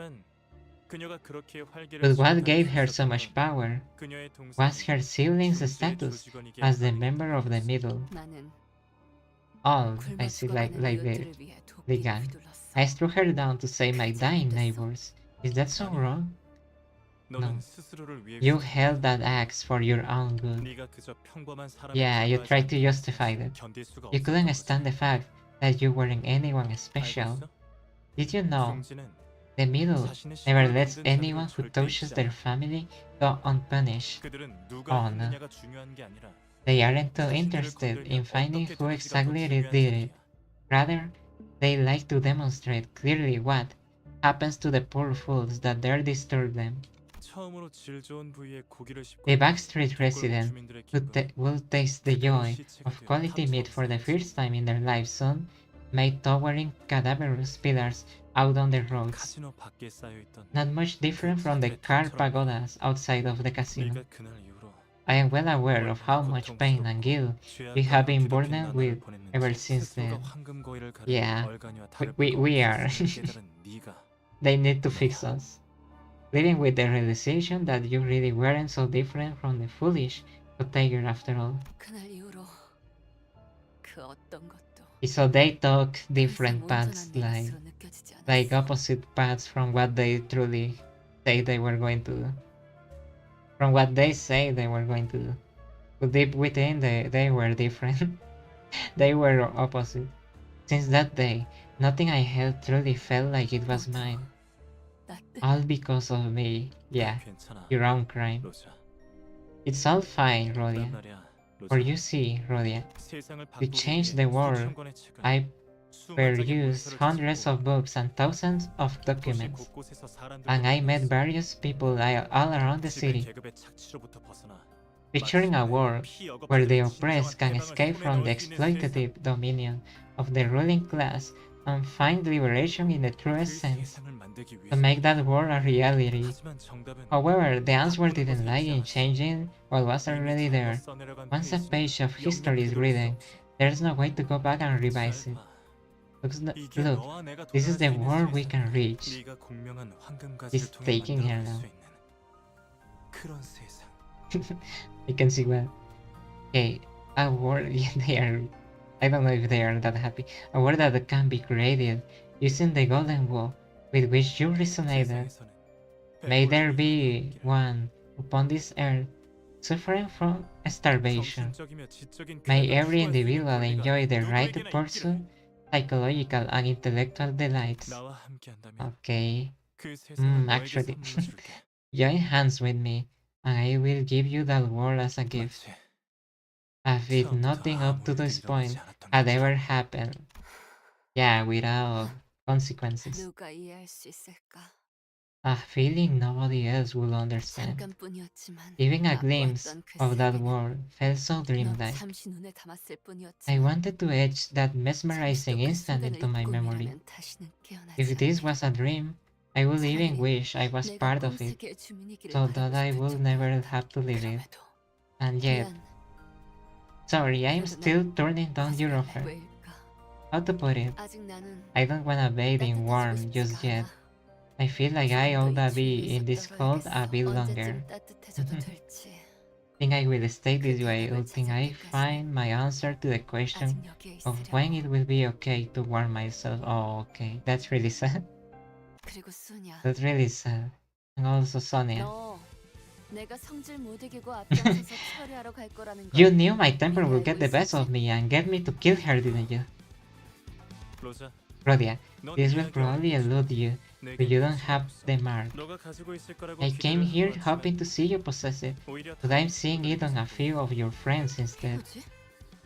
그녀가 그렇게 활기를
But what
쏟아낼
gave
수
her so
있었던
much
건
power
그녀의 동생이
was her siblings'
중세
status
조직원이기에
as the
따르기
member of the
때문이었어.
middle.
나는
All, I
굶어
see,
죽어가는
the
이웃들을 위해
the
도끼를
gun.
휘둘렀어.
I threw her down to save my
그게
dying
잘못됐어?
neighbors. Is that so
아니,
wrong?
너는
No.
스스로를 위해
You
휘둘렀다.
held that axe for your own good.
네가 그저 평범한 사람에
Yeah, you
불과하지
tried to
않다는
justify
사실을
that.
견딜 수가
You couldn't
없었던
stand
거지.
the fact that you weren't anyone
알고
special.
있어?
Did you know
숭지는
the middle
자신의
never
시골을
lets
만든
anyone
자들을
who
절대
touches
잊지
their
않아.
family go unpunished?
그들은 누가
Oh no.
했느냐가 중요한 게 아니라
They aren't too
자신들을
interested
건들면
in finding
어떻게
who
되는지가 더
exactly
중요한
did it.
자들이야.
Rather, they like to demonstrate clearly what happens to the poor fools that dare disturb them.
처음으로 질 좋은 부위에 고기를 씹고
A
있는
backstreet
동굴
resident
주민들의
who
기분.
will taste the
그대로
joy
시체가
of
된
quality meat
칸토
for the
사회지.
first time in their lives soon made towering cadaverous pillars out on the roads.
카지노 밖에 쌓여 있던
Not much different from the car pagodas outside of the casino.
네가 그날 이후로
I am well aware of how much pain and guilt you have been burdened with ever since then. Yeah, we are. They need to fix us. Living with the realization that you really weren't so different from the foolish Vtuber after all.
그날 이후로 그 어떤 것도
So they took different
항상
paths,
온전한 내 것으로 느껴지지 않았어.
like opposite paths from what they truly say they were going to do. From what they say they were going to do. But deep within, they were different. They were opposite. Since that day, nothing I held truly felt like it was mine.
나 때문에
All because of me. Yeah, your own crime. It's all fine, Rodia. For you see, Rodia, to change the world, I perused hundreds of books and thousands of documents, and I met various people all around the city, picturing a world where the oppressed can escape from the exploitative dominion of the ruling class and find liberation in the truest sense. To make that world a reality. However, the answer didn't lie in changing what was already there. Once a page of history is written, there's no way to go back and revise it. Look, this is the world we can reach. He's taking her now. You can see what. Okay, a world. Yeah, they are. I don't know if they are that happy. A world that can be created using the golden wall with which you resonated. May there be one upon this earth suffering from starvation. May every individual enjoy the right to pursue psychological and intellectual delights. Okay. Actually, join hands with me, and I will give you that world as a gift. As if nothing up to this point had ever happened. Yeah, without consequences.
누가 이해할 수 있을까?
A feeling nobody else will understand.
잠깐뿐이었지만
Even a
나
glimpse
보았던 그
of that
세계는
world felt so
넌
dreamlike.
잠시 눈에 담았을
I
뿐이었지만
wanted to etch that mesmerizing
잠시도 그
instant
순간을
into my
잊고
memory.
미라는 다시는 깨어나지
If this
않게.
was a dream, I would even
차라리
wish I was
내가
part of it,
꿈세계의 주민이기를
so
바라고
that I
싶을
would
정도로.
never have to live it.
그럼에도
And yet,
미안,
sorry, I'm
그래도
still
난
turning down your
거절할
offer.
왜일까?
How to put it?
아직 나는
I don't wanna bathe in
따뜻해지고
warm just
싶지가
yet.
않아.
I feel like I
조금
ought
더
to
이
be
주위에
in this cold a
떨어야겠어.
bit longer.
언제쯤 따뜻해져도 될지.
Think I will stay this
그
way
대답을
until
찾을
I
때까지
find my answer to the question
아직 여기에
of when
있으려고.
it will be okay to warm myself. Oh, okay. That's really sad.
그리고 수냐,
That's really sad. And also Sonia.
너 내가 성질 못 이기고 앞장서서 처리하러 갈 거라는 걸
You knew my temper
미리
would get
알고
the best of
있었지?
me and get me to kill her, didn't you?
로자,
Rodia,
넌
this will
이야기하는
probably
거지.
elude you,
내게
but you don't
관심이
have
없어.
the mark.
너가 가지고 있을 거라고
I came
기대를
here
하고
hoping to
왔지만
see you possess it,
오히려
but I'm seeing it on a few of your friends instead.
뭐지?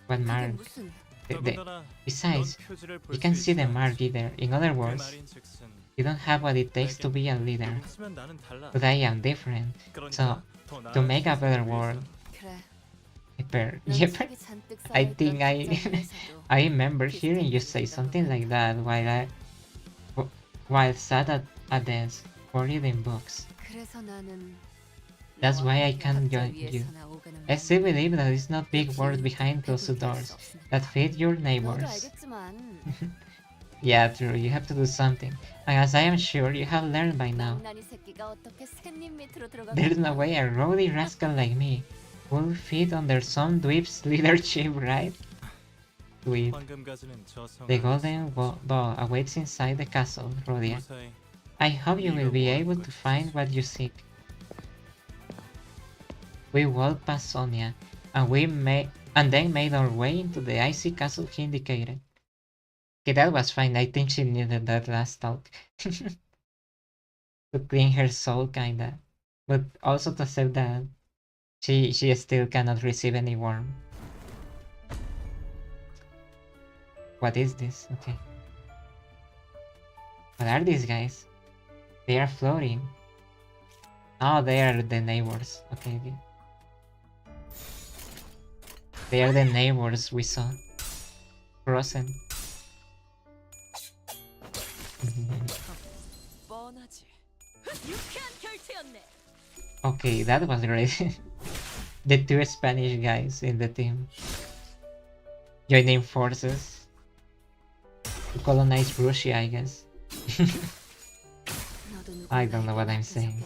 What
그게
mark?
무슨?
더군다나
Besides,
넌 표지를 볼
you can
수
see the
있어야지.
mark either. In other
그
words,
말인즉슨
you don't have what it takes to be a leader.
누구지만 나는 달라.
But I am different.
그러니까 더
To
나은
make a better
세상을
world.
그래.
Yep.
넌 책이 잔뜩
I
쌓여있던
think
책장에서도
I remember hearing you say something like that while sat at desk, worried in books.
그래서 나는
That's
너와
why I
함께
can't
학자
join
위에
you.
서나오가는
I still
마음으로
believe that it's not big
그
world
기운도
behind closed
배분될
doors
수 없으니까.
that feed your
너도
neighbors.
알겠지만
Yeah, true. You have to do something. And as I am sure you have learned by now,
망나니 새끼가 어떻게 샌님 밑으로
there's no
들어가겠나?
way a rowdy rascal like me will fit under some dweeb's leadership, right? Dweeb.
황금 가지는 저성.
The golden ball awaits inside the castle, Rhodia.
무사히
I hope you will be able to find what you seek. We walked past Sonia, and then made our way into the icy castle he indicated. Okay, that was fine. I think she needed that last talk. To clean her soul, kinda. But also to accept that she still cannot receive any warmth. What is this? Okay. What are these guys? They are floating. Oh, they are the neighbors. Okay. They are the neighbors we saw. Frozen.
뻔하지. 유쾌한 결투였네.
Okay, that was great. The two Spanish guys in the team joining forces to colonize Russia, I guess. I don't know what I'm saying.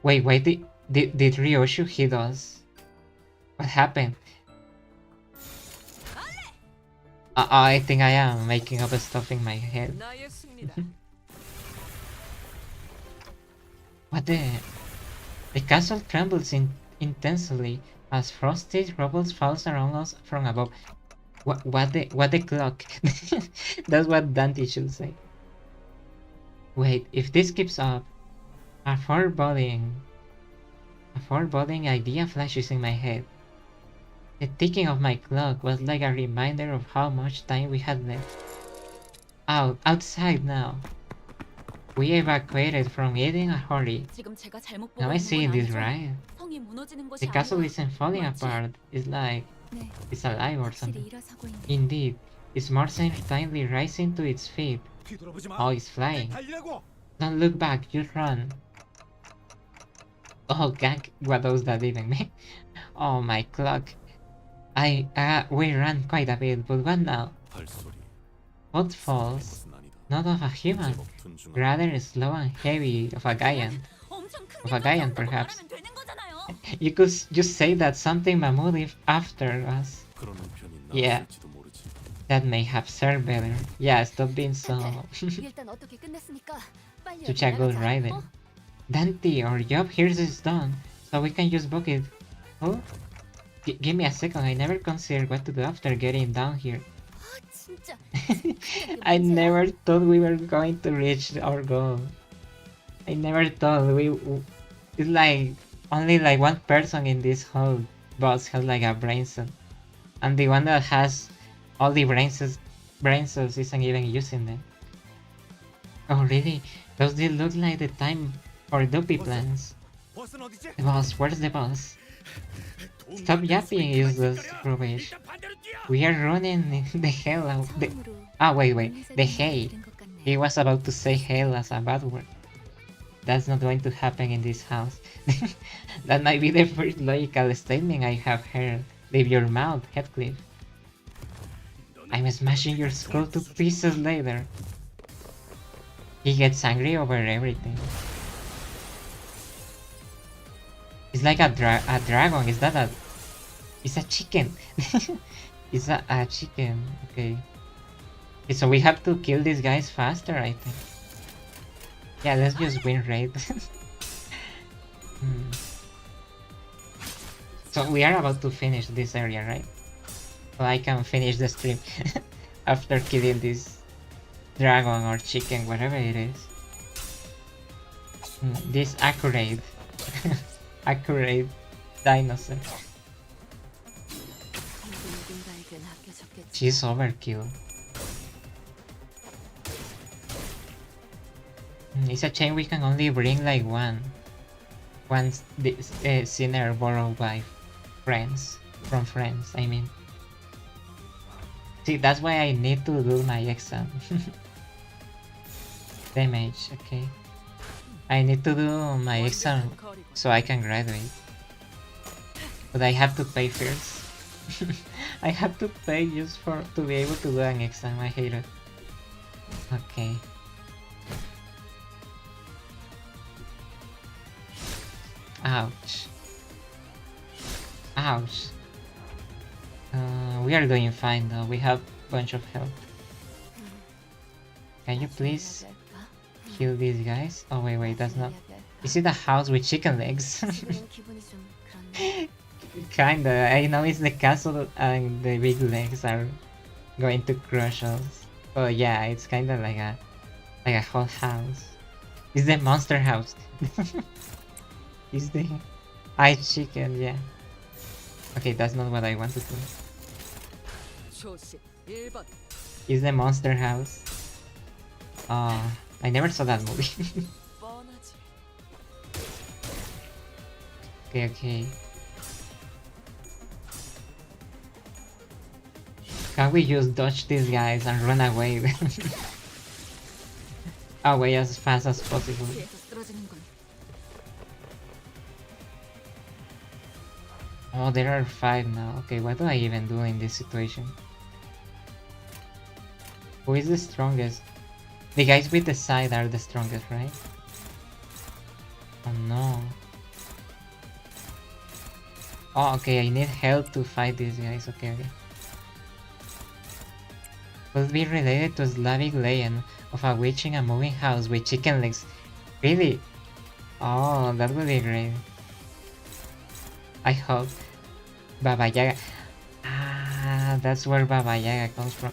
Wait, did Ryoshu hit us? What happened? I think I am making up stuff in my head.
나의 승리다.
What the castle trembles intensely as frosty rubble falls around us from above. What the clock? That's what Dante should say. Wait, if this keeps up, a foreboding idea flashes in my head. The ticking of my clock was like a reminder of how much time we had left. Outside now. We evacuated from it in a hurry.
지금 제가 잘못 보고
Now I
있는
see
건
this
아니죠?
right.
성이 무너지는 것이
The castle
아니라
isn't falling
맞지?
apart. It's like
네,
it's alive or
확실히
something.
일어서고 있네.
Indeed, it's more timely rising to its feet. Oh, it's flying. Don't look back, you run. Oh, gag, what does that even mean? Oh, my clock. We ran quite a bit, but what now?
발소리.
Footfalls,
것은 아니다.
not of a human,
제법 둔중한
rather slow and heavy of a giant.
엄청 큰
Of a
게
giant,
떴다고
perhaps.
말하면 되는 거잖아요.
You could just say that something mammoth after us.
그러는 편이
Yeah.
나았을지도 모르지.
That may have served better. Yeah, stop being so...
일단 어떻게 끝냈으니까 빨리
Such a
여기
good
나가자.
rider.
어?
Dante, our job here is done, so we can just book it. Oh? Give me a second, I never considered what to do after getting down here.
아, 진짜.
I never thought we were going to reach our goal. I never thought it's like only like one person in this whole boss has like a brain cell, and the one that has all the brain cells isn't even using them. Oh really? Does this look like the time for dopey plans? The boss, where's the boss? Stop yapping, useless rubbish. We are running the hell out. Wait, the hay. He was about to say hell as a bad word. That's not going to happen in this house. That might be the first logical statement I have heard. Leave your mouth, Heathcliff. I'm smashing your skull to pieces later. He gets angry over everything. It's like a dragon. Is that a... It's a chicken. It's a chicken. Okay. So we have to kill these guys faster, I think. Yeah, let's just win raid. So we are about to finish this area, right? So I can finish the stream after killing this dragon or chicken, whatever it is. This accurate accurate dinosaur.
누군가에겐 아껴졌겠지.
She's overkill. It's a shame we can only bring like one sinner borrowed by from friends, I mean. See, that's why I need to do my exam. Damage, okay. I need to do my exam so I can graduate. But I have to pay first. I have to pay just for to be able to do an exam. I hate it. Okay. Ouch. Ouch. We are doing fine though. We have a bunch of health. Can you please kill these guys? Oh wait, that's not. Is it a house with chicken legs?
기분이 좀 그렇네.
Kinda. I know it's the castle and the big legs are going to crush us. Oh yeah, it's kinda like a whole house. It's the monster house. It's the ice chicken, yeah. Okay, that's not what I wanted to.
초시 1번.
It's the monster house. Oh, I never saw that movie.
뻔하지.
Okay. Can we just dodge these guys and run away? Away as fast as possible.
피해서 쓰러지는 건
Oh, there are 5 now. Okay, what do I even do in this situation? Who is the strongest? The guys with the side are the strongest, right? Oh no. Oh, okay, I need help to fight these guys. Okay. Could be related to Slavic legend of a witch in a moving house with chicken legs. Really? Oh, that would be great. I hope. Baba Yaga. Ah, that's where Baba Yaga comes from.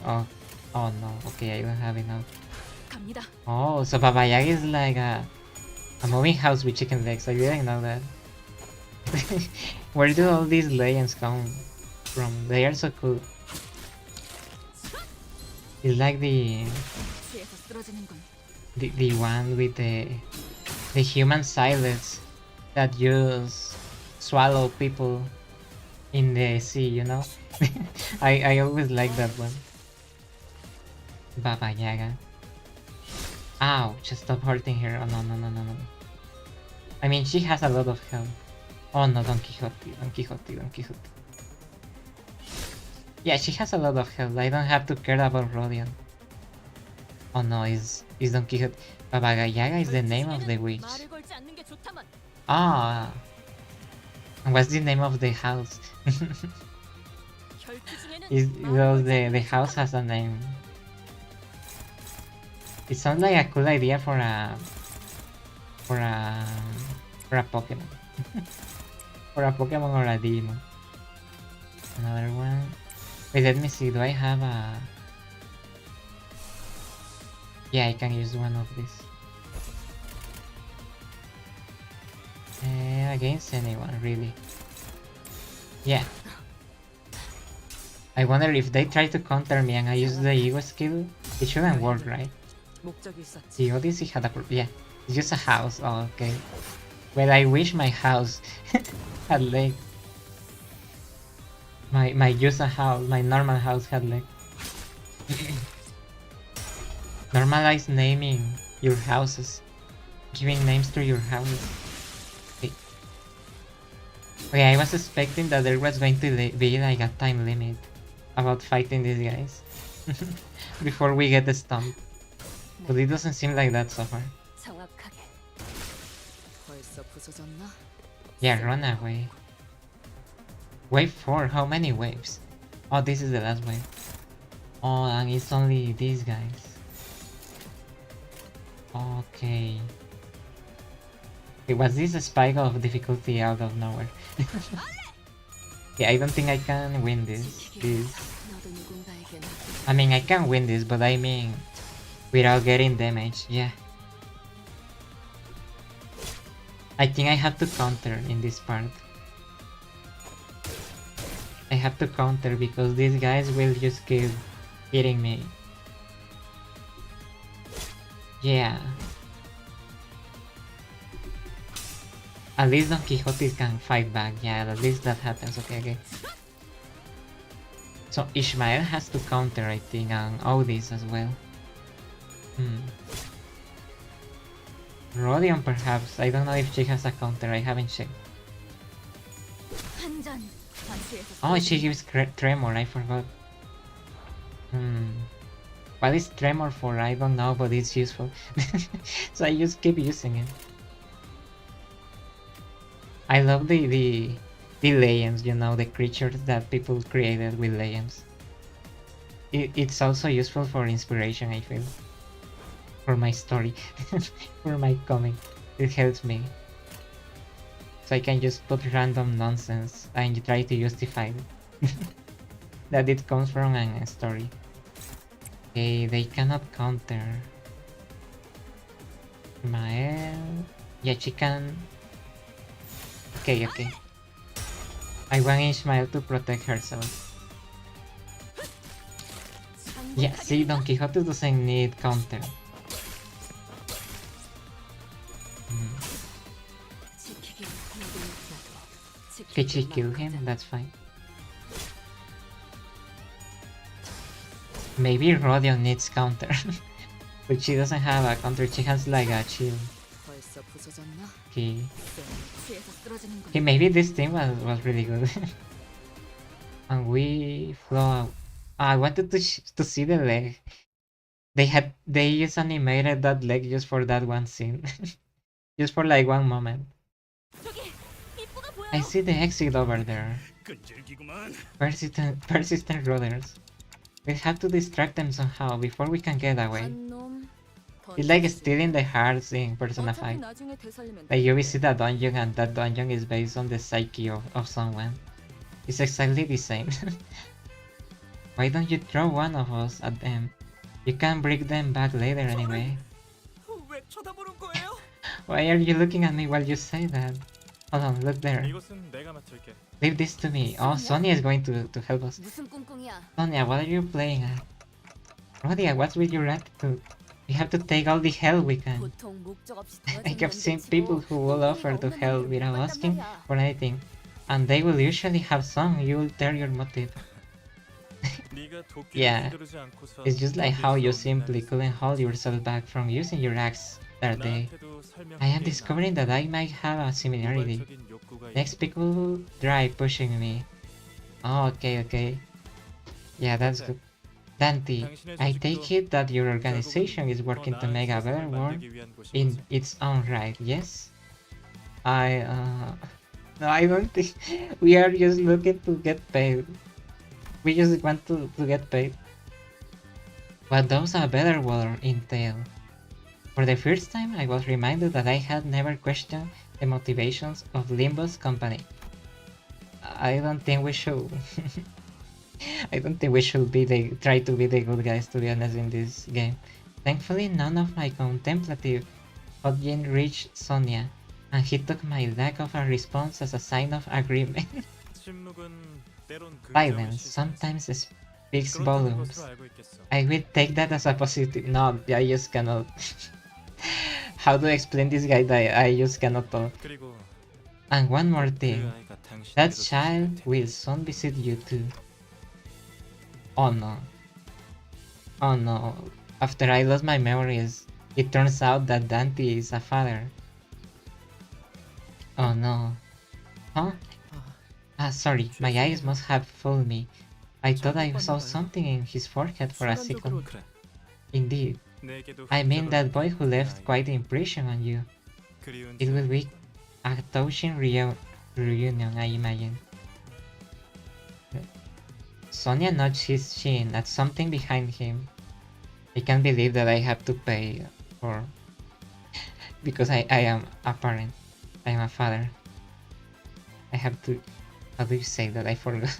Oh no. Okay, I don't have enough.
갑니다.
Oh, so Baba Yaga is like a moving house with chicken legs. I didn't know that. Where do all these legends come from? They are so cool. It's like the
피해서 쓰러지는 건
the one with the human silence that just swallow people in the sea, you know? I always like that one. Baba Yaga. Ow, just stop hurting her. Oh no. I mean, she has a lot of health. Oh no, Don Quixote. Yeah, she has a lot of health. I don't have to care about Rodion. Oh no, is Don Quixote. Baba Yaga is the name of the witch.
말을 걸지 않는 게 좋다만.
Ah. And what's the name of the house?
혈투 중에는
Is
말을
well,
걸지
the house has a name. It sounds like a cool idea for a Pokemon. For a Pokemon or a Digimon. Another one. Wait, let me see. Do I have a? Yeah, I can use one of these. Against anyone, really. Yeah. I wonder if they try to counter me and I use the ego skill. It shouldn't work, right?
목적이 있었지.
The Odyssey had a yeah. It's just a house. Oh, okay. Well, I wish my house had legs. My just a house, my normal house had legs. Normalize naming your houses. Giving names to your houses. Okay, I was expecting that there was going to be like a time limit about fighting these guys before we get stumped. But it doesn't seem like that so far.
정확하게. 벌써 부서졌나?
Yeah, run away. Wave 4, how many waves? Oh, this is the last wave. Oh, and it's only these guys. Okay. Was this a spike of difficulty out of nowhere? Yeah, I don't think I can win this.
너도 누군가에게
I mean, I can win this, but I mean, without getting damaged, yeah. I think I have to counter in this part. I have to counter because these guys will just keep hitting me. Yeah. At least Don Quixote can fight back. Yeah, at least that happens. Okay. So Ishmael has to counter, I think, and Odis as well. Rodion perhaps. I don't know if she has a counter. I haven't checked.
한잔 반수에서
Oh, she
쓰러지는
gives tremor. I forgot. What is tremor for? I don't know, but it's useful. So I just keep using it. I love the legends, you know, the creatures that people created with legends. It's also useful for inspiration, I feel. For my story. For my comic. It helps me. So I can just put random nonsense and try to justify it. That it comes from a story. Okay, they cannot counter. Mael. Yeah, she can. Okay, okay. I want Ishmael to protect herself. Yeah, see, Don Quixote doesn't need counter. Can she kill him? That's fine. Maybe Rodion needs counter. But she doesn't have a counter, she has like a shield.
벌써 부서졌나?
Okay.
취해서 쓰러지는 건
Okay, maybe this team was really good. And we flew. I wanted to see the leg. They just animated that leg just for that one scene. Just for like one moment.
저기 이쁘가 보여.
I see the exit over there.
끈질기구만.
Persistent rollers. We have to distract them somehow before we can get away.
놈.
It's like stealing the hearts in Persona 5.
나중에 되살리면
Like you visit a dungeon and that dungeon is based on the psyche of someone. It's exactly the same. Why don't you throw one of us at them? You can bring them back later anyway.
왜 쳐다보는 거예요?
Why are you looking at me while you say that? Hold on, look there.
이곳은 내가 맡을게.
Leave this to me. Oh, Sonia is going to help us.
무슨 꿍꿍이야?
Sonia, what are you playing at? Rodia, what's with your attitude? We have to take all the help we can.
보통 목적 없이
I
도와주는
have seen
놈들이지
people
뭐.
who will offer to
없는
help
놈들
without
못 봤단
asking
말이야.
for anything. And they will usually have some. You will tell your motive.
네가 도끼를
Yeah,
휘두르지 않고서
It's just like how you
덤빌 수
simply
없는
couldn't hold yourself back from using your axe that day.
나한테도 설명
I am
필요해.
discovering that I might have a similarity.
우발적인 욕구가
Next people try pushing me. Oh, okay, okay. Yeah, that's good. Dante, I take it that your organization is working to make a better world in its own right, yes? No, I don't think we are just looking to get paid. We just want to get paid. What does a better world entail? For the first time, I was reminded that I had never questioned the motivations of Limbus company. I don't think we should. I don't think we should try to be the good guys, to be honest, in this game. Thankfully, none of my contemplative audience reached Sonia, and he took my lack of a response as a sign of agreement.
침묵은 때론
Silence sometimes speaks volumes. I will take that as a positive. No, I just cannot. How to explain this guy that I just cannot talk.
그리고
And one more
그
thing.
아이가
That
당신에게로
child
돌아갈
will soon visit you too. Oh no. Oh no. After I lost my memories, it turns out that Dante is a father. Oh no. Huh? Ah, sorry, my eyes must have fooled me. I thought I saw something in his forehead for a second.
그래.
Indeed.
내게도
I mean
흠잡을
that boy who left
아이.
quite the impression on you.
그리운
It will be
줄
a touching reunion, I imagine. Sonia nudged his chin at something behind him. I can't believe that I have to pay for... because I am a parent. I am a father. I have to... How do you say that? I forgot.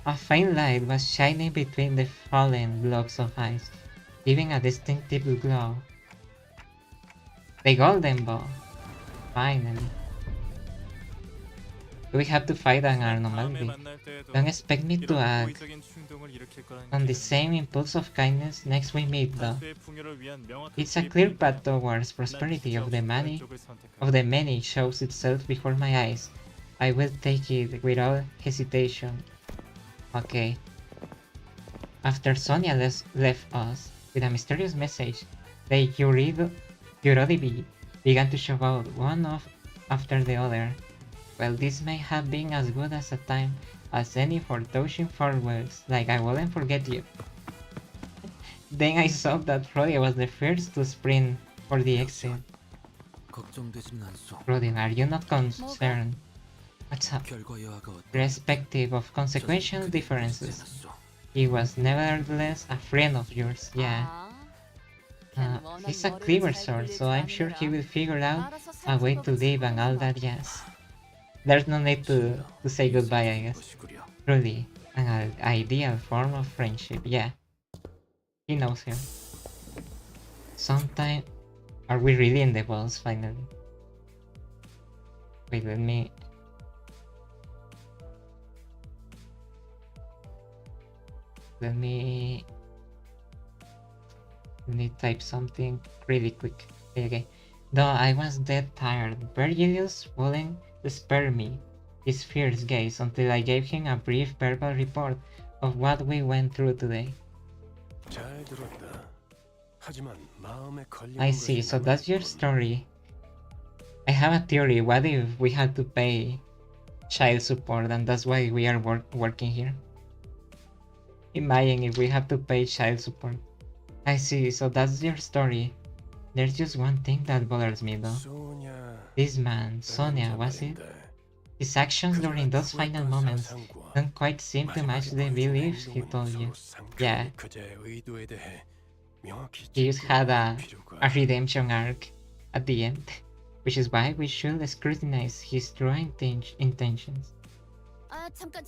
A faint light was shining between the fallen blocks of ice, giving a distinctive glow. The golden ball. Finally. We have to fight an
다음에
anomaly.
만날 때에도
Don't expect me to
이런
act
고의적인 충동을 일으킬 거라는
on the
기대는
same impulse of kindness next we meet though.
다수의 풍요를 위한 명확한
It's a
개입
clear
뿐이다.
path towards
난
prosperity of
주저없이
the
다른
many
쪽을 선택할게.
of the many shows itself before my eyes. I will take it without hesitation. Okay. After Sonia left us with a mysterious message, the Yurodibi began to show out one after the other. Well, this may have been as good as a time as any for touching farewells. Like, I won't forget you. Then I saw that Rhodia was the first to sprint for the exit.
걱정되지는 않소.
Rhodia, are you not concerned? What's up?
결과 여하가 어떤
Irrespective of consequential differences, he was nevertheless a friend of yours. Yeah. He's a clever sort, so I'm sure he will figure out a way to live and all that jazz. There's no need to say goodbye, I guess.
것이구려.
Truly, an ideal form of friendship, yeah. He knows him. Sometime... Are we really in the balls, finally? Wait, let me type something really quick. Okay. Though I was dead tired, Virgilius wouldn't spare me his fierce gaze until I gave him a brief verbal report of what we went through today.
잘 들었다. 하지만 마음에 걸리는
I see,
것이
so that's your
남았군.
story. I have a theory. What if we had to pay child support and that's why we are working here? Imagine if we have to pay child support. I see, so that's your story. There's just one thing that bothers me though.
소냐,
This man, Sonia, was it? His actions during those final moments don't quite seem to match the beliefs he told you. Yeah.
그자의 의도에 대해 명확히
He just had a
필요가
redemption arc at the end, which is why we should scrutinize his true intentions.
아 잠깐.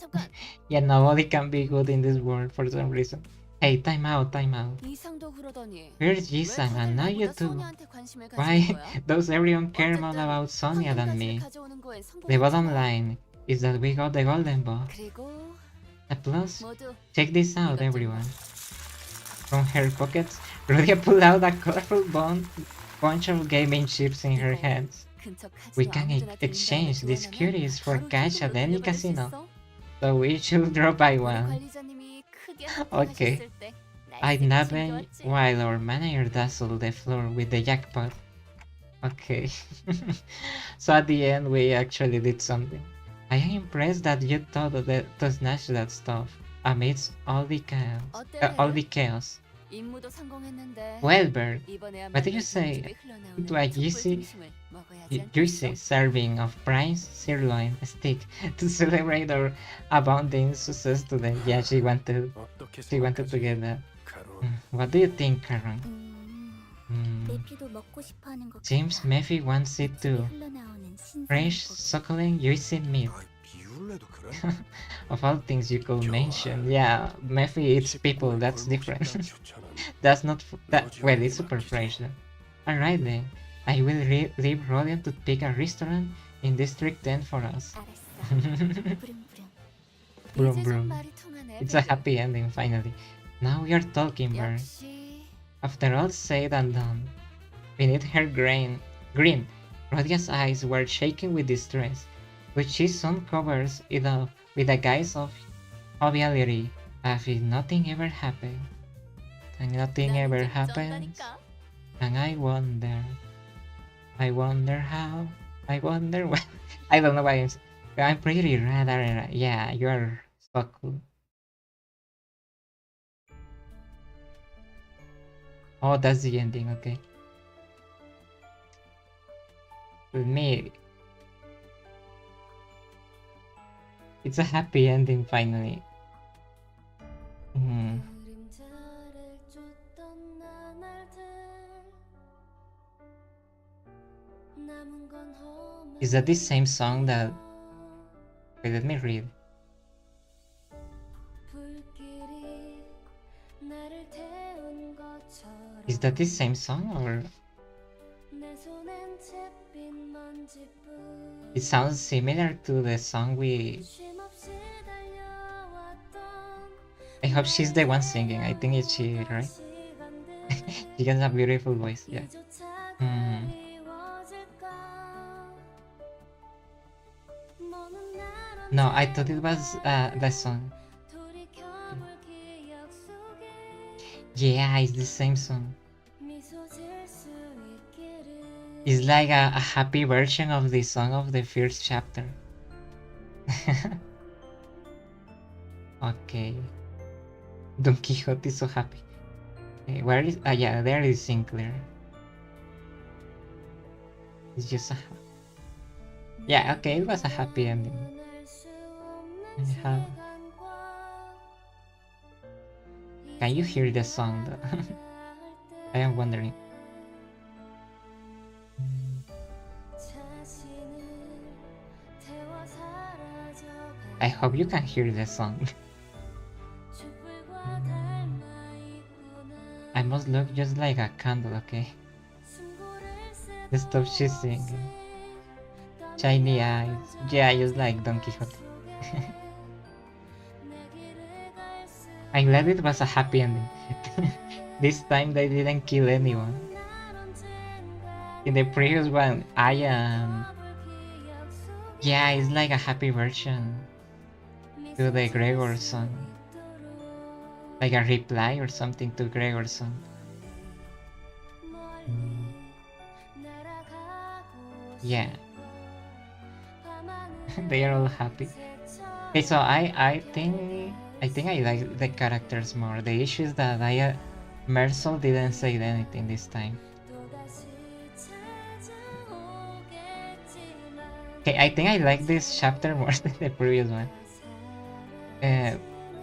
Yeah, nobody can be good in this world for some reason. Hey, time out.
이상도 그러더니.
Here's Jisan and now you too. Why does everyone care more about Sonia than me? The bottom line is that we got the golden ball.
그리고
A plus,
모두
check this out everyone. From her pockets, Rudia pulled out a colorful bunch of gaming chips in her hands. We can exchange these cuties for cash at any casino, so we should drop by one. Okay. I nab it while our manager dazzled the floor with the jackpot. Okay. So at the end we actually did something. I am impressed that you thought to snatch that stuff amidst all the chaos.
임무도 성공했는데.
Well, Bert,
이번에야말로
what did you say
입에 흘러나오는
to a juicy
꿀 등심을 먹어야지 않겠어?
serving of prime sirloin steak to celebrate our abounding success today? Yeah, she wanted to get that. What do you think, Karen?
메피도 먹고 싶어하는 것
Seems
같아.
Mephi wants it too.
흘러나오는 신선한
Fresh,
고기.
succulent, juicy meat.
비울래도 그래?
Of all things you could mention, yeah, Mephi eats people. That's different. That's not well. It's super fresh though. All right then, I will leave Rodion to pick a restaurant in District 10 for us.
알았어. 부릉부릉.
Brum
이제 좀
brum.
말이 통하네,
It's a
베리.
happy ending finally. Now we are talking, Bert.
역시
After all said and done, beneath her grin, Rodia's eyes were shaking with distress, which she soon covers it up with a guise of joviality, as if nothing ever happened. And nothing
나는
ever
좀
happens.
쩐다니까.
And I wonder how, I wonder when. I don't know why I'm pretty rather, yeah, you are so cool. Oh, that's the ending, okay. With me, it's a happy ending finally.
그림자를 쫓던 나날들 남은 건 험한
Is that the same song that... Wait, let me read.
불길이 나를 태운 것처럼
Is that the same song or...
내 손엔 잿빛 먼지뿐
It sounds similar to the song we...
쉼없이 달려왔던
I hope she's the one singing. I think it's she, right? She has a beautiful voice, yeah. No, I thought it was that song. Yeah, it's the same song. It's like a happy version of the song of the first chapter. Okay. Don Quixote is so happy. Where is... Ah, yeah, there is Sinclair. It's just a... Yeah, okay, it was a happy ending. Anyhow. Can you hear the song though? I am wondering. I hope you can hear the song. I must look just like a candle, okay? The stuff she's singing. Shiny eyes. Yeah, just like Don Quixote. I'm glad it was a happy ending. This time they didn't kill anyone. In the previous one, I am... Yeah, it's like a happy version to the Gregor song. Like a reply or something to Gregor song. Yeah. They are all happy. Okay, so I think I like the characters more. The issue is that Mersel didn't say anything this time. Okay, I think I like this chapter more than the previous one.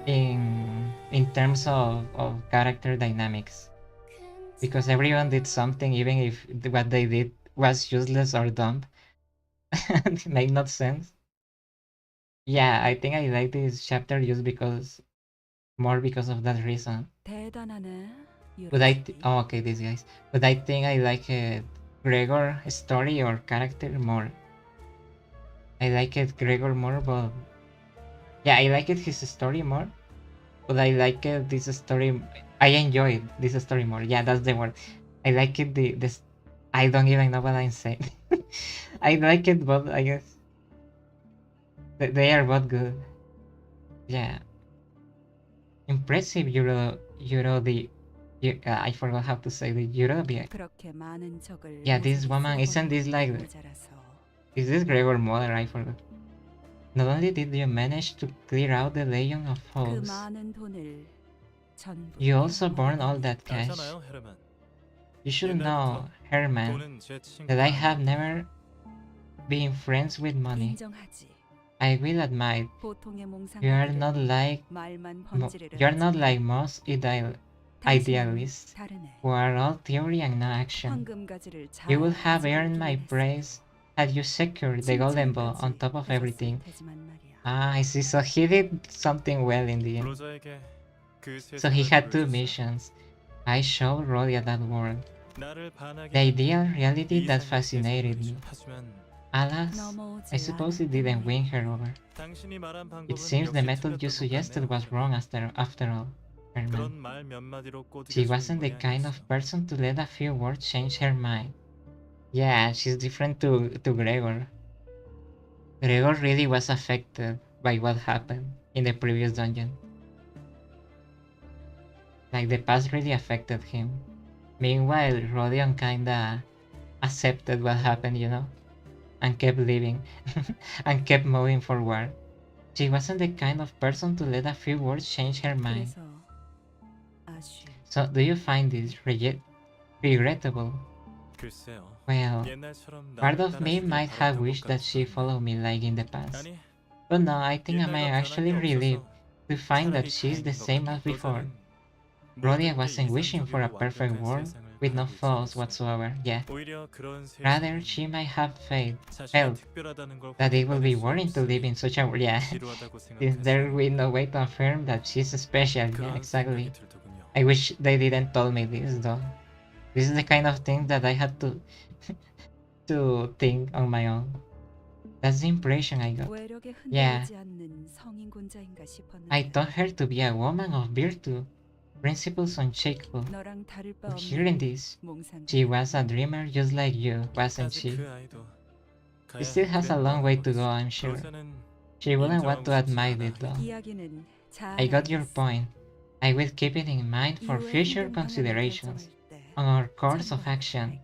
In terms of character dynamics. Because everyone did something, even if what they did was useless or dumb. It made no sense. Yeah, I think I like this chapter just because of that reason. But oh, okay, these guys. But I think I like Gregor story or character more. I like it Gregor more, but yeah, I like it his story more. But I like it this story. I enjoyed this story more. Yeah, that's the word. I like it this. I don't even know what I'm saying. I like it, but I guess they are both good. Yeah. Impressive I forgot how to say the European. Yeah, this woman, isn't this like... Is this Gregor mother? I forgot. Not only did you manage to clear out the Legion of Foes, you also burned all that cash.
괜찮아요, 헤르만.
You should know, Herman,
돈은 제
that I
친구가
have never been friends with money. I will admit, you are not like most idealists who are all theory and no action. You would have earned my praise had you secured the golden ball on top of everything. Ah, I see. So he did something well in the end.
브로저에게 그
So he
세상을
had two
보여줬어요.
missions. I showed Rhodia that world.
나를 반하게
The ideal reality
이
that
세상의
fascinated me.
세상을 하지만
Alas, I suppose it didn't win her over.
당신이 말한 방법은
It seems the
역시
method you
틀렸던 것
suggested
같네요.
was wrong after all, Herman.
그런 말 몇 마디로
She
꼬드겨주는
wasn't the kind of
모양이었어.
person to let a few words change her mind. Yeah, she's different to Gregor. Gregor really was affected by what happened in the previous dungeon. Like, the past really affected him. Meanwhile, Rodion kinda accepted what happened, you know? And kept living. And kept moving forward. She wasn't the kind of person to let a few words change her mind. So, do you find this regrettable?
글쎄요.
Well,
옛날처럼
part
나를
of me
따라주길
might have
바랐던 것
wished that she
같지만
followed me like in the past.
아니,
But no, I think I
옛날과
might
변한
actually
게
relieved
없어서
to find that
차라리
she's the
다행인 것
same
같아.
as before.
브로저는
Rhodia
모든 게
wasn't wishing for a
이상적이고
perfect
완벽한
world
세상을
with no
바라고
flaws
있었겠지.
whatsoever, yeah.
오히려 그런
Rather,
세상은
she might have
자신이
felt
특별하다는 걸
that it would be
확인받을 수
boring to live in such a world, yeah.
지루하다고
Since there
생각해서
will be no way to affirm that she's special, yeah,
그런
exactly.
생각이 들더군요.
I wish they didn't tell me this though. This is the kind of thing that I had to to think on my own. That's the impression I got. Yeah. I thought her to be a woman of virtue, principles unshakable. But hearing this, she was a dreamer just like you, wasn't
아직
she?
그 아이도
She
가야
still
할
has a
길은
long way
먼
to go,
거지.
I'm sure.
브로저는
She wouldn't want to
인정하고 싶지
admit
않아.
it though. I got your point. I will keep it in mind for future considerations on our course of action.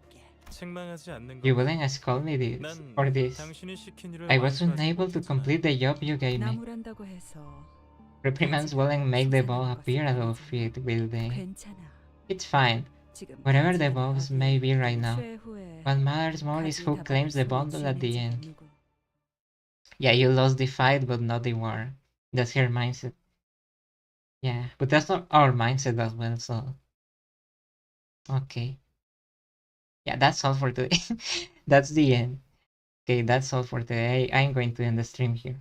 책망하지 않는
You
거.
wouldn't scold me this
난
for this.
당신이 시킨 일을
I was
완수하지
unable to
못했지만
complete the job you gave me.
나무란다고 해서
Reprimands wouldn't make the ball appear at all fit, will they?
괜찮아.
It's fine.
지금
Whatever the
가지가지
balls
밥이
may be right now.
최후의
What matters more is who
가진
claims the
다발성을
bundle at the
지닌
end.
자가 누구.
Yeah, you lost the fight, but not the war. That's her mindset. Yeah, but that's not our mindset as well, so. Okay. Yeah, that's all for today. That's the end. Okay, that's all for today. I'm going to end the stream here.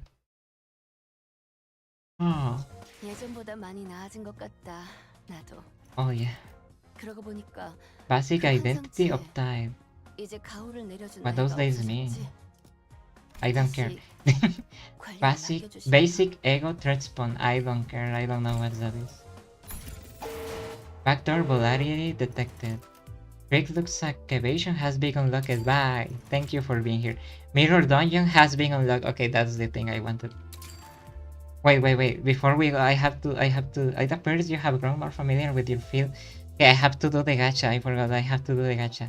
Oh,
예전보다 많이 나아진 것 같다. 나도.
oh yeah.
그러고 보니까
Basic
그
identity
환상체에
of time.
이제 가오를 내려준
What
나이가
those days mean?
없어졌지.
I don't care.
다시 권력을
Basic
남겨주시오.
basic ego threat spawn. I don't care. I don't know what that is. Backdoor polarity detected. Rick looks like evasion has been unlocked. Bye. Thank you for being here. Mirror dungeon has been unlocked. Okay, that's the thing I wanted. Wait. Before we go, I have to. It appears you have grown more familiar with your field. Okay, I have to do the gacha. I forgot. I have to do the gacha.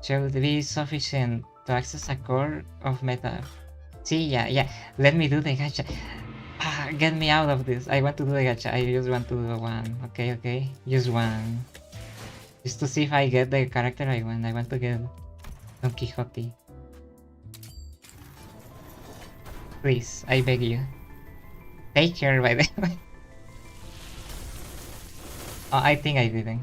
Should be sufficient to access a core of meta. See, yeah. Let me do the gacha. Get me out of this. I want to do the gacha. I just want to do one. Okay. Just one. Just to see if I get the character I want. I want to get Don Quixote. Please, I beg you. Take care, by the way. Oh, I think I didn't.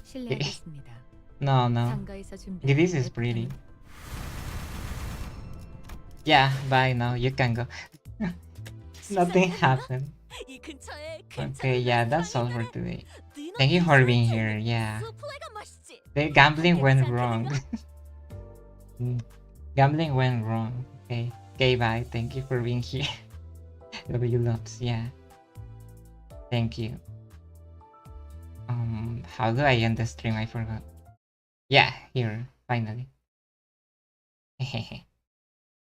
실례하겠습니다.
No.
상가에서 준비한
This is pretty. Yeah, bye now. You can go. Nothing happened.
이 근처에
Okay, yeah, that's all for today.
네
Thank you for being here. Yeah.
수플레가 맛있지.
The gambling went wrong. Gambling went wrong. Okay, bye. Thank you for being here. W loves, yeah. Thank you. How do I end the stream? I forgot. Yeah, here, finally. Hehehe.